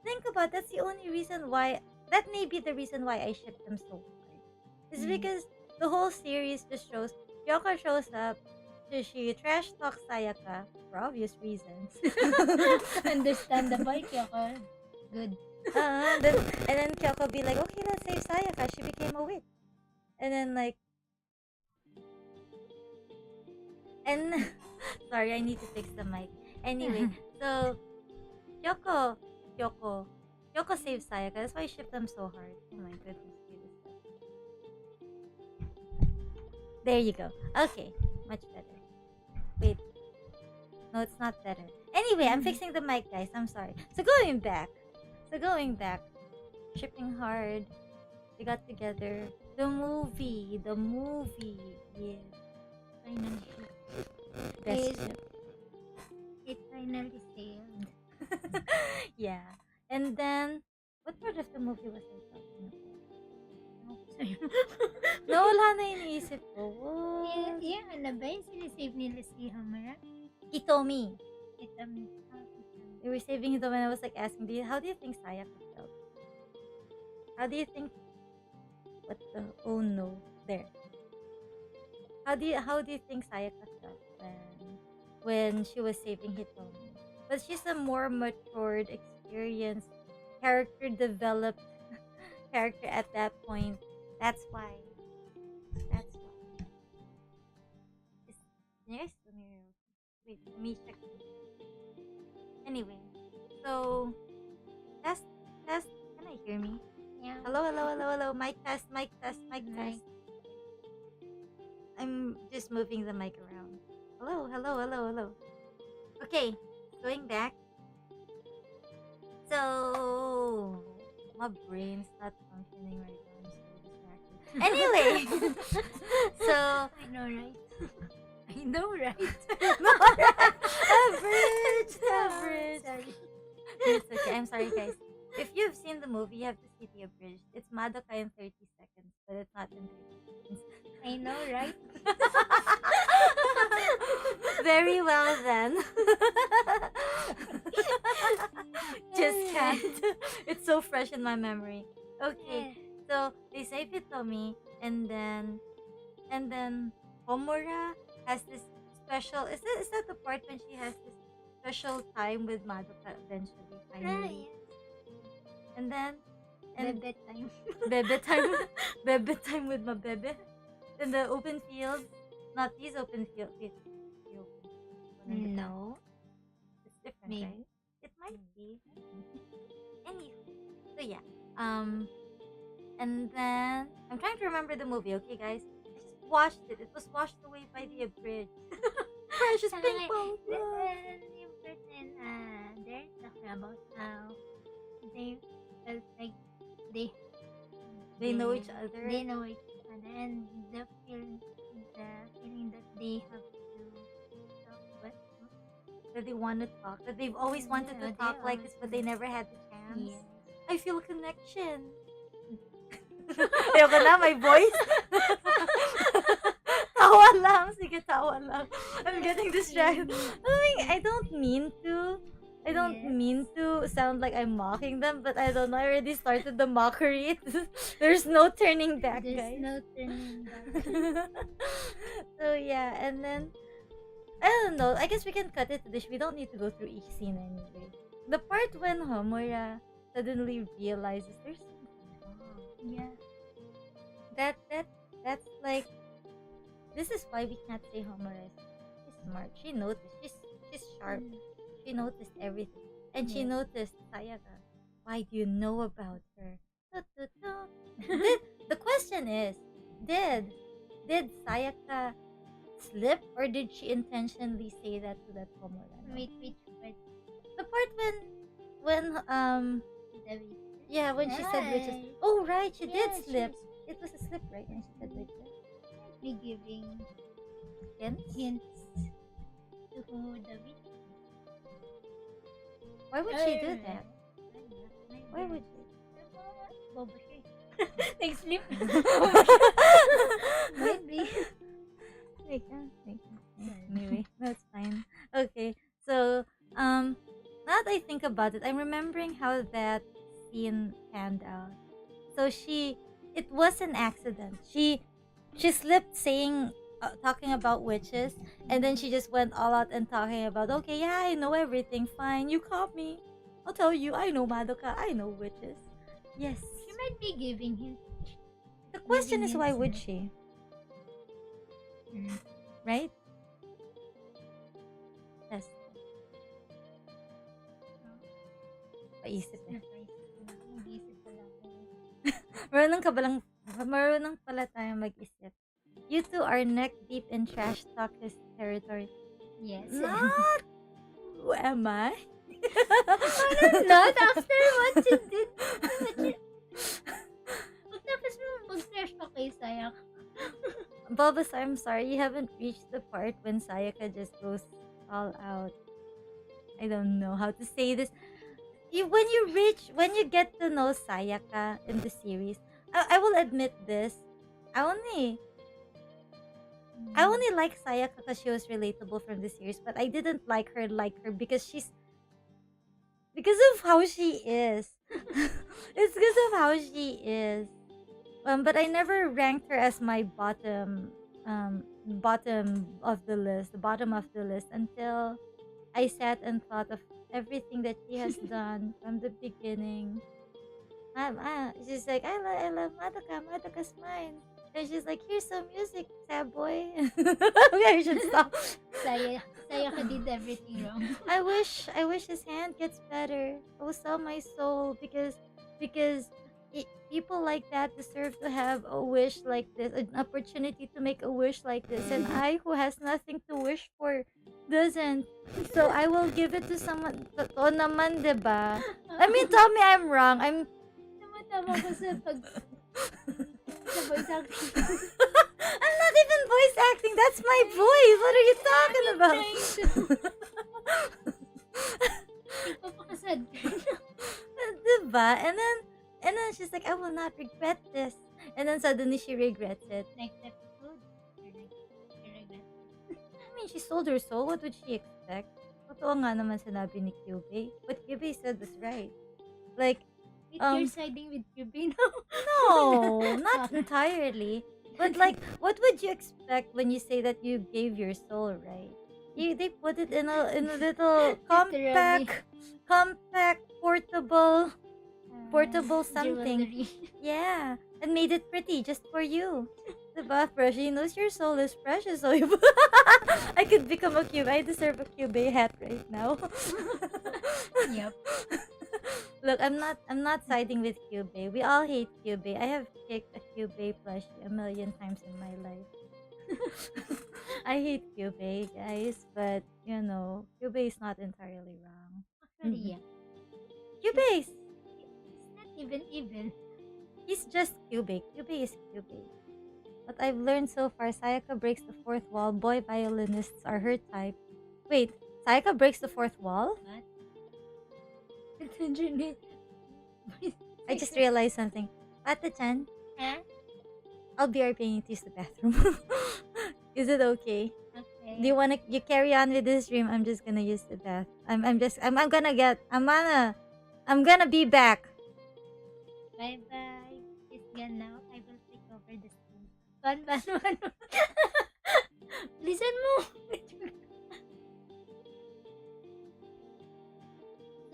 A: Think about that's the only reason why. That may be the reason why I ship them so hard. It's because the whole series just shows Kyoko shows up. She trash talks Sayaka for obvious reasons.
B: Understandable, Kyoko. Good.
A: And then Kyoko be like, okay, let's save Sayaka. She became a witch. And then like. And sorry, I need to fix the mic. Anyway, so Kyoko saves Sayaka. That's why I ship them so hard. Oh my goodness. There you go. Okay, much better. Wait. No, it's not better. Anyway, I'm fixing the mic, guys. I'm sorry. So going back. Shipping hard. They got together. The movie. Yeah.
B: Finally.
A: Best ship.
B: It finally sailed.
A: Yeah. And then, what part of the movie was I talking about? No, wala na iniisip ko. What?
B: Yeah, ano ba yung sinisave nila si Homura?
A: Hitomi.
B: Hitomi.
A: They were saving Hitomi and I was like asking, how do you think Sayaka felt? How do you think... What the... Oh no. There. How do you think Sayaka felt when she was saving Hitomi? But she's a more matured, experienced, character developed character at that point. That's why. Yes, wait, let me check. Anyway, so test. Can I hear me?
B: Yeah.
A: Hello. Mic test. I'm just moving the mic around. Hello. Okay, going back. So my brain's not functioning right now. I'm so distracted. Anyway, so
B: I know, right?
A: Average.
B: Sorry.
A: It's okay. I'm sorry, guys. If you've seen the movie, you have to see the abridged. It's Madoka in 30 seconds, but it's not in 30 seconds.
B: I know, right?
A: Very well then. Just can't. It's so fresh in my memory. Okay, so they save Hitomi, and then Homura has this special. Is that the part when she has this special time with Madoka eventually, finally? And then
B: Bebe time.
A: Bebe time with my bebe. In the open fields, not these open fields.
B: No.
A: It's different,
B: Maybe.
A: right? It might be. Anywho, so yeah. And then I'm trying to remember the movie. Okay, guys, I just watched it. It was washed away by the abridged. Precious ping pong.
B: Then yung person, they're talking about how they felt like they
A: know each other.
B: They know each other, and the feeling that they have to talk,
A: that they want to talk. That they've always wanted to talk like this, but they never had the chance.
B: Yeah.
A: I feel a connection. Ayoko na, my voice. Tawa lang. Sige, tawa lang. I'm getting distracted. I don't mean to. I don't
B: Yes.
A: mean to sound like I'm mocking them, but I don't know. I already started the mockery. There's no turning back,
B: There's
A: guys.
B: no turning back.
A: So yeah, and then I don't know. I guess we can cut it to this. We don't need to go through each scene anyway. The part when Homura suddenly realizes there's something wrong.
B: Yeah.
A: That's like, this is why we can't say Homura is she's smart. She noticed. She's sharp. She noticed everything. And she
B: Yeah.
A: noticed Sayaka. Why do you know about her? The question is, did Sayaka slip, or did she intentionally say that to that Homura? No?
B: Wait.
A: The part when when she said witches.
B: Right.
A: Oh right, she did
B: Yeah,
A: slip. It was a slip, right? And she said witches.
B: Be giving
A: Hints?
B: hints to who the witch.
A: Why would she do that? Why would she?
B: Bobo siya. Nag-sleep. Maybe.
A: Anyway, that's fine. Okay, so now that I think about it, I'm remembering how that scene panned out. So it was an accident. She slipped saying, talking about witches, and then she just went all out and talking about, okay, yeah, I know everything, fine, you caught me. I'll tell you, I know Madoka, I know witches. Yes.
B: She might be giving hints.
A: The question
B: Giving
A: is, why
B: hints,
A: would
B: no?
A: she? Right? Yes. Paisip eh.
B: Nag-iisip pala ako.
A: Marunong pala tayong mag-isip. You two are neck deep in trash talkist territory.
B: Yes.
A: Not! Who am I?
B: Not after what you did. Pagtapos mo mag-trash talk kay Sayak.
A: Bulbous, I'm sorry, you haven't reached the part when Sayaka just goes all out. I don't know how to say this. When you get to know Sayaka in the series, I will admit this. I only like Sayaka because she was relatable from the series, but I didn't like her because of how she is. It's because of how she is. But I never ranked her as my bottom of the list until I sat and thought of everything that she has done from the beginning. She's like, I love Madoka. Madoka's mine. And she's like, here's some music, sad boy. Okay, I should stop.
B: Sayaka did everything wrong.
A: I wish his hand gets better. I will sell my soul because people like that deserve to have a wish like this, an opportunity to make a wish like this, and I, who has nothing to wish for, doesn't. So I will give it to someone. Totoo naman, diba? I mean, tell me I'm wrong.
B: Tama ko sa voice acting.
A: I'm not even voice acting. That's my voice. What are you talking about?
B: Ipapakasad ka.
A: Diba? And then she's like, I will not regret this. And then suddenly she regrets it.
B: Next episode, she regrets.
A: I mean, she sold her soul. What would she expect? Totoo nga naman sinabi ni Kyubey. What Kyubey said was right. Like,
B: Wait, you're siding with Kyubey now?
A: no, not entirely. But like, what would you expect when you say that you gave your soul, right? They put it in a little compact, portable something.
B: Jewelry.
A: Yeah, and made it pretty just for you. Diba? She knows your soul is precious, so I could become a cube. I deserve a Kyubey hat right now.
B: Yep.
A: Look, I'm not siding with Kyubey. We all hate Kyubey. I have kicked a Kyubey plushie a million times in my life. I hate Kyubey, guys, but you know, Kyubey is not entirely wrong.
B: Actually, yeah.
A: Kyubey,
B: It's not even evil.
A: he's just Kyubey. Kyubey is Kyubey. What I've learned so far, Sayaka breaks the fourth wall. Boy violinists are her type. Wait, Sayaka breaks the fourth wall?
B: What?
A: I just realized something. Pata-chan,
B: Ah,
A: I'll be RPing you to use the bathroom. Is it okay?
B: Okay.
A: Do you wanna you carry on with this stream? I'm just gonna use the bath. I'm gonna be back.
B: Bye bye. It's gone now. I will take over the stream. Ban. Listen mo.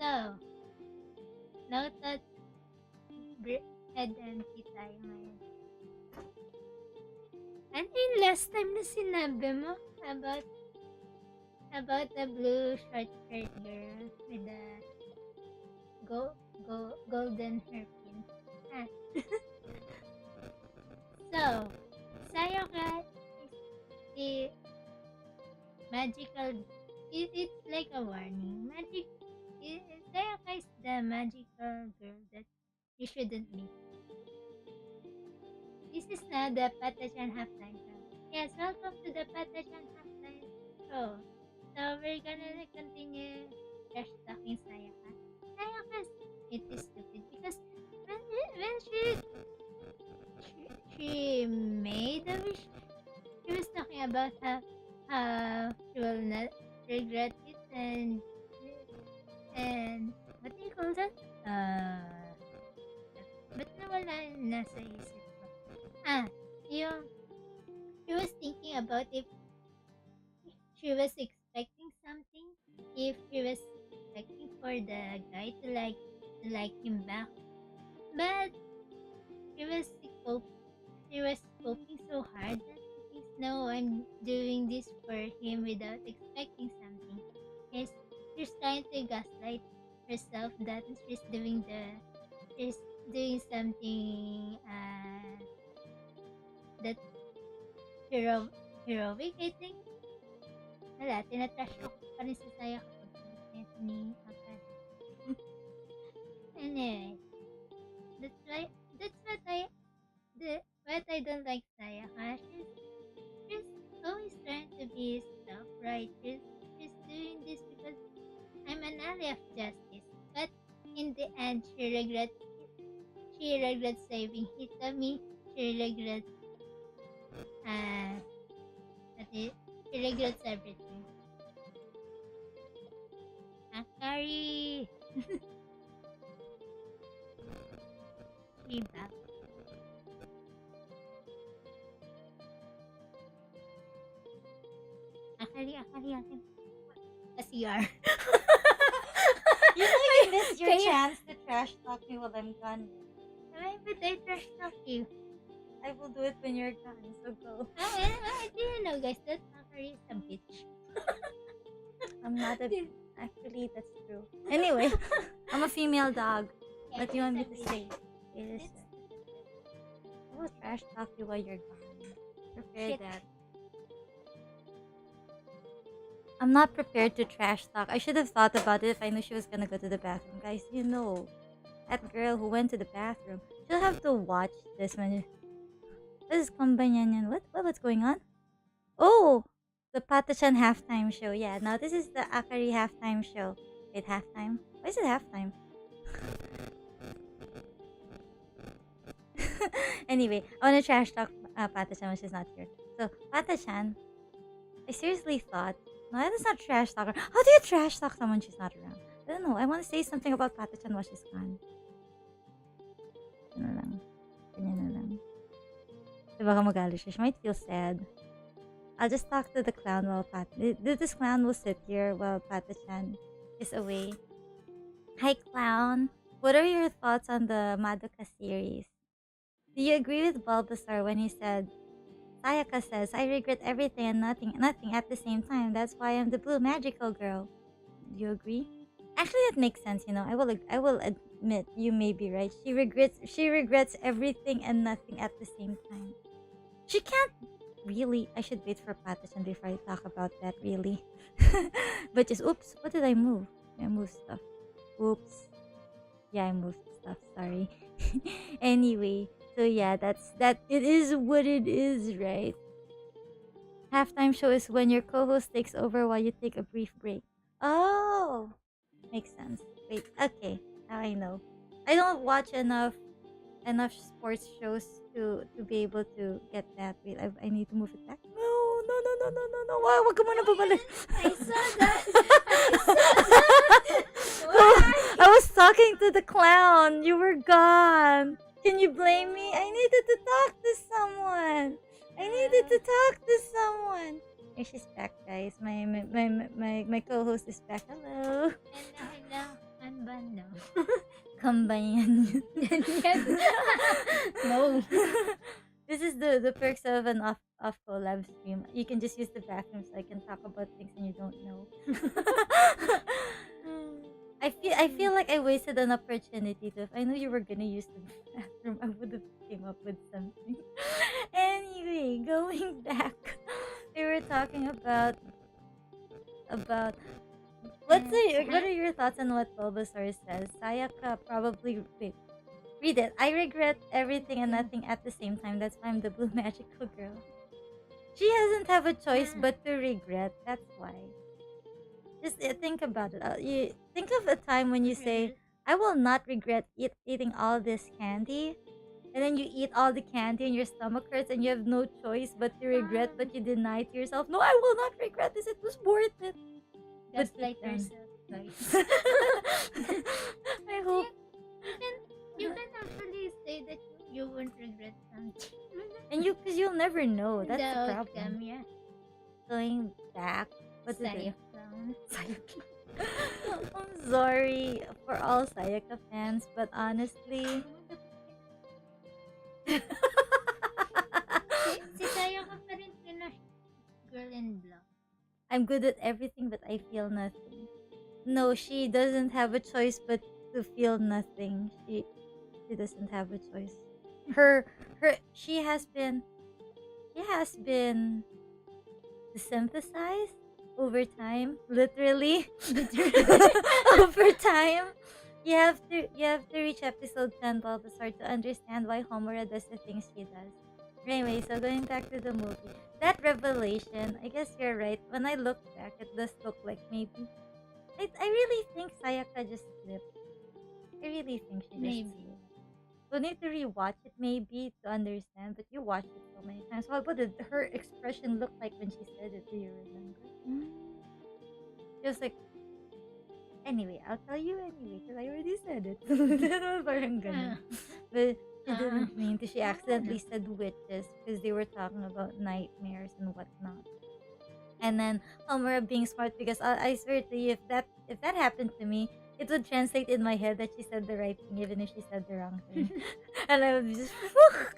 B: So, now that head empty tayo ngayon. Ano yung last time na sinabi mo about the blue short skirt girl with the golden hairpin? Ah. So, Sayaka is the magical. It's like a warning. Sayaka is the magical girl that you shouldn't be. This is now the PataPon halftime show. Yes, welcome to the PataPon halftime show. So we're gonna continue trash talking Sayaka. Sayaka, it is stupid because when she made a wish, she was talking about how she will not regret it and what do you call that? But nawala na sa isip ko. Yung she was thinking about if she was expecting something, if she was expecting for the guy to like him back, but she was hoping so hard that he thinks, no, I'm doing this for him without expecting something. She's trying to gaslight herself that she's doing something that heroic, I think. Wala, tinatrash talk pa rin sa Saya kapag ni Akari. Anyway, what I don't like Sayaka. She's always trying to be self-righteous. She's doing this because I'm an ally of justice. But in the end, she regrets saving Hitami. She regrets she regrets everything. Akari. She back. Akari, akin. A CR.
A: You know you missed your chance to trash talk me while I'm gone.
B: Why would I trash talk you?
A: I will do it when you're gone, so go.
B: I didn't know, guys, that Akari is a bitch.
A: I'm not a... Actually, that's true. Anyway, I'm a female dog.
B: Yeah,
A: What do you want me to
B: she's a
A: say?
B: bitch.
A: Yes. I will trash talk you while you're gone. Prepare
B: Shit.
A: that. I'm not prepared to trash talk. I should have thought about it if I knew she was gonna go to the bathroom. Guys, you know, that girl who went to the bathroom, she'll have to watch this when... This is Kombanyan. What's going on? Oh! The PataPon halftime show. Yeah, now this is the Akari halftime show. Wait, halftime? Why is it halftime? Anyway, I want to trash talk PataPon when she's not here. So, PataPon, I seriously thought, no, that's not trash talk. How do you trash talk someone she's not around? I don't know. I want to say something about PataPon while she's gone. Ano lang. Ganyan na lang. Diba ka magalit siya? She might feel sad. I'll just talk to the clown while this clown will sit here while PataPon is away. Hi, clown. What are your thoughts on the Madoka series? Do you agree with Bulbasaur when he said, Sayaka says, I regret everything and nothing at the same time. That's why I'm the blue magical girl. Do you agree? Actually, that makes sense, you know. I will admit you may be right. She regrets everything and nothing at the same time. She can't really. I should wait for PataPon before I talk about that, really. But just, oops, what did I move? I moved stuff. Oops. Yeah, I moved stuff, sorry. Anyway, so yeah, that. It is what it is, right? Halftime show is when your co-host takes over while you take a brief break. Oh! Makes sense. Wait, okay. Now I know. I don't watch enough enough sports shows to be able to get that. Wait, I need to move it back. No. Wag ka muna babalik.
B: I saw that. Why?
A: I was talking to the clown. You were gone. Can you blame me? I needed to talk to someone. Here, she's back, guys. My co-host is back. Hello.
B: Hello. I'm Bando.
A: Kambayan.
B: No.
A: This is the perks of an off collab stream. You can just use the bathroom so I can talk about things and you don't know. I feel like I wasted an opportunity to. If I knew you were gonna use the bathroom, I would have came up with something. Anyway, going back, we were talking about what are your thoughts on what Bulbasaur says? Sayaka probably read it. I regret everything and nothing at the same time. That's why I'm the blue magical girl. She doesn't have a choice but to regret. That's why. Just think about it. You think of a time when you say, "I will not regret eating all this candy," and then you eat all the candy and your stomach hurts and you have no choice but to regret, but you deny to yourself, "No, I will not regret this. It was worth it."
B: Just
A: But
B: like
A: deep down.
B: yourself, guys.
A: I hope.
B: You can actually say that you won't regret something.
A: And because you'll never know. That's the
B: The
A: problem.
B: outcome, yeah.
A: Going back. What is it?
B: Sayang.
A: Sayaka. I'm sorry for all Sayaka fans, but honestly,
B: Si Sayaka pa rin girl in black.
A: I'm good at everything, but I feel nothing. No, she doesn't have a choice but to feel nothing. She doesn't have a choice. She has been desynthesized over time, literally. Over time. You have to reach episode 10 Bulbasaur to understand why Homura does the things she does. Anyway, so going back to the movie, that revelation, I guess you're right. When I look back, it does look like maybe I really think Sayaka just slipped. I really think she just
B: Maybe.
A: slipped. We'll need to rewatch it maybe to understand, but you watched it so many times. What did her expression look like when she said it? Do you remember? She was like, anyway, I'll tell you anyway because I already said it. Parang ganun. But she didn't mean to. She accidentally said witches because they were talking about nightmares and whatnot. And then Homura being smart because I swear to you, if that happened to me, it would translate in my head that she said the right thing even if she said the wrong thing. And I would be just,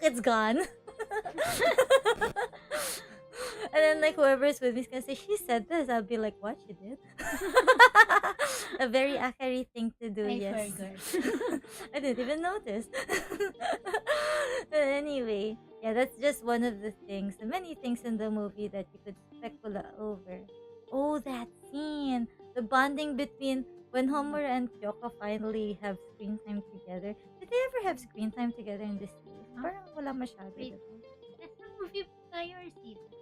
A: it's gone. And then like whoever's with me is gonna say, she said this. I'll be like, what? She did? A very Akari thing to do,
B: I
A: yes.
B: forgot.
A: I didn't even notice. But anyway, yeah, that's just one of the things, the many things in the movie that you could speculate over. Oh, that scene! The bonding between when Homura and Kyoko finally have screen time together. Did they ever have screen time together in this series?
B: Huh?
A: Parang wala masyado.
B: Wait.
A: diba?
B: That's a movie tayo or season?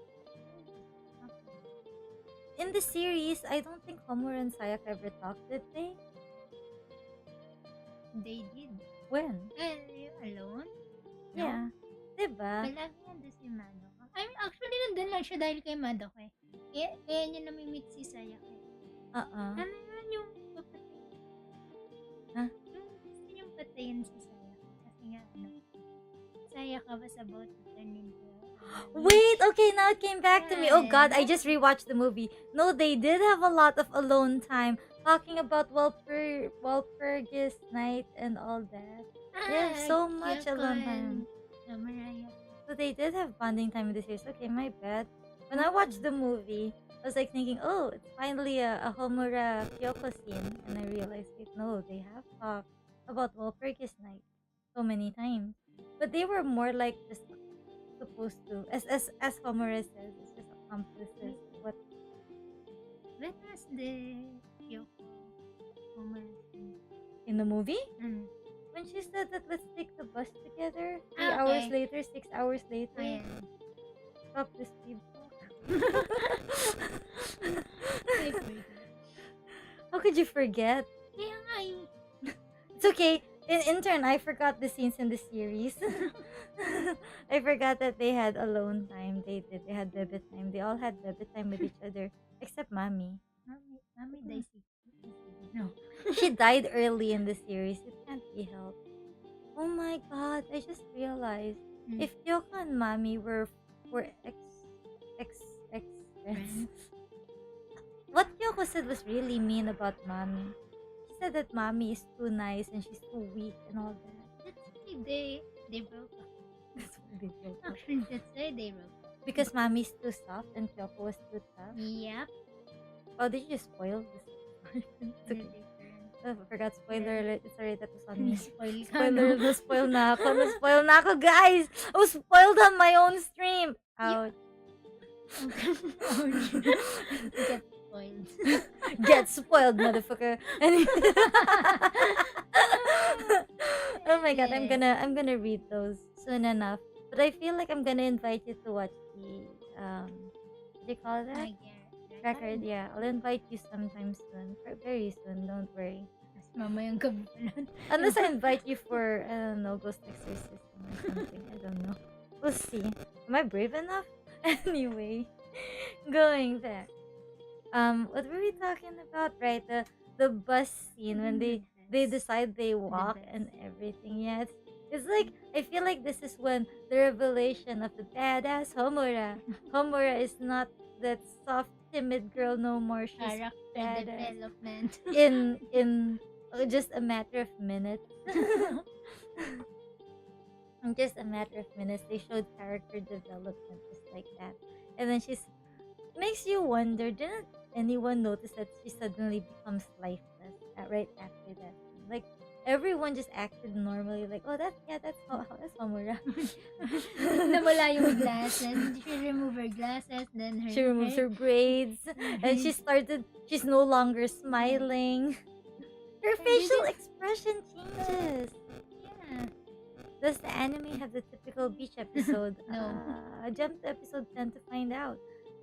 A: In the series, I don't think Homura and Sayaka ever talked, did they?
B: They did.
A: When?
B: You alone? No?
A: Yeah. Diba?
B: Palagi nandun si Madoka. I mean, actually, nandun lang siya dahil kay Madoka eh. Kaya niya namimit si Sayaka eh. Ano yun yung papatayin?
A: Huh?
B: Yung gusto niyong patayin si Sayaka. Kasi nga, Sayaka was about to turn into
A: Wait, okay, now it came back to me. Oh god, I
B: Yeah.
A: just rewatched the movie. No, they did have a lot of alone time talking about Walpurgis night and all that. They have so much
B: Kyoko
A: alone
B: and
A: time.
B: Mariah.
A: So they did have bonding time in the series. Okay, my bad. When I watched the movie, I was like thinking, oh, it's finally a Homura Kyoko scene. And I realized, wait, no, they have talked about Walpurgis night so many times. But they were more like just supposed to, as Homura says, it's just accomplices. What?
B: When was the Kyoko Homer scene?
A: In the movie?
B: Mm.
A: When she said that let's take the bus together, 3
B: Ah,
A: hours
B: okay.
A: later, 6 hours later,
B: Ayan.
A: stop the speed talk.
B: I forgot.
A: How could you forget?
B: Kaya nga eh.
A: It's okay. In turn, I forgot the scenes in the series. I forgot that they had alone time. They did. They had debit time. They all had debit time with each other, except Mami.
B: Mami dies. No.
A: She died early in the series. It can't be helped. Oh my god! I just realized if Yoko and Mami were ex friends, what Yoko said was really mean about Mami. She said that Mami is too nice and she's too weak and all that.
B: That's why they broke up.
A: That's why they broke up.
B: Actually, that's why they broke up.
A: Because Mami's too soft and Kyoko was too tough.
B: Yep.
A: Oh, did you just spoil this? It's okay. Oh, I forgot, spoiler alert. It's alright, that was on me. Spoiler, na-spoil na ako. Na-spoil na ako, guys! I was spoiled on my own stream! Ouch.
B: Get spoiled.
A: Get spoiled, motherfucker. Oh my god, I'm gonna read those soon enough. But I feel like I'm gonna invite you to watch the what do you call that? Record, yeah. I'll invite you sometime soon. Very soon, don't worry.
B: Mamayang gabi pa nun.
A: Unless I invite you for, I don't know, Ghost Exorcism or something. I don't know. We'll see. Am I brave enough? Anyway, going back. What were we talking about? Right, the bus scene when they decide they walk and everything. Yeah, it's like, I feel like this is when the revelation of the badass Homura. Homura is not that soft, timid girl no more. She's
B: Character
A: badass.
B: development.
A: In just a matter of minutes. In just a matter of minutes, they showed character development just like that. And then makes you wonder, didn't anyone notice that she suddenly becomes lifeless right after that? Like, everyone just acted normally, like, oh, that's Homura.
B: Nawala yung glasses. She removed her glasses, then
A: She removes her braids, and she's no longer smiling. Her facial expression changes.
B: Yeah.
A: Does the anime have the typical beach episode?
B: No.
A: Jump to episode 10 to find out.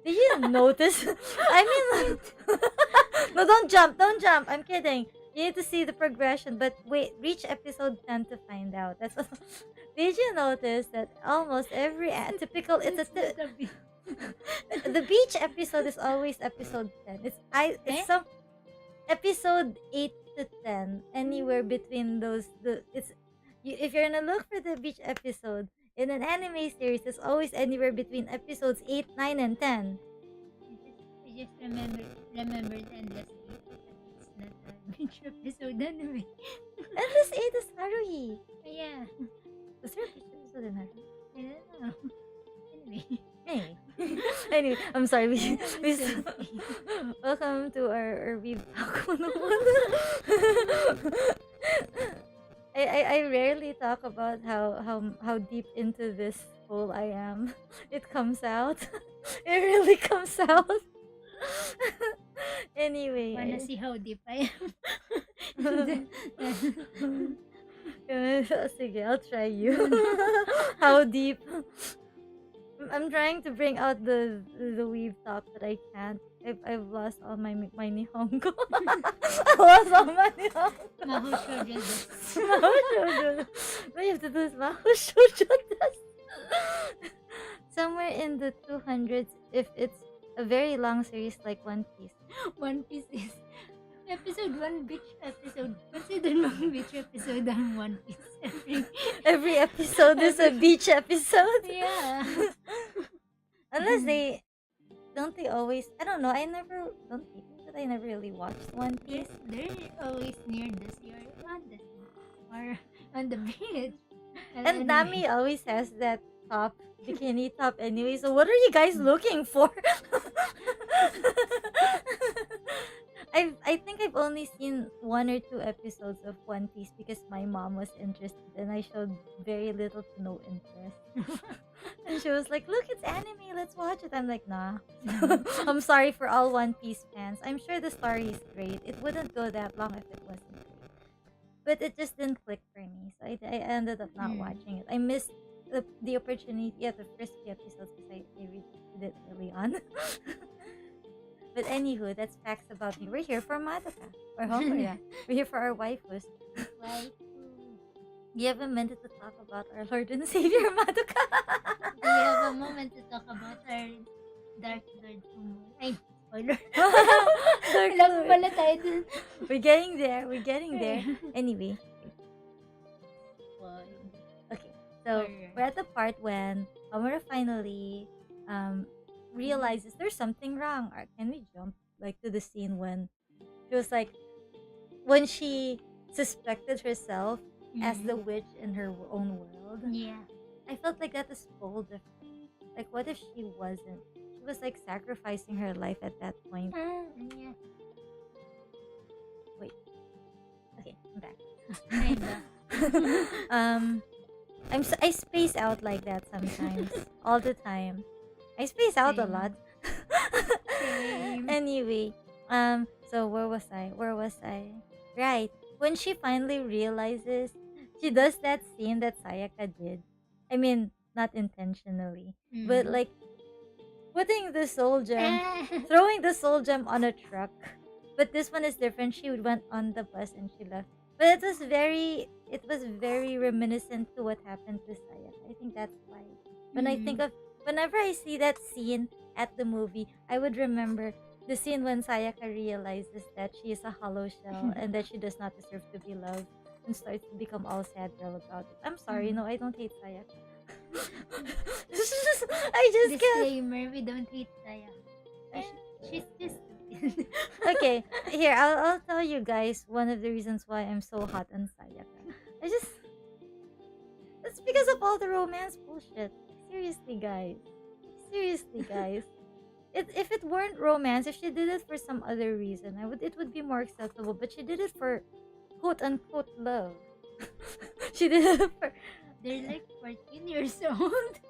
A: Did you notice? I mean, like, no, don't jump. I'm kidding. You need to see the progression, but wait, reach episode 10 to find out. That's all. Did you notice that almost every typical the beach episode is always episode 10. It's some episode 8 to 10, anywhere between those. If you're gonna look for the beach episode in an anime series, it's always anywhere between episodes 8, 9, and 10.
B: I just remembered Endless 8. It's not a beach episode anyway.
A: Endless 8 is Haruhi.
B: Yeah.
A: Was there a beach episode in Haruhi?
B: I don't know.
A: Anyway, I'm sorry. Welcome to our Weeb Talk 101. I rarely talk about how deep into this hole I am. It comes out. It really comes out. Anyway.
B: Wanna see how deep I am?
A: Sige, I'll try you. How deep? I'm trying to bring out the weave talk, but I can't. I've lost all my Nihongo. I lost all my Nihongo.
B: Mahou Shoujo.
A: Mahou Shoujo. What you have to do is Mahou Shoujo test. Somewhere in the 200s, if it's a very long series like One Piece.
B: One Piece is episode 1 beach episode. Consider one beach episode ang One Piece.
A: Every episode is a beach episode.
B: Yeah.
A: Unless they always, I don't know, I never really watched One Piece.
B: They're always near the sea or on the sea or on the beach.
A: And Nami always has that bikini top anyway, so what are you guys looking for? I think I've only seen 1 or 2 episodes of One Piece because my mom was interested and I showed very little to no interest. And she was like, look, it's anime, let's watch it. I'm like, nah. I'm sorry for all One Piece fans. I'm sure the story is great. It wouldn't go that long if it wasn't great. But it just didn't click for me, so I ended up not watching it. I missed the opportunity at the first few episodes because I read it early on. But anywho, that's facts about me. We're here for Madoka or Homura. We're here for our waifus. Do you have a minute to talk about our Lord and Savior Madoka?
B: Do you have a moment to talk about our Dark Lord Sumo? Ay, spoiler.
A: Dark
B: Alam
A: Lord.
B: pala tayo dun.
A: We're getting there. Anyway, okay. So
B: Alright.
A: we're at the part when Amara finally realizes there's something wrong. Or can we jump like to the scene when she was like when she suspected herself as the witch in her own world?
B: Yeah.
A: I felt like that is so different. Like, what if she wasn't? She was like sacrificing her life at that point.
B: Yeah.
A: Wait. Okay, I'm back.
B: Kinda.
A: I space out like that sometimes, all the time. I space out a
B: Same.
A: lot.
B: Same.
A: Anyway, so where was I? Right. When she finally realizes, she does that scene that Sayaka did. I mean, not intentionally, but like putting the soul gem, throwing the soul gem on a truck. But this one is different. She went on the bus and she left. But it was very reminiscent to what happened to Sayaka. I think that's why. Whenever I see that scene at the movie, I would remember the scene when Sayaka realizes that she is a hollow shell and that she does not deserve to be loved and starts to become all sad girl about it. I'm sorry, no, I don't hate Sayaka. I just can't.
B: Disclaimer, we don't hate Sayaka. She's just stupid.
A: Okay, here, I'll tell you guys one of the reasons why I'm so hot on Sayaka. It's because of all the romance bullshit. Seriously, guys. If it weren't romance, if she did it for some other reason, it would be more acceptable. But she did it for quote unquote love. She did it for.
B: They're like 14 years old.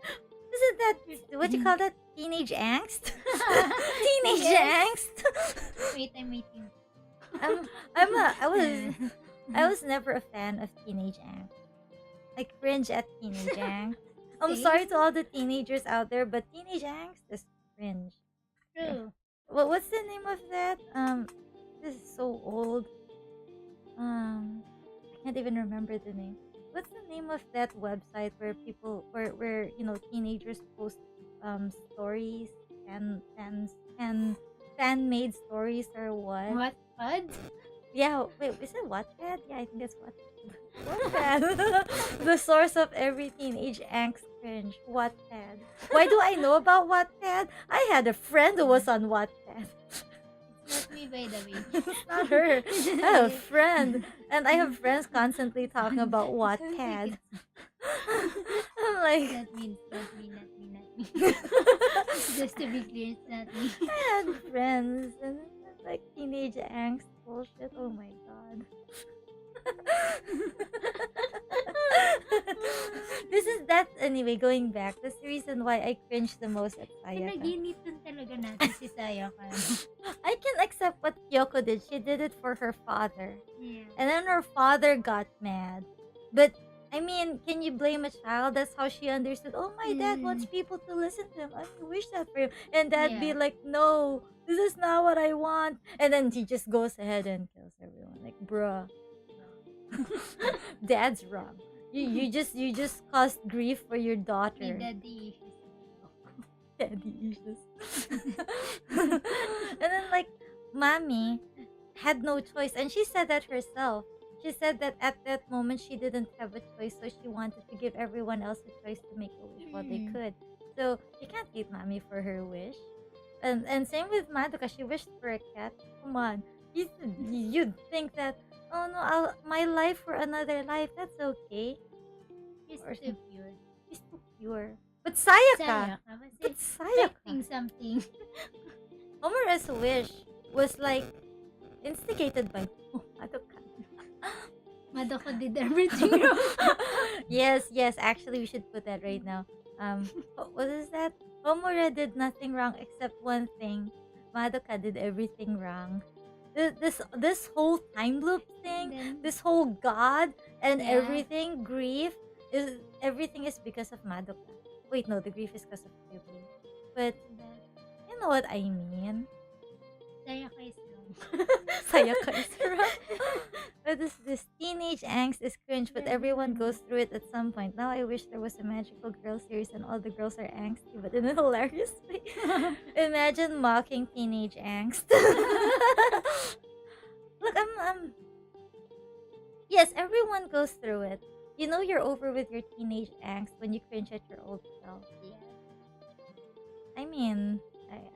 A: Isn't that what you call that? Teenage angst? Teenage
B: Yes.
A: angst.
B: Wait, I'm 18.
A: I was never a fan of teenage angst. I cringe at teenage angst. I'm
B: Same.
A: sorry to all the teenagers out there, but teenage angst is cringe.
B: True.
A: What's the name of that? This is so old. I can't even remember the name. What's the name of that website where people where teenagers post stories and fan made stories or what?
B: What? Bud?
A: Yeah, wait, is it Wattpad? Yeah, I think it's Wattpad. Wattpad. The source of every teenage angst cringe. Wattpad. Why do I know about Wattpad? I had a friend who was on Wattpad.
B: Not me, by the way.
A: It's not her. I have a friend. And I have friends constantly talking about Wattpad. I'm like,
B: Not me. Just to be clear, it's not me.
A: I had friends and it's like teenage angst bullshit. Oh my god. Anyway, going back, that's the reason why I cringe the most at Sayaka.
B: Pinag-initan talaga natin si Sayaka.
A: I can accept what Kyoko did. She did it for her father.
B: Yeah.
A: And then her father got mad. But, I mean, can you blame a child? That's how she understood. Oh, my dad wants people to listen to him. I wish that for him. And dad be like, no, this is not what I want. And then he just goes ahead and kills everyone. Like, bruh. Dad's wrong. You just caused grief for your daughter.
B: May daddy issues.
A: Daddy issues. And then like mommy had no choice, and she said that herself. She said that at that moment she didn't have a choice, so she wanted to give everyone else a choice to make a wish while they could. So you can't hate mommy for her wish. And same with Madoka, she wished for a cat. Come on. You'd think that, oh no, my life for another life, that's okay.
B: She's too pure.
A: She's too pure. But Sayaka
B: was
A: expecting
B: something.
A: Homura's wish was like instigated by Madoka.
B: Madoka did everything wrong.
A: Yes, actually we should put that right now. What is that? Homura did nothing wrong except one thing. Madoka did everything wrong. This whole time loop thing, this whole god and everything, everything is because of Madoka. Wait, no, the grief is because of Kyubi. But you know what I mean.
B: Sayaka is wrong.
A: Sayaka is wrong. What is this? Teenage angst is cringe, but everyone goes through it at some point. Now I wish there was a magical girl series and all the girls are angsty, but in a hilarious way. Imagine mocking teenage angst. Look, I'm. Yes, everyone goes through it. You know you're over with your teenage angst when you cringe at your old self.
B: Yeah.
A: I mean,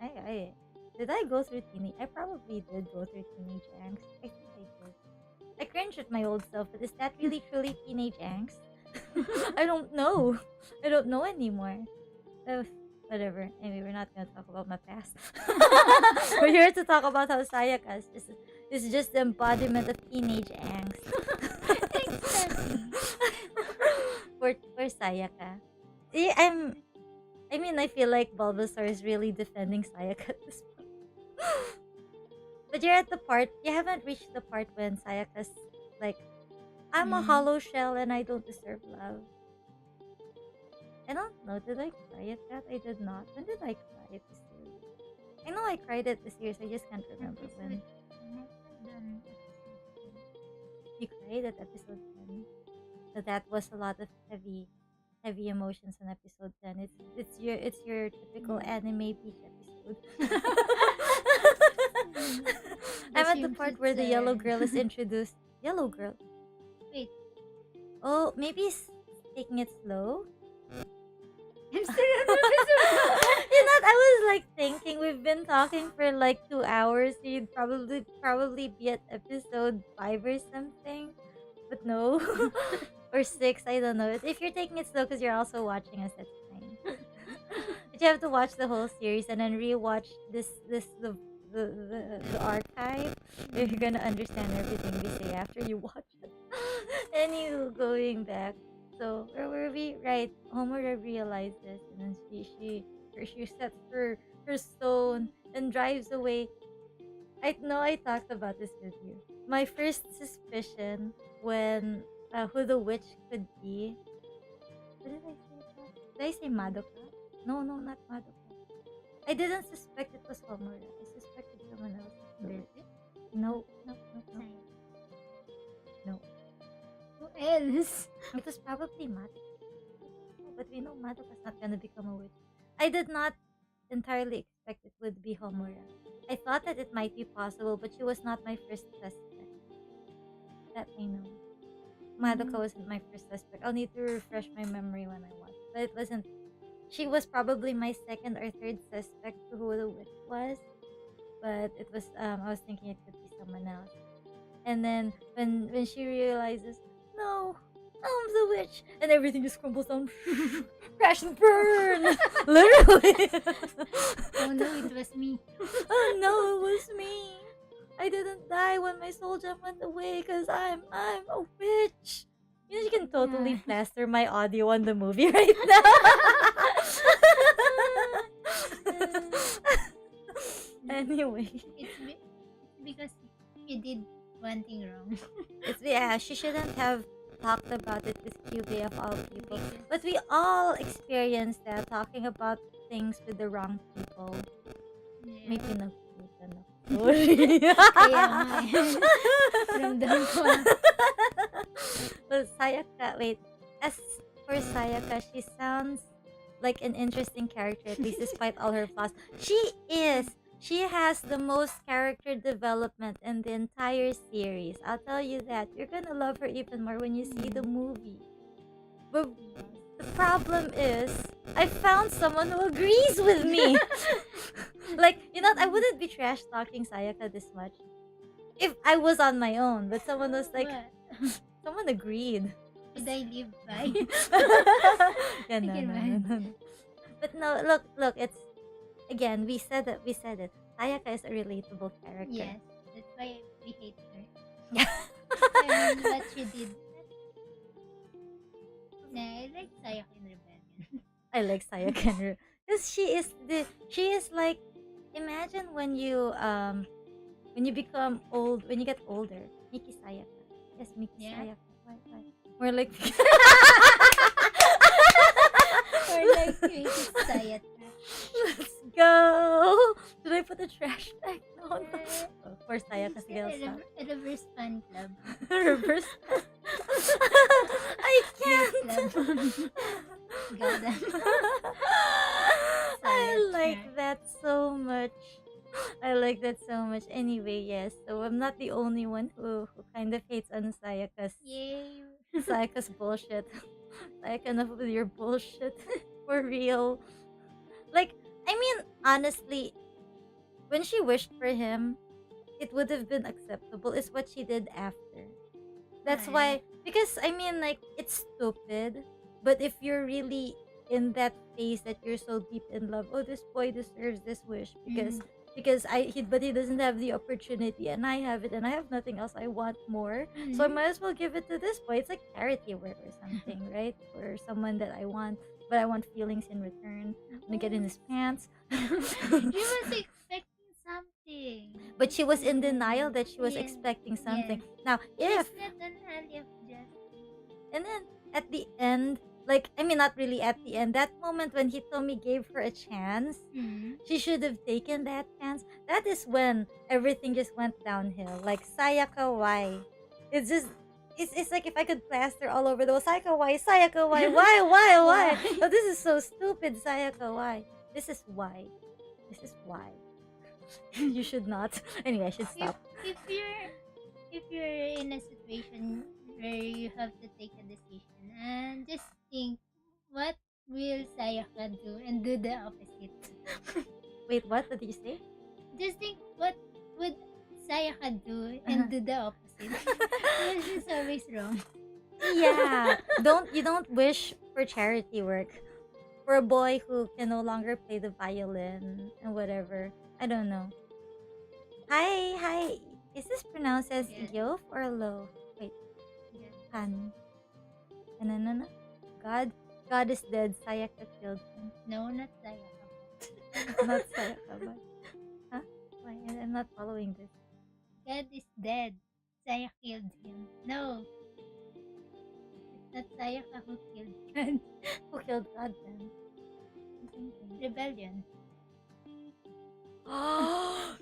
A: I did I go through teenage? I probably did go through teenage angst. I think I did. I cringe at my old self, but is that really truly teenage angst? I don't know. I don't know anymore. Whatever. Anyway, we're not gonna talk about my past. We're here to talk about how Sayaka is just the embodiment of teenage angst. for Sayaka. I mean, I feel like Bulbasaur is really defending Sayaka at this point. But you're at the part, you haven't reached the part when Sayaka's like, I'm a hollow shell and I don't deserve love. I don't know, did I cry at that? I did not. When did I cry at this series? I know I cried at this series, I just can't remember when. You cried at episode 10? So that was a lot of heavy emotions in episode 10. It's your typical anime beach episode. I'm at the part where the yellow girl is introduced. Yellow girl.
B: Wait.
A: Oh, maybe taking it slow.
B: I'm still on episode.
A: You know, I was like thinking we've been talking for like 2 hours. So you'd probably be at episode 5 or something. But no. Or 6, I don't know. If you're taking it slow because you're also watching us, that's fine. But you have to watch the whole series and then rewatch the archive. If you're gonna understand everything we say after you watch it. And you going back. So where were we? Right. Homura realized this and then she sets her stone and drives away. I know I talked about this with you. My first suspicion when who the witch could be. What did I say? Did I say Madoka? No, not Madoka. I didn't suspect it was Homura. I suspected someone else. No.
B: Who else?
A: It was probably Madoka. But we know Madoka's not gonna become a witch. I did not entirely expect it would be Homura. I thought that it might be possible, but she was not my first suspect. That I know. Madoka wasn't my first suspect. I'll need to refresh my memory when I watch. But it wasn't. She was probably my second or third suspect to who the witch was. But it was I was thinking it could be someone else. And then when she realizes, no, I'm the witch, and everything just crumbles down, crash and burn, literally.
B: Oh no, it was me.
A: Oh no, it was me. I didn't die when my soul gem went away because I'm a witch. You know, you can totally plaster my audio on the movie right now. Anyway,
B: It's because you did one thing wrong.
A: she shouldn't have talked about it with QB of all people. But we all experience that, talking about things with the wrong people.
B: Yeah.
A: Maybe no.
B: Kaya nga eh. Ramdam ko.
A: Well, Sayaka, wait. As for Sayaka, she sounds like an interesting character, at least despite all her flaws. She is. She has the most character development in the entire series. I'll tell you that. You're gonna love her even more when you see the movie. But the problem is, I found someone who agrees with me. Like, you know, I wouldn't be trash talking Sayaka this much if I was on my own. But someone was like,
B: What?
A: someone agreed.
B: Should I live by?
A: Yeah, no. But no, look, it's again, we said it. Sayaka is a relatable character.
B: Yes, that's why we hate her.
A: Yeah.
B: I mean, what she did. Nah, I like Sayaka in Rebellion.
A: I like Sayaka because she is like, imagine when you become old, when you get older, Miki Sayaka. Yes, Miki
B: Yeah.
A: Sayaka. Why? We're like
B: Or like Miki Sayaka.
A: let's go. Should I put the trash bag down? for Sayaka's girls.
B: Reverse fan club.
A: Reverse. I can't.
B: Got that.
A: I like that so much. I like that so much. Anyway, yes. So I'm not the only one who kind of hates on
B: Yay.
A: Sayaka's bullshit. Sayaka, enough with your bullshit. For real. Like, I mean, honestly, when she wished for him, it would have been acceptable. Is what she did after. That's why, because I mean, like, it's stupid. But if you're really in that phase that you're so deep in love, oh, this boy deserves this wish because but he doesn't have the opportunity, and I have it, and I have nothing else. I want more, so I might as well give it to this boy. It's like charity work or something, right? For someone that I want, but I want feelings in return. I'm gonna get in his pants.
B: She was expecting something.
A: But she was in denial that she was
B: Yes.
A: expecting something.
B: Yes.
A: Now, if
B: She's not an ally of justice.
A: and then at the end, like, I mean, not really at the end, that moment when Hitomi gave her a chance, she should have taken that chance. That is when everything just went downhill. Like, Sayaka, why? It's just, it's like if I could plaster all over the wall. Sayaka, why? Sayaka, why? Why? Oh, this is so stupid. Sayaka, why? This is why. You should not. Anyway, I should stop.
B: If you're in a situation where you have to take a decision, and just think, what will Sayaka do, and do the opposite.
A: Wait, what? What did you say?
B: Just think, what would Sayaka do, and do the opposite. She's always wrong.
A: Yeah. You don't wish for charity work for a boy who can no longer play the violin and whatever. I don't know. Hi. Is this pronounced as
B: Yes.
A: Yof or Loaf? Wait,
B: Yes.
A: Han. No. God is dead. Sayaka killed him.
B: No, not Sayaka.
A: Not Sayaka, but huh? Why? I'm not following this.
B: God is dead. Sayaka killed him. No. It's not Sayaka who killed God.
A: Who killed God then?
B: Rebellion.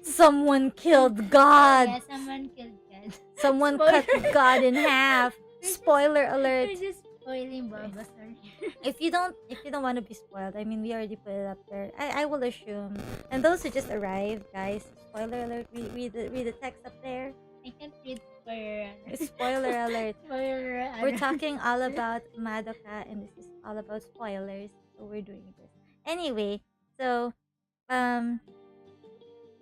A: Someone killed God.
B: Yeah, someone killed God.
A: Someone
B: Spoiler.
A: cut God in half. Spoiler alert.
B: We're just spoiling Baba, sorry.
A: If you don't want to be spoiled, I mean, we already put it up there. I will assume. And those who just arrived, guys, spoiler alert. Read the text up there.
B: I can't read spoiler.
A: Spoiler alert.
B: Spoiler.
A: We're talking all about Madoka, and this is all about spoilers. So we're doing this anyway. So,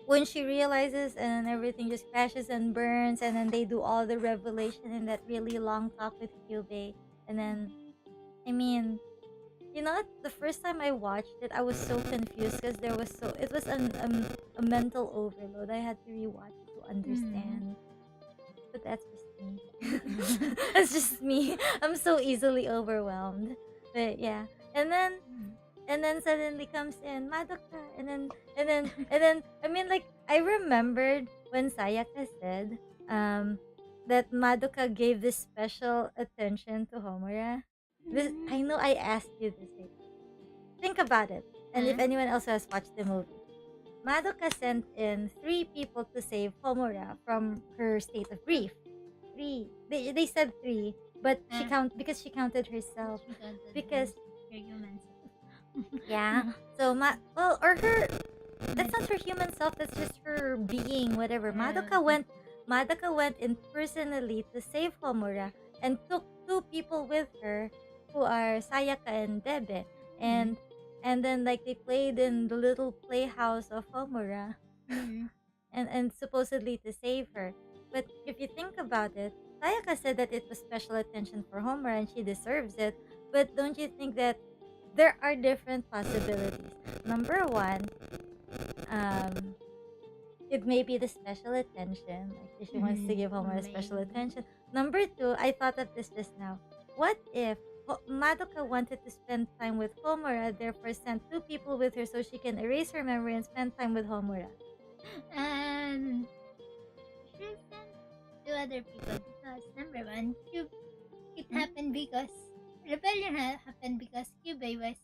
A: when she realizes, and then everything just crashes and burns, and then they do all the revelation in that really long talk with Kyubei, and then, I mean, you know what? The first time I watched it, I was so confused because it was a mental overload. I had to rewatch it to understand. But that's just me. That's just me. I'm so easily overwhelmed. But yeah, and then suddenly comes in Madoka, and then I mean, like, I remembered when Sayaka said that Madoka gave this special attention to Homura. This, I know I asked you this. Like, think about it, and if anyone else has watched the movie, Madoka sent in 3 people to save Homura from her state of grief. 3. They said 3, but she counted herself because
B: you're human.
A: yeah. So that's not her human self. That's just her being, whatever. Madoka went in personally to save Homura and took 2 people with her, who are Sayaka and Bebe, and then, like, they played in the little playhouse of Homura, and supposedly to save her. But if you think about it, Sayaka said that it was special attention for Homura and she deserves it. But don't you think that there are different possibilities? Number 1, it may be the special attention, like she wants to give Homura special attention. Number 2, I thought of this just now. What if Madoka wanted to spend time with Homura, therefore sent 2 people with her so she can erase her memory and spend time with Homura?
B: She sent 2 other people because, number 1, it happened because rebellion happened because Kyubei was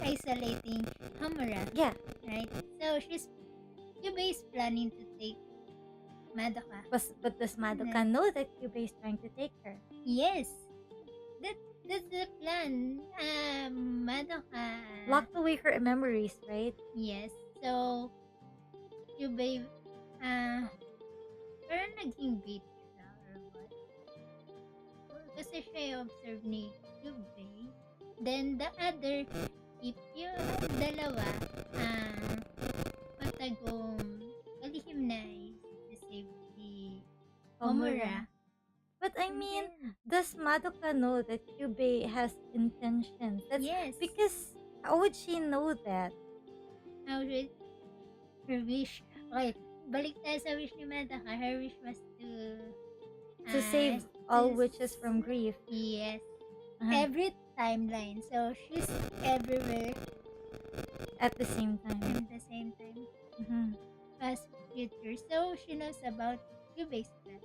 B: isolating Homura.
A: Yeah.
B: Right? So Kyubei is planning to take Madoka.
A: But does Madoka know that Kyubey is trying to take her?
B: Yes. That's the plan. Madoka.
A: Locked away her memories, right?
B: Yes. So, Kyubey, parang naging bait siya or what? Kasi siya yung observe ni Kyubey. Then, the other, yung dalawa, patagong kalihim na to save si Homura.
A: But I mean, does Madoka know that Kyubey has intentions?
B: Yes.
A: Because how would she know that?
B: How would her wish? Okay, balik tayo sa wish ni Madoka. Her wish was
A: To save all witches from grief.
B: Yes.
A: Uh-huh.
B: Every timeline. So she's everywhere
A: At the same time.
B: at the same time. Past, future. So she knows about Kyubey's plan.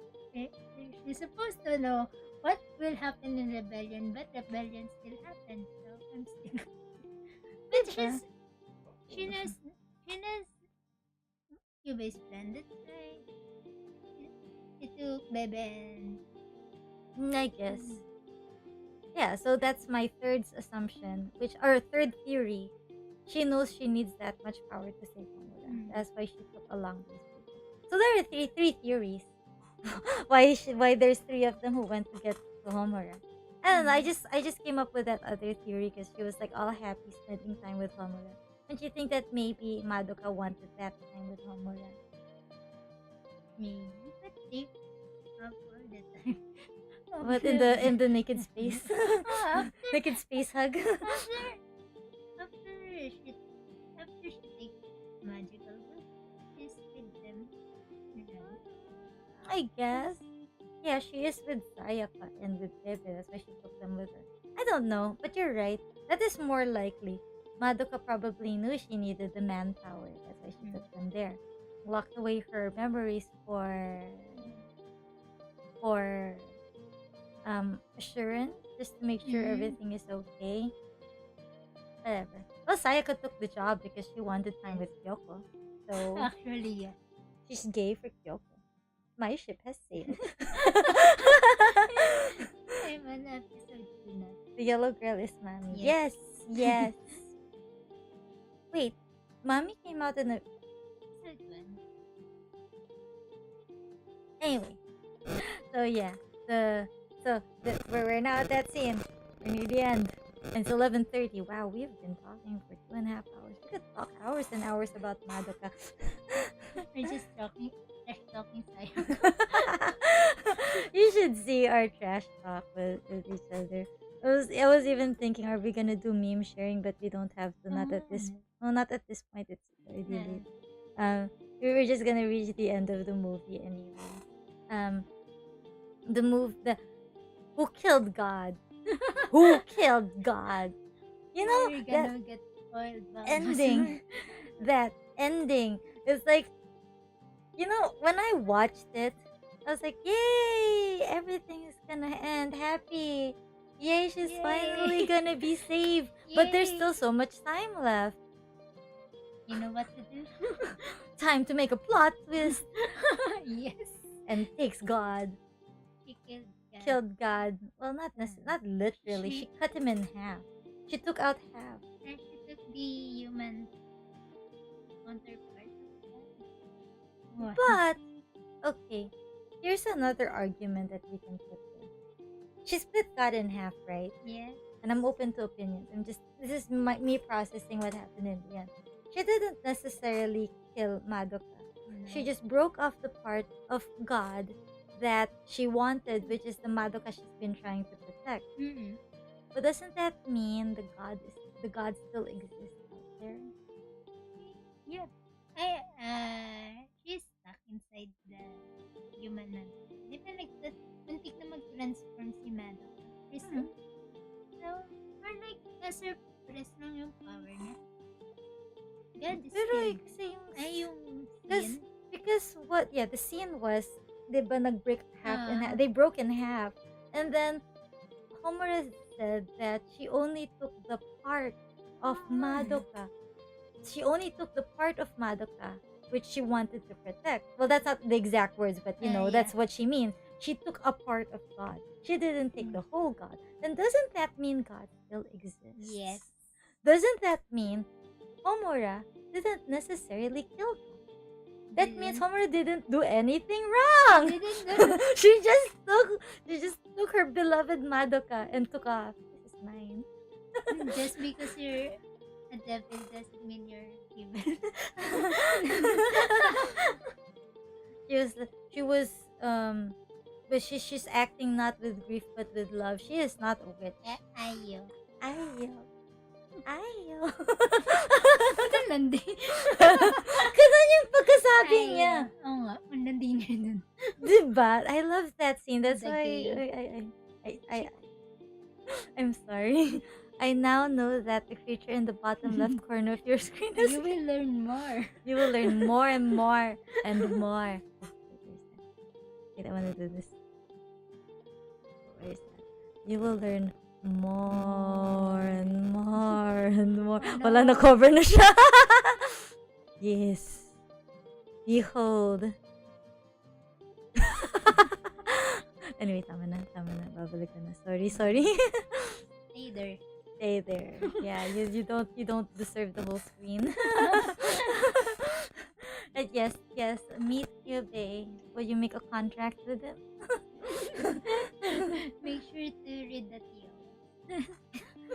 B: She's supposed to know what will happen in rebellion, but rebellion still happens. So I'm still. But she knows Kyubey's plan. That's why she took Bebe and
A: I guess. Yeah, so that's my third assumption, or third theory. She knows she needs that much power to save Homura. That's why she took along these people. So there are three theories. why there's three of them who went to get to Homura. I don't know. I just came up with that other theory because she was like all happy spending time with Homura. Don't you think that maybe Madoka wanted that time with Homura?
B: maybe, but they have all the time.
A: What in the naked space? Naked space hug.
B: After she takes magical book, she's with them.
A: I guess. Yeah, she is with Sayaka and with Bebe. That's why she took them with her. I don't know, but you're right. That is more likely. Madoka probably knew she needed the manpower. That's why she took them there. Locked away her memories for assurance, just to make sure everything is okay. Whatever. Well, Sayaka took the job because she wanted time with Kyoko. So
B: Actually, yeah.
A: she's gay for Kyoko. My ship has sailed.
B: I'm on episode 2 na.
A: The yellow girl is Mommy.
B: Yes.
A: Yes. Wait, Mommy came out in a...
B: Episode 1.
A: Anyway. So yeah, we're now at that scene. We're near the end. And it's 11:30. Wow, we've been talking for 2.5 hours. We could talk hours and hours about Madoka.
B: We're just talking Sayaka.
A: You should see our trash talk with each other. I was even thinking, are we gonna do meme sharing? But we don't have to. Not at this. No, not at this point. It's already late. We were just gonna reach the end of the movie anyway. Who killed God? Who killed God? You know
B: You're
A: that
B: gonna get spoiled.
A: ending. That ending. It's like, you know, when I watched it, I was like, yay! Everything is gonna end happy. Yay, she's finally gonna be saved. But there's still so much time left.
B: You know what to do?
A: Time to make a plot twist.
B: Yes.
A: And takes God.
B: She
A: Killed God. Well, not literally. She cut him in half. She took out half.
B: And she took the human counterpart.
A: But okay, here's another argument that we can put there. She split God in half, right?
B: Yeah.
A: And I'm open to opinions. This is me processing what happened in the end. She didn't necessarily kill Madoka.
B: No.
A: She just broke off the part of God that she wanted, which is the Madoka she's been trying to protect. But doesn't that mean the God still exists out there?
B: Yeah. She's stuck inside the human man. Di ba muntik na mag-transform si Madoka? So, or like, na-surpress lang yung power niya. God is
A: Pero
B: still... yung
A: scene? Because the scene was, diba nag-break half in half.
B: Ah.
A: They broke in half. And then, Homura said that she only took the part of Madoka. She only took the part of Madoka which she wanted to protect. Well, that's not the exact words, but that's what she means. She took a part of God. She didn't take the whole God. Then doesn't that mean God still exists?
B: Yes.
A: Doesn't that mean Homura didn't necessarily kill God? That means Homura didn't do anything wrong. She just took her beloved Madoka and took off. This is mine.
B: Just because you're a devil doesn't mean you're evil.
A: But she's acting not with grief but with love. She is not a witch.
B: Ayo. Nandi.
A: Ganun yung pagkasabi niya.
B: Oo nga, nandi niya dun.
A: Diba? I love that scene. That's
B: The
A: why I'm sorry. I now know that the creature in the bottom left corner of your screen is...
B: You will learn more.
A: You will learn more and more and more. Wait, I want to do this. Where is that? You will learn more and more and more.
B: No.
A: Wala na cover na siya. Yes. Behold. Anyway, tama na. Babalik ko na. Sorry. Stay there. Yeah, you don't deserve the whole screen. But yes, meet Kyubei. Will you make a contract with him?
B: Make sure to read the TOS.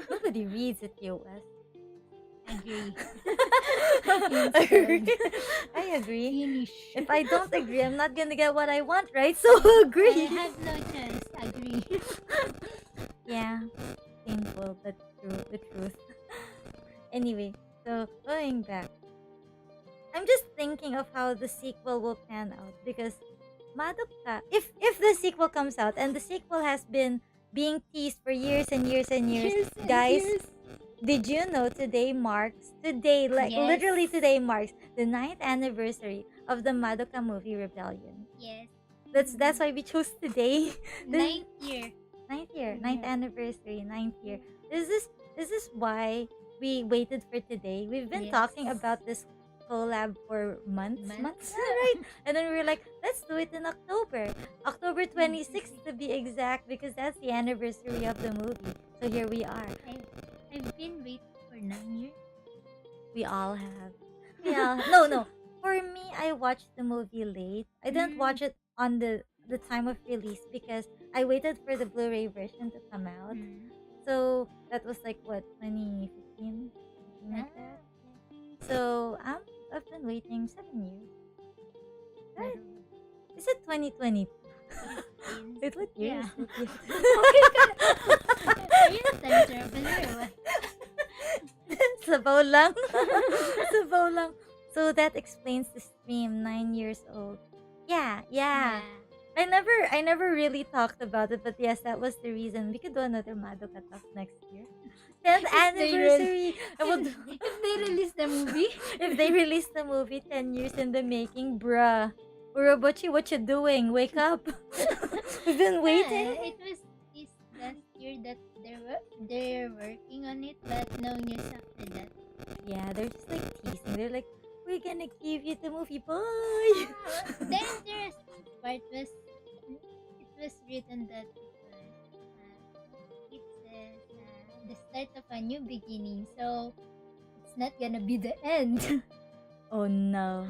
A: Nobody reads the TOS. I agree.
B: Finish.
A: If I don't agree, I'm not gonna get what I want, right? So agree.
B: I have no chance. Agree.
A: Yeah. Painful, but true. The truth. Anyway, so going back. I'm just thinking of how the sequel will pan out because Madoka, if the sequel comes out and the sequel has been being teased for years and years and years, guys, did you know literally today marks the 9th anniversary of the Madoka movie Rebellion.
B: Yes.
A: That's why we chose today.
B: 9th year.
A: 9th anniversary, 9th year. This is why we waited for today. We've been talking about this collab for months, right? And then we were like, let's do it in October 26th to be exact, because that's the anniversary of the movie. So here we are.
B: I've been waiting for 9 years.
A: We all have. Yeah. No. For me, I watched the movie late. I didn't watch it on the time of release because I waited for the Blu-ray version to come out. So that was like what, 2015, something like that. So I've been waiting 7 years. Right? Is it 2020? Wait, what year is it?
B: Are you a time traveler or what?
A: Sabaw lang. So that explains the stream, 9 years old. Yeah. I never really talked about it, but yes, that was the reason. We could do another Madoka talk next year. 10th anniversary.
B: If they release the movie?
A: If they release the movie, 10 years in the making, bruh. Urobuchi, what you doing? Wake up. We've been waiting.
B: It was last year that they're working on it, but no news after that.
A: Yeah, they're just like teasing. They're like, we're gonna give you the movie, boy.
B: The interesting part was it was written that it says the start of a new beginning, so it's not gonna be the end.
A: Oh no.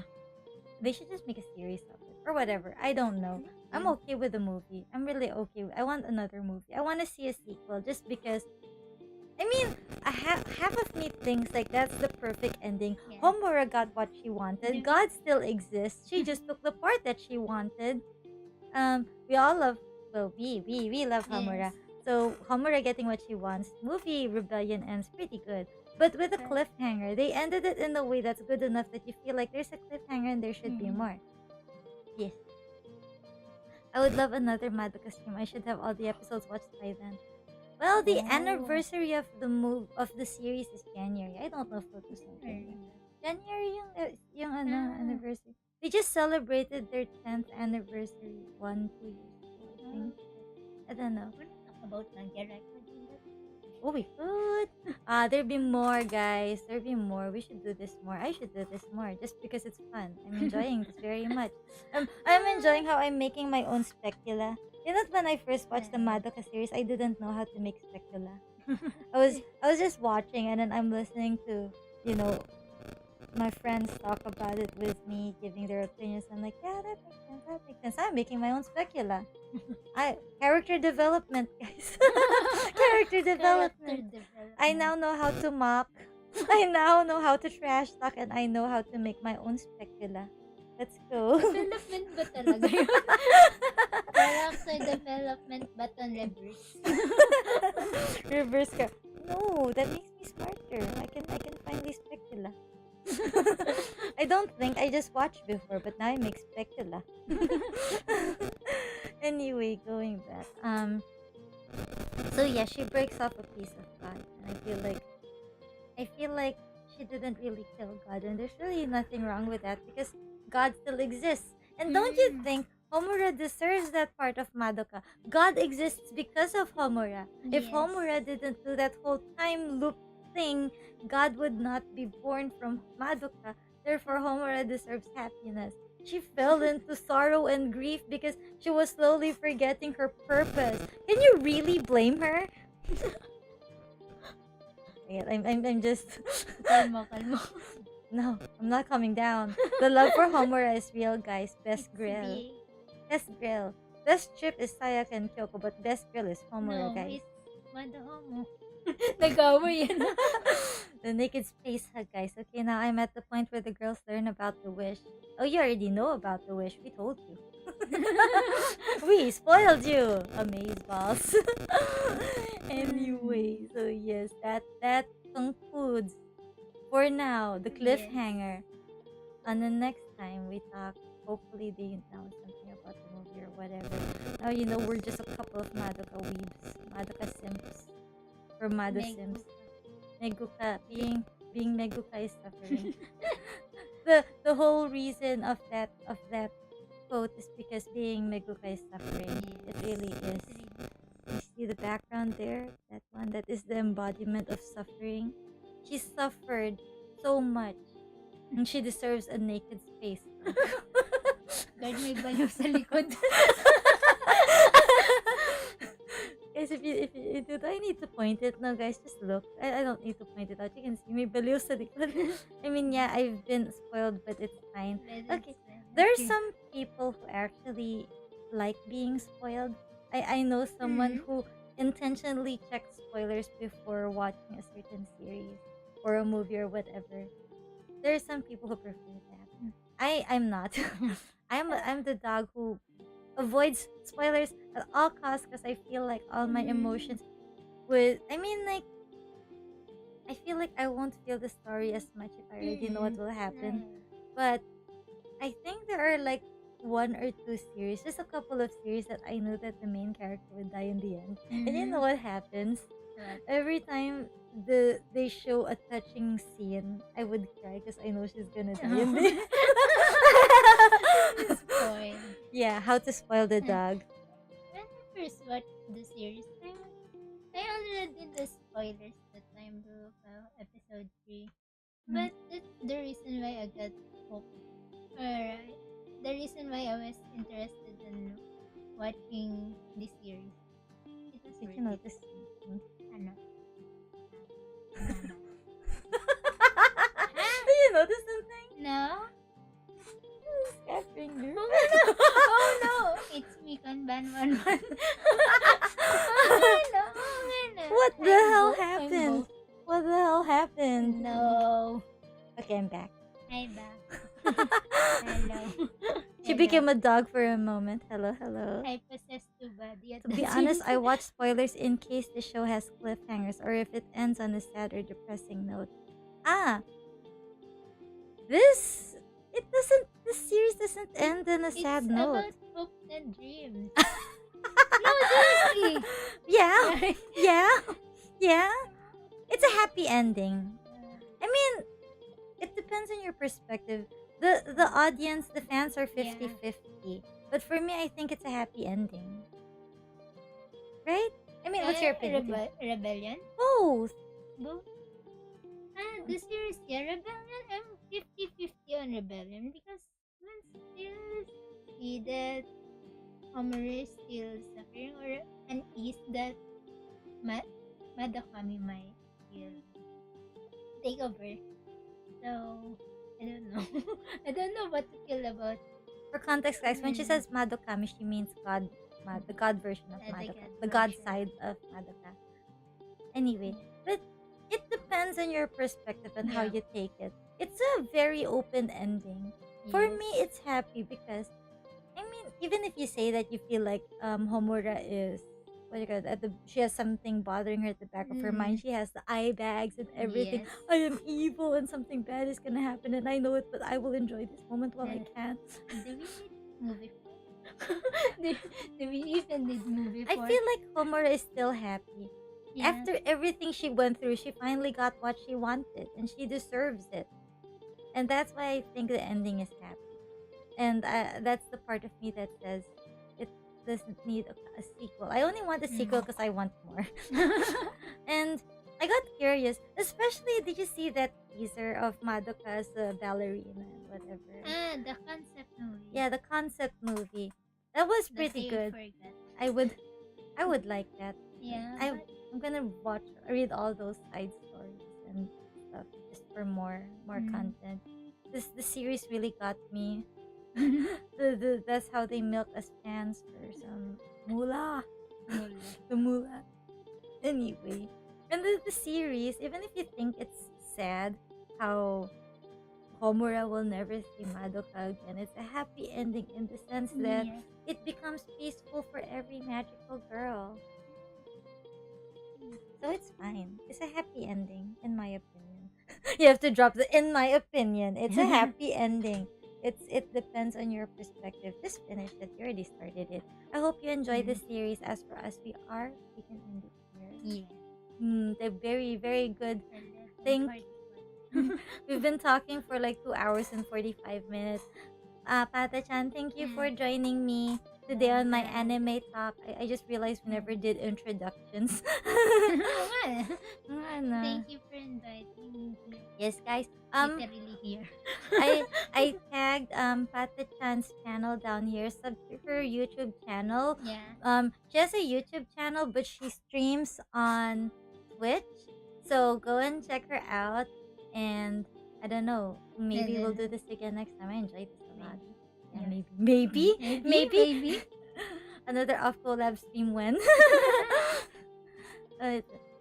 A: They should just make a series of it or whatever. I don't know. I'm okay with the movie. I'm really okay. I want another movie. I want to see a sequel just because. I mean, half of me thinks like that's the perfect ending.
B: Yeah.
A: Homura got what she wanted. God still exists. She just took the part that she wanted. We all love. Well, we love Homura. So Homura getting what she wants. Movie Rebellion ends pretty good. But with a cliffhanger, they ended it in a way that's good enough that you feel like there's a cliffhanger and there should be more. Yes. I would love another Madoka stream. I should have all the episodes watched by then. Well, the anniversary of the series is January. I don't know if it was January yung anniversary. They just celebrated their 10th anniversary 1-2 years ago, I think. I don't know.
B: We're not talking about manga records in that.
A: Oh, we could. There'll be more, guys. There'll be more. We should do this more. I should do this more just because it's fun. I'm enjoying this very much. I'm enjoying how I'm making my own specula. You know, when I first watched the Madoka series, I didn't know how to make specula. I was just watching and then I'm listening to, you know, my friends talk about it with me, giving their opinions. I'm like, yeah, that makes sense. That makes sense. I'm making my own specula. Character development, guys. Character development. I now know how to mock. I now know how to trash talk, and I know how to make my own specula. Let's go.
B: Development ba talaga yun? Character development but on reverse.
A: Reverse ka. No, that makes me smarter. I can finally specula. I don't think I just watched before, but now I make specula. Anyway, going back. So yeah, she breaks off a piece of God, and I feel like she didn't really kill God, and there's really nothing wrong with that because God still exists. And don't you think Homura deserves that part of Madoka? God exists because of Homura. If
B: Yes.
A: Homura didn't do that whole time loop thing, God would not be born from Madoka. Therefore, Homura deserves happiness. She fell into sorrow and grief because she was slowly forgetting her purpose. Can you really blame her? Yeah, I'm just
B: Kalma.
A: no, I'm not coming down. The love for Homura is real, guys. Best
B: It's
A: grill.
B: big.
A: Best grill. Best trip is Sayaka and Kyoko, but best grill is Homura,
B: No,
A: guys.
B: it's Madahomo. Nag-away yan.
A: The naked space hug, guys. Okay, now I'm at the point where the girls learn about the wish. Oh, you already know about the wish. We told you. We spoiled you. Amazeballs. Anyway, so yes, that concludes for now the
B: Yes.
A: cliffhanger. On the next time we talk, hopefully they announce something about the movie or whatever. Now you know we're just a couple of Madoka weebs, Madoka simps, or Mado sims. Meguka, being Meguka is suffering. The whole reason of that quote is because being Meguka is suffering. It really is. You see the background there? That one, that is the embodiment of suffering. She suffered so much, and she deserves a naked space.
B: Guard may balaw sa likod.
A: Guys, if you do I need to point it? No, guys, just look. I don't need to point it out. You can see me baliw sa likod. I mean, yeah, I've been spoiled, but it's fine. Okay. There are some people who actually like being spoiled. I know someone who intentionally checks spoilers before watching a certain series or a movie or whatever. There are some people who prefer that. I'm not. I'm the dog who avoids spoilers at all costs because I feel like all my emotions would. I mean, like, I feel like I won't feel the story as much if I already know what will happen. But I think there are like one or two series, just a couple of series that I know that the main character would die in the end. And you know what happens? Every time they show a touching scene, I would cry because I know she's gonna die in the end.
B: Spoil.
A: Yeah, how to spoil the dog.
B: When I first watched the series, I already did the spoilers that time, bro, episode 3. But that's the reason why I got hooked. Or the reason why I was interested in watching this series. It was
A: Did
B: worth
A: you
B: it.
A: notice something?
B: Ano?
A: Did you notice something?
B: No?
A: Scattering girl.
B: Oh no! It's me, Kanban 11.
A: What the hell happened? What the hell happened?
B: No.
A: Okay, I'm back.
B: Hi, back. Hello.
A: She became a dog for a moment. Hello, hello.
B: I possessed two body.
A: To be honest, I watch spoilers in case the show has cliffhangers or if it ends on a sad or depressing note. This series doesn't end on a sad note.
B: It's about hopes and dreams. No, seriously.
A: Yeah. It's a happy ending. I mean, it depends on your perspective. The audience, the fans are 50-50. But for me, I think it's a happy ending. Right? I mean, What's your opinion?
B: Rebellion?
A: Both.
B: Both. The series, Rebellion, I'm 50-50 on Rebellion because I still see that Homer is still suffering or unease that Madoka might still take over. So, I don't know. I don't know what to feel about.
A: For context, guys, when she says Madokami, she means God, the God version of Madoka, the God side of Madoka. Anyway, but it depends on your perspective and how you take it. It's a very open ending. For me, it's happy because, I mean, even if you say that you feel like Homura is, she has something bothering her at the back of her mind. She has the eye bags and everything.
B: Yes.
A: I am evil and something bad is gonna happen and I know it, but I will enjoy this moment while I can.
B: Do we need movie for? do we even need movie for?
A: I feel like Homura is still happy.
B: Yeah.
A: After everything she went through, she finally got what she wanted and she deserves it. And that's why I think the ending is happy. And that's the part of me that says it doesn't need a sequel. I only want a sequel because I want more. And I got curious, especially did you see that teaser of Madoka as a ballerina and whatever?
B: The concept movie.
A: Yeah, the concept movie. That was pretty good. I would like that.
B: Yeah.
A: I'm gonna read all those side stories and stuff just for more content. The series really got me. That's how they milk us fans for some moolah. The moolah. Anyway, and the series, even if you think it's sad how Homura will never see Madoka again, it's a happy ending in the sense that it becomes peaceful for every magical girl. So it's fine. It's a happy ending, in my opinion. You have to drop the "in my opinion." It's a happy ending. It depends on your perspective. Just finish it. You already started it. I hope you enjoy this series. As for us, we can end it here.
B: Yeah.
A: They're very, very good. We've been talking for like 2 hours and 45 minutes. Pata-chan, thank you for joining me today on my anime talk. I just realized we never did introductions.
B: Thank you for inviting me.
A: Yes, guys.
B: Literally here.
A: I tagged Pata-chan's channel down here. Sub to her YouTube channel.
B: Yeah.
A: She has a YouTube channel, but she streams on Twitch. So go and check her out. And I don't know, maybe we'll do this again next time. I enjoyed this a lot. Yeah, maybe. Another off collab stream when.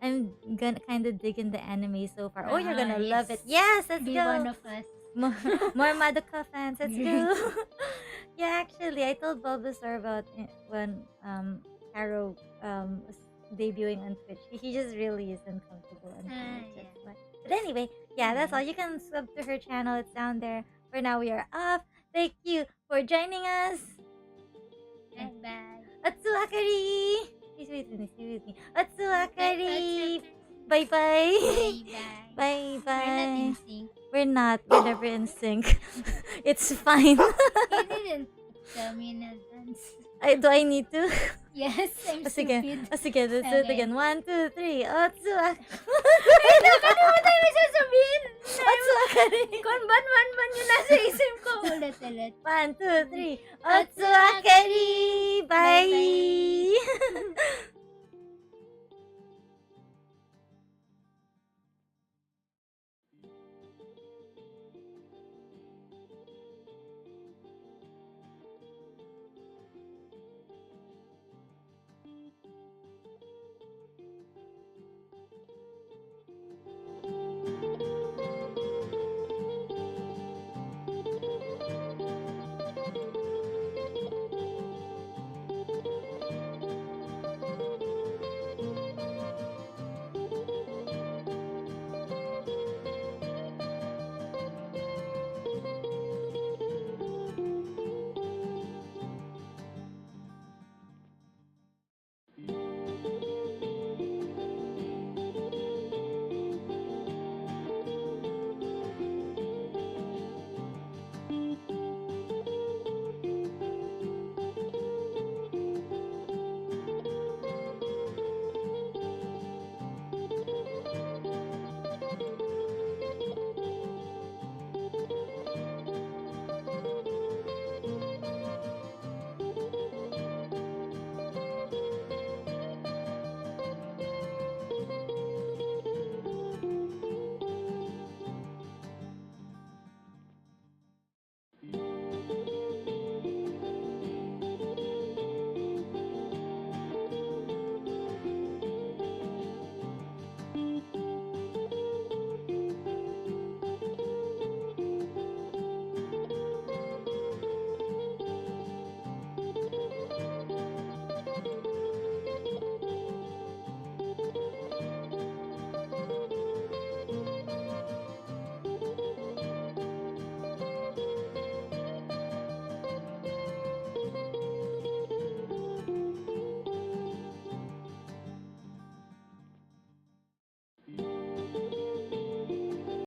A: I'm gonna kind of dig in the anime so far. Oh, you're gonna love it. Yes, let's
B: Be
A: go.
B: one of us.
A: More Madoka fans. Let's go. Yeah, actually, I told Bulbasaur about it when Haro was debuting on Twitch. He just really isn't comfortable on Twitch. But anyway, yeah, that's all. You can sub to her channel. It's down there. For now, we are off. Thank you for joining us.
B: Bye.
A: Atsuakari. Stay with me. Atsuakari. Bye-bye. Bye-bye. We're not. We're never in sync. It's fine.
B: You didn't tell me in advance.
A: Do I need to?
B: Yes, I'm stupid.
A: Sige, let's do it again. 1, 2, 3. Atsuakari.
B: Ano mo tayo sasabihin?
A: Atsuakari.
B: Kung ban yung nasa isip ko. Ulit.
A: 1, 2, 3. Atsuakari. Bye.